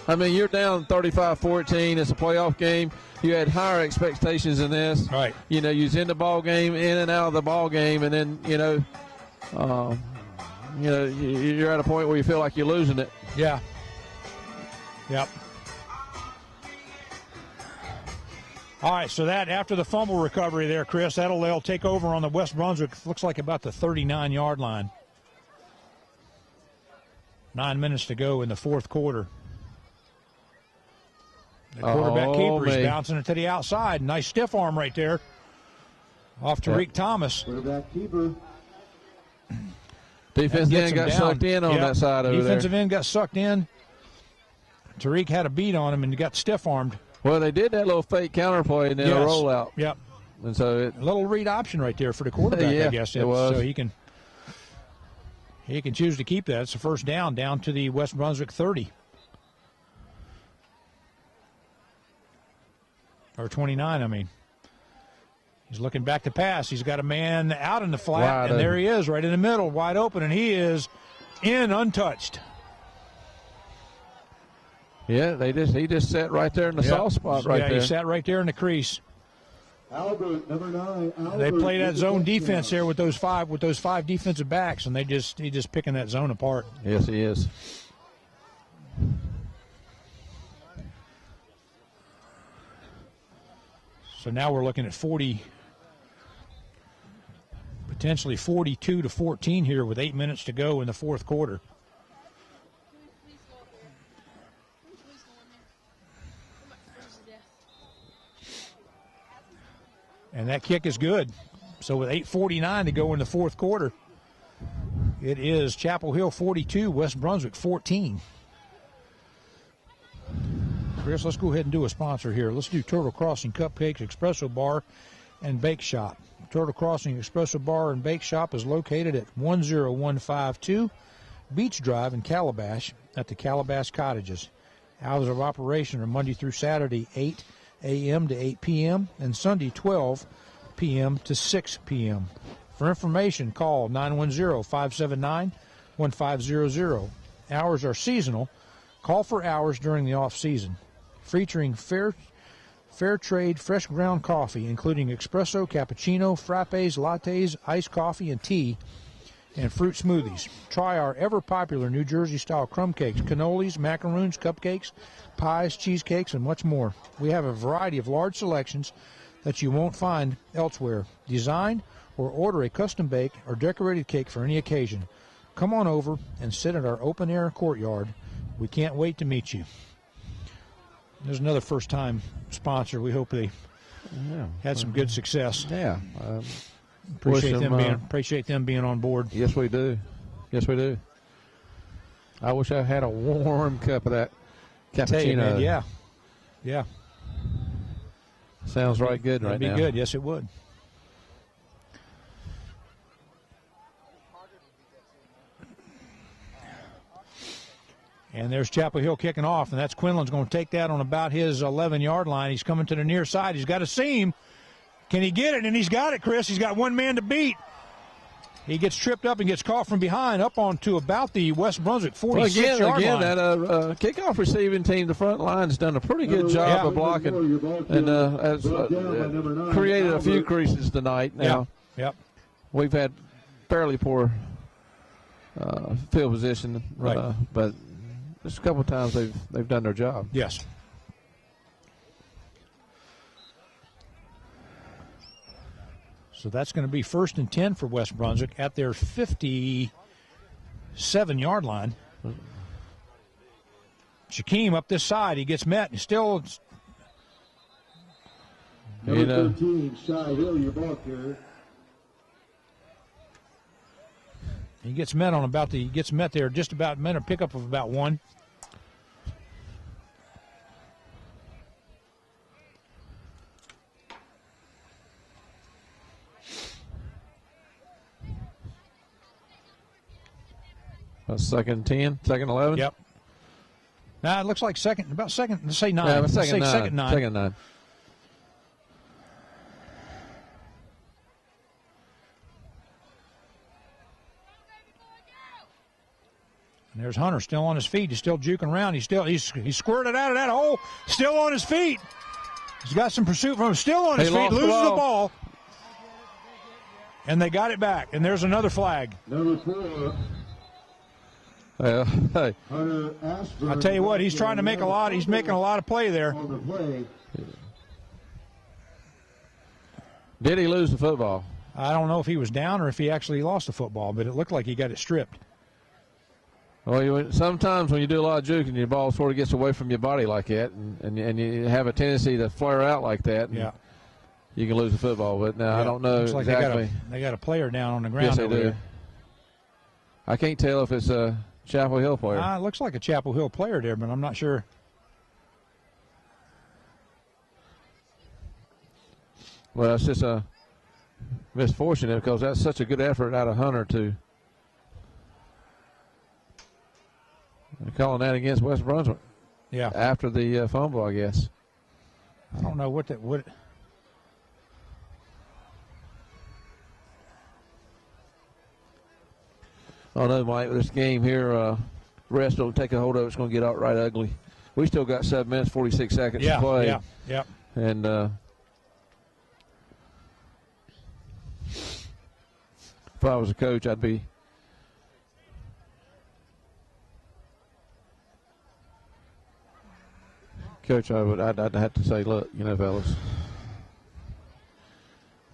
I mean, you're down 35-14. It's a playoff game. You had higher expectations than this. Right. You know, you was in the ball game, in and out of the ball game, and then you're at a point where you feel like you're losing it. Yeah. Yep. All right, so that after the fumble recovery there, Chris, they'll take over on the West Brunswick. Looks like about the 39-yard line. 9 minutes to go in the fourth quarter. The quarterback keeper is bouncing it to the outside. Nice stiff arm right there. Off Tariq Thomas. Quarterback keeper. Defensive end got sucked in on that side over there. Defensive end got sucked in. Tariq had a beat on him and got stiff-armed. Well, they did that little fake counterplay and then a rollout. Yep. And so a little read option right there for the quarterback, I guess. It was. So he can choose to keep that. It's a first down to the West Brunswick 30. Or 29, I mean. He's looking back to pass. He's got a man out in the flat, and there he is right in the middle, wide open, and he is in untouched. Yeah, he just sat right there in the soft spot there. Yeah, he sat right there in the crease. Albert, number 9. Albert, they play that zone defense there with those five defensive backs, and he's just picking that zone apart. Yes, he is. So now we're looking at potentially 42-14 here with 8 minutes to go in the fourth quarter. And that kick is good. So with 8:49 to go in the fourth quarter, it is Chapel Hill 42, West Brunswick 14. Chris, let's go ahead and do a sponsor here. Let's do Turtle Crossing Cupcakes, Espresso Bar, and Bake Shop. Turtle Crossing Espresso Bar and Bake Shop is located at 10152 Beach Drive in Calabash at the Calabash Cottages. Hours of operation are Monday through Saturday, 8 a.m. to 8 p.m., and Sunday, 12 p.m. to 6 p.m. For information, call 910-579-1500. Hours are seasonal. Call for hours during the off-season. Featuring fair trade fresh ground coffee, including espresso, cappuccino, frappes, lattes, iced coffee, and tea, and fruit smoothies. Try our ever-popular New Jersey-style crumb cakes, cannolis, macaroons, cupcakes, pies, cheesecakes, and much more. We have a variety of large selections that you won't find elsewhere. Design or order a custom-baked or decorated cake for any occasion. Come on over and sit at our open-air courtyard. We can't wait to meet you. There's another first-time sponsor. We hope they had some good success. Yeah. Appreciate them being on board. Yes, we do. Yes, we do. I wish I had a warm cup of that cappuccino. Man, yeah. Sounds right good right now. That'd be good. Yes, it would. And there's Chapel Hill kicking off, and that's Quinlan's going to take that on about his 11-yard line. He's coming to the near side. He's got a seam. Can he get it? And he's got it, Chris. He's got one man to beat. He gets tripped up and gets caught from behind up onto about the West Brunswick 46-yard line. Again, that kickoff receiving team, the front line's done a pretty good job of blocking and has created a few creases tonight now. Yep. We've had fairly poor field position, Right. But just a couple of times they've done their job. Yes. So that's going to be 1st and 10 for West Brunswick at their 57-yard line. Shaquem up this side. He gets met. He's still. Number 13, Shy Hill, your ball carrier. He gets met he gets met there just about a pickup of about 1. Second 10, second 11. Yep. Now it looks like about second. Let's say 9. Yeah, Let's second say 9. Second 9. Second 9. And there's Hunter still on his feet. He's still juking around. He's squirted out of that hole. Still on his feet. He's got some pursuit from him. Still on his feet. Loses the ball. And they got it back. And there's another flag. Number 4. Hey. Hunter Ashburn. I tell you what, he's trying to make a lot. He's making a lot of play there. On the play. Did he lose the football? I don't know if he was down or if he actually lost the football, but it looked like he got it stripped. Well, sometimes when you do a lot of juking, your ball sort of gets away from your body like that, and you have a tendency to flare out like that. Yeah. You can lose the football, but now I don't know looks like exactly. They got a player down on the ground. Yes, they over do. there. I can't tell if it's a Chapel Hill player. It looks like a Chapel Hill player there, but I'm not sure. Well, it's just a misfortune because that's such a good effort out of Hunter to. They're calling that against West Brunswick. Yeah. After the fumble, I guess. I don't know what. Oh no, Mike! This game here, rest don't take a hold of it. It's going to get out right ugly. We still got 7 minutes, 46 seconds to play. Yeah. And if I was a coach, I'd be. Coach, I'd have to say, look, fellas,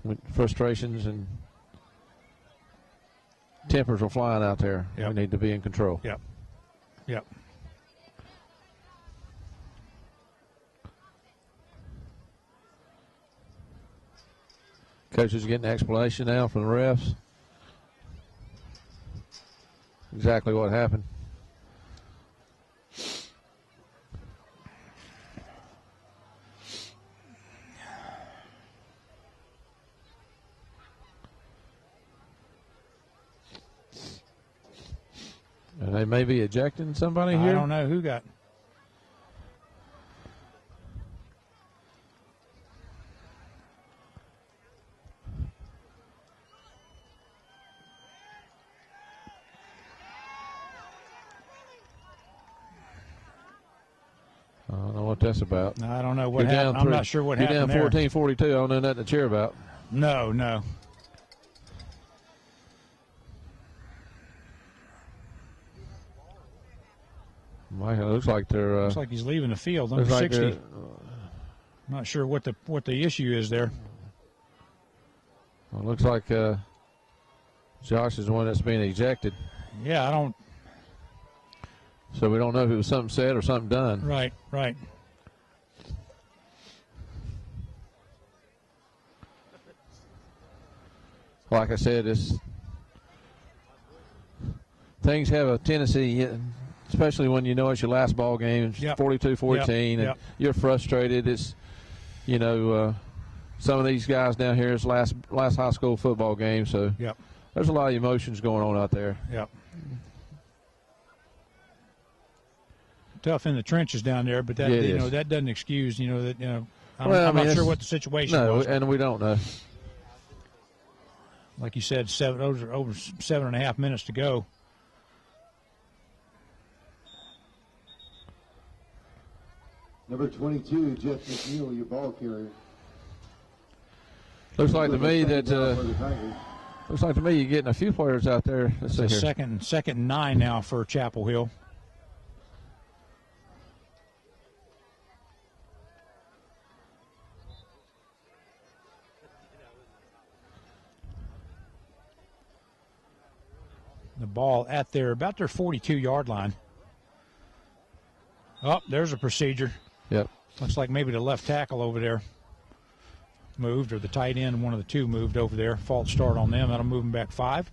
with frustrations and tempers are flying out there. Yep. We need to be in control. Yep. Coach is getting an explanation now from the refs. Exactly what happened. And they may be ejecting somebody here. I don't know who got. I don't know what that's about. I don't know what happened. I'm not sure what happened You're there. down 14-42. I don't know nothing to cheer about. No. Mike, it looks like they're. Looks like he's leaving the field. Number 60. Not sure what the issue is there. Well, it looks like Josh is the one that's being ejected. Yeah, I don't. So we don't know if it was something said or something done. Right. Like I said, things have a tendency, especially when you know it's your last ball game, it's 42-14, and you're frustrated. It's, some of these guys down here, it's last high school football game, so there's a lot of emotions going on out there. Yep. Tough in the trenches down there, but that that doesn't excuse I'm not sure what the situation was. No, and we don't know. Like you said, over 7.5 minutes to go. Number 22, Jeff McNeil, your ball carrier. Looks like to me that looks like to me you're getting a few players out there. Let's see here. Second and 9 now for Chapel Hill. The ball at about their 42-yard line. Oh, there's a procedure. Yep. Looks like maybe the left tackle over there moved, or the tight end, one of the two moved over there. False start on them. That'll move them back 5.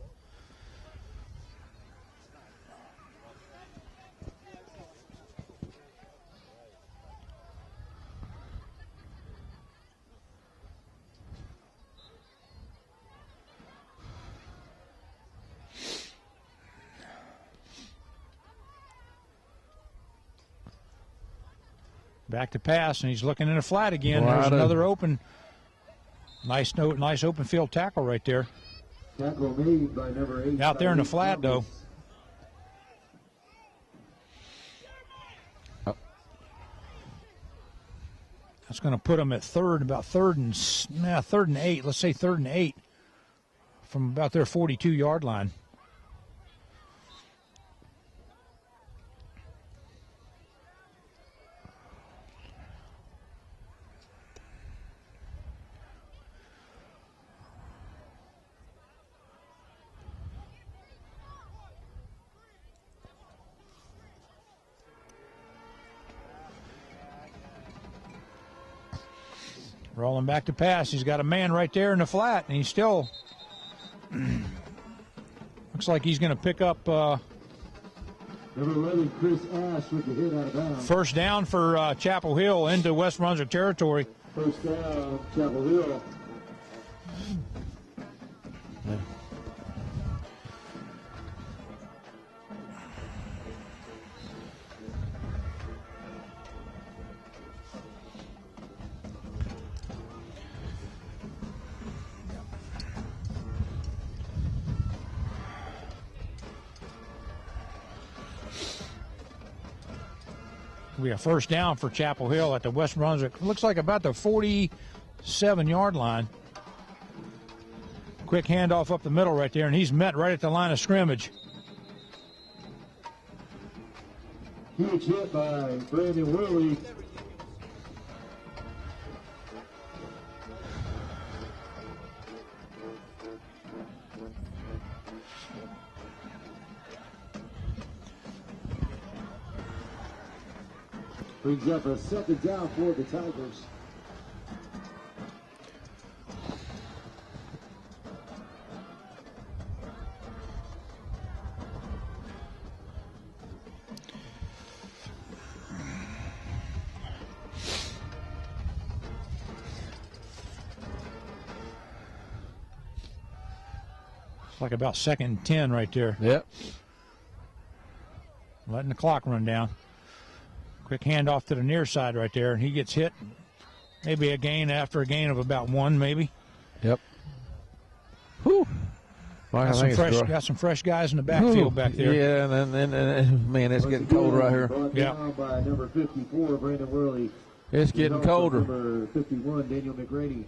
Back to pass, and he's looking in a flat again. There's another open. Nice open field tackle right there. Tackle made by number 8. Out there in the flat, though. Oh. That's going to put them at about third and 8. Let's say 3rd and 8 from about their 42-yard line. Rolling back to pass. He's got a man right there in the flat, and he's still looks like he's going to pick up number 11, Chris Ash with the hit out of bounds. first down for Chapel Hill into West Brunswick territory. First down, Chapel Hill. We have first down for Chapel Hill at the West Brunswick. Looks like about the 47-yard line. Quick handoff up the middle right there, and he's met right at the line of scrimmage. Huge hit by Brandon Worley. Brings up a second down for the Tigers. It's like about 2nd and 10 right there. Yep. Letting the clock run down. Quick handoff to the near side right there, and he gets hit. Maybe a gain of about 1, maybe. Yep. Whew. Well, Got some fresh guys in the backfield back there. Yeah, and man, it's getting colder out here. Yeah. By number 54, Brandon Worley. It's getting colder. Number 51, Daniel McGrady.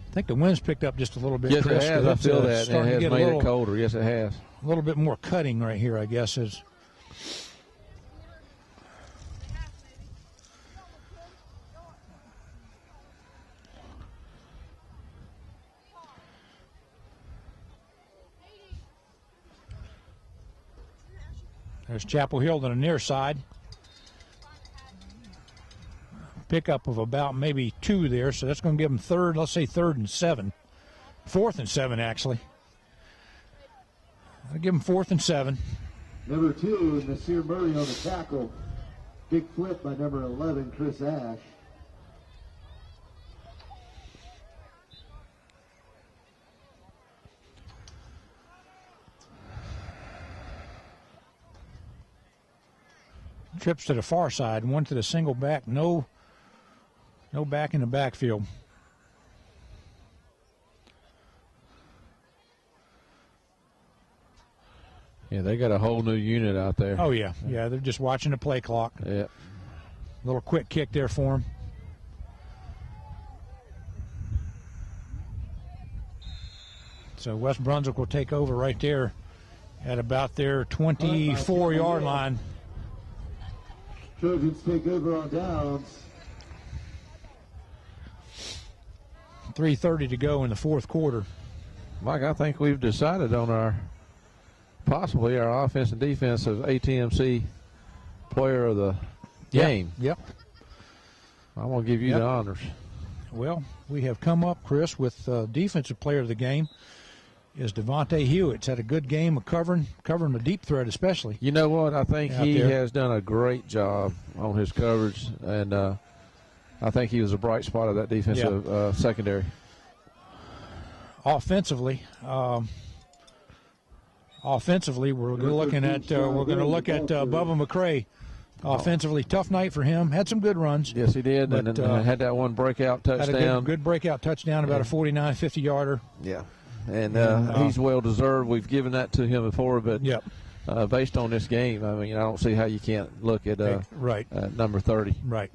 I think the wind's picked up just a little bit. Yes, Chris, it has. I feel that. It has made it colder. Yes, it has. A little bit more cutting right here, I guess. There's Chapel Hill to the near side. Pickup of about maybe 2 there, so that's going to give them 3rd and 7. 4th and 7, actually. I'll give them 4th and 7. Number 2, Nasir Murray on the tackle. Big flip by number 11, Chris Ash. Trips to the far side, one to the single back, no back in the backfield. Yeah, they got a whole new unit out there. Oh, yeah. Yeah, they're just watching the play clock. Yeah. Little quick kick there for them. So West Brunswick will take over right there at about their 24-yard line. Trojans take over on downs. 3:30 to go in the fourth quarter. Mike, I think we've decided on possibly our offense and defense of ATMC player of the game. Yep. I'm going to give you the honors. Well, we have come up, Chris, with defensive player of the game is Devontae Hewitt's had a good game of covering the deep threat especially. You know what? I think he there. has done a great job on his coverage, and I think he was a bright spot of that defensive secondary. Offensively, we're going to look at Bubba McCray. Offensively, tough night for him. Had some good runs. Yes, he did, and had that one breakout touchdown. Had a good breakout touchdown, about a 49, 50-yarder. Yeah, and he's well deserved. We've given that to him before, but based on this game, I mean, I don't see how you can't look at number 30. Right.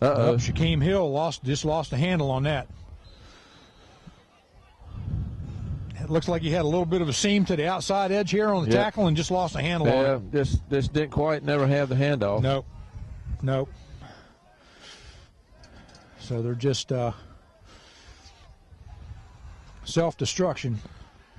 Shaquem Hill just lost a handle on that. It looks like he had a little bit of a seam to the outside edge here on the tackle and just lost a handle on it. This didn't quite never have the handoff. Nope. So they're just self-destruction.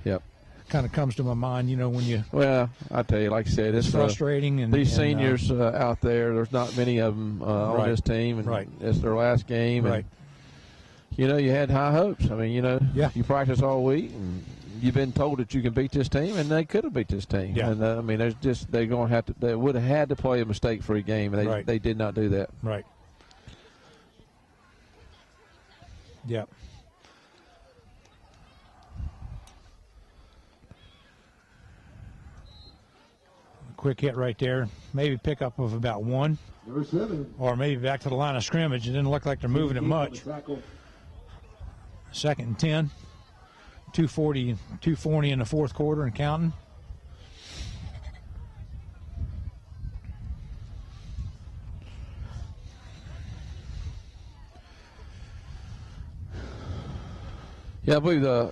Yep. Kind of comes to my mind, when you. Well, I tell you, like I said, it's frustrating. And these seniors out there, there's not many of them on this team, and it's their last game. Right. And, you had high hopes. I mean, you practice all week, and you've been told that you can beat this team, and they could have beat this team. Yeah. And I mean, they're going to have to. They would have had to play a mistake-free game, and they did not do that. Right. Yep. Quick hit right there. Maybe pickup of about 1. Number 7. Or maybe back to the line of scrimmage. It didn't look like they're moving it much. 2nd and 10. 2:40 in the fourth quarter and counting. Yeah, I believe the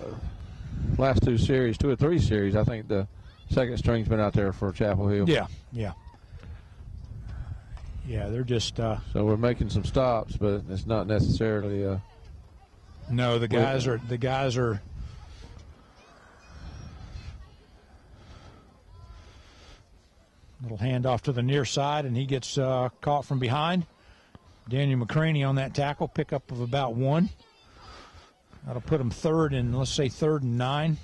last 2 or 3 series, I think the second string's been out there for Chapel Hill. Yeah, they're just. So we're making some stops, but it's not necessarily. No, the guys are. Little handoff to the near side, and he gets caught from behind. Daniel McCraney on that tackle, pickup of about 1. That'll put him 3rd and 9.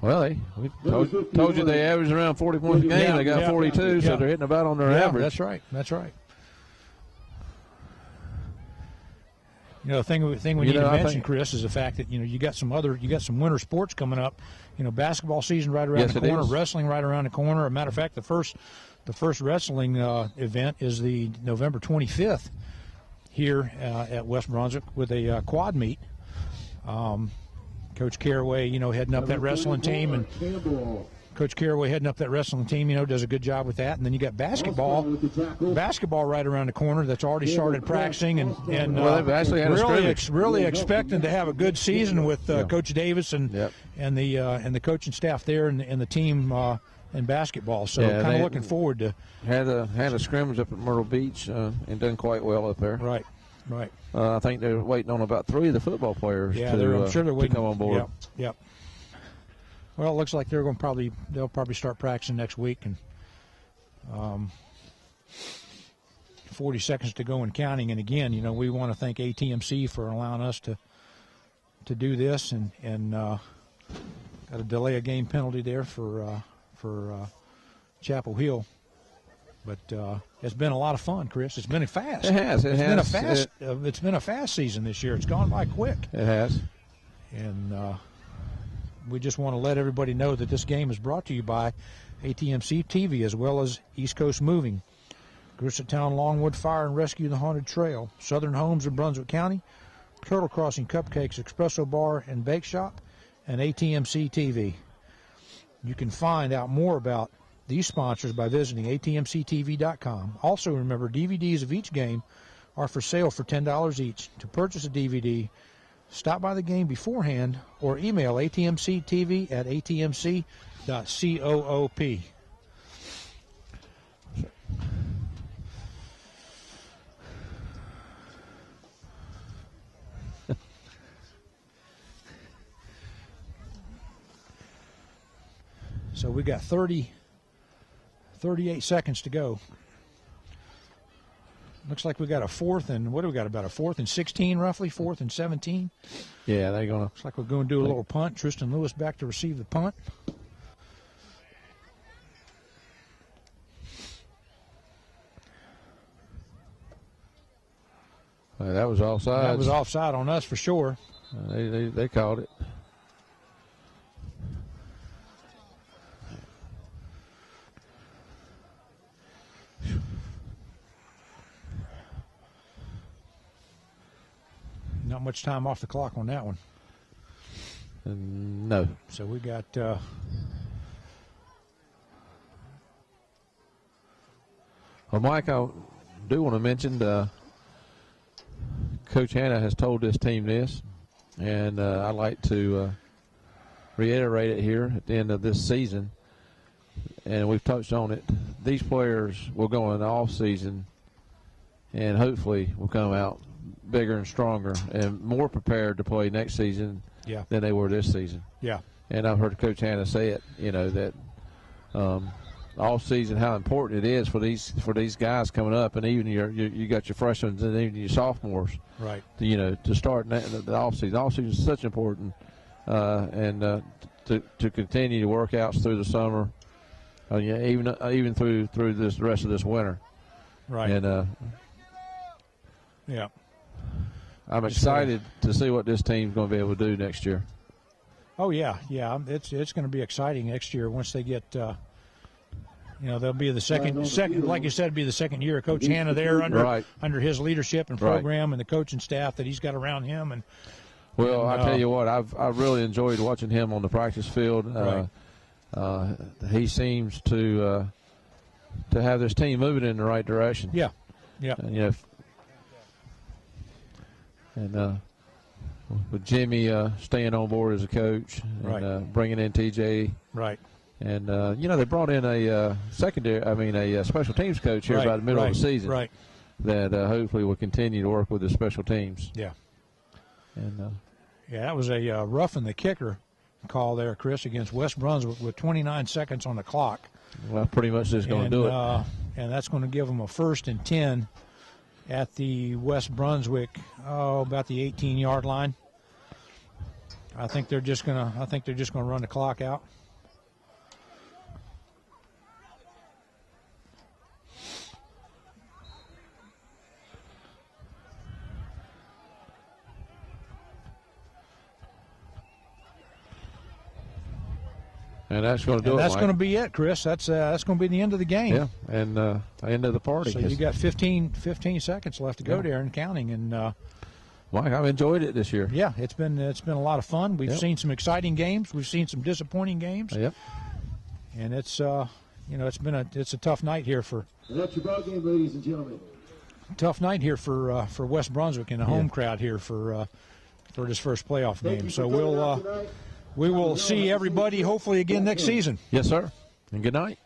Well, we told you they averaged around 40 points a game. They got 42, so they're hitting about on their average. That's right. The thing we need to mention, Chris, is the fact that you got some winter sports coming up. Basketball season right around the corner, wrestling right around the corner. As a matter of fact, the first wrestling event is the November 25th here at West Brunswick with a quad meet. Coach Caraway, heading up that wrestling team, and Coach Caraway heading up that wrestling team, does a good job with that. And then you got basketball right around the corner that's already started practicing, and they've actually had really expecting to have a good season with Coach Davis and the coaching staff there and the team in basketball. So kind of looking forward to. Had a scrimmage up at Myrtle Beach and done quite well up there. Right. I think they're waiting on about 3 of the football players I'm sure they're waiting to come on board. Yep. Well, it looks like they'll probably start practicing next week, and 40 seconds to go and counting. And again, we want to thank ATMC for allowing us to do this, and got a delay of game penalty there for Chapel Hill. But it's been a lot of fun, Chris. It's been fast. It has. It's been a fast season this year. It's gone by quick. It has. And we just want to let everybody know that this game is brought to you by ATMC TV as well as East Coast Moving, Grizzly Town Longwood Fire and Rescue, the Haunted Trail, Southern Homes of Brunswick County, Turtle Crossing Cupcakes Espresso Bar and Bake Shop, and ATMC TV. You can find out more about these sponsors by visiting atmctv.com. Also remember, DVDs of each game are for sale for $10 each. To purchase a DVD, stop by the game beforehand or email atmctv at atmc.coop. So we got 38 seconds to go. Looks like we got a fourth and, what do we got, about a fourth and 16 roughly, fourth and 17? Yeah, they're going to. Looks like we're going to do a little punt. Tristan Lewis back to receive the punt. That was offside. That was offside on us for sure. They called it. Not much time off the clock on that one. No. So we got well, Mike, I do want to mention Coach Hanna has told this team this, and I'd like to reiterate it here at the end of this season, and we've touched on it. These players will go in the off season and hopefully will come out bigger and stronger and more prepared to play next season than they were this season. Yeah. And I've heard Coach Hanna say it, that all season how important it is for these guys coming up, and even you got your freshmen and even your sophomores, right? To start the off season. Off season is such important, and to continue to workouts through the summer, even through this the rest of this winter, right? And yeah. I'm excited to see what this team's going to be able to do next year. Oh yeah. It's going to be exciting next year once they get. They'll be the second, like you said, be the second year of Coach Hanna there under his leadership and program and the coaching staff that he's got around him. And I tell you what, I've really enjoyed watching him on the practice field. He seems to have this team moving in the right direction. Yeah. And with Jimmy staying on board as a coach and bringing in TJ. Right. And, they brought in a special teams coach here about the middle of the season. Right. That hopefully will continue to work with the special teams. Yeah. And that was a roughing the kicker call there, Chris, against West Brunswick with 29 seconds on the clock. Well, pretty much just going to do it. And that's going to give them a 1st and 10 at the West Brunswick, about the 18-yard line. I think they're just going to run the clock out. And that's going to do it. That's going to be it, Chris. That's going to be the end of the game. Yeah, and the end of the party. So you got 15 seconds left to go there and counting. And Mike, I've enjoyed it this year. Yeah, it's been a lot of fun. We've seen some exciting games. We've seen some disappointing games. Yep. And it's it's a tough night here for. And that's your ball game, ladies and gentlemen. Tough night here for West Brunswick and a home crowd here for this first playoff game. So we will see everybody hopefully again next season. Yes, sir. And good night.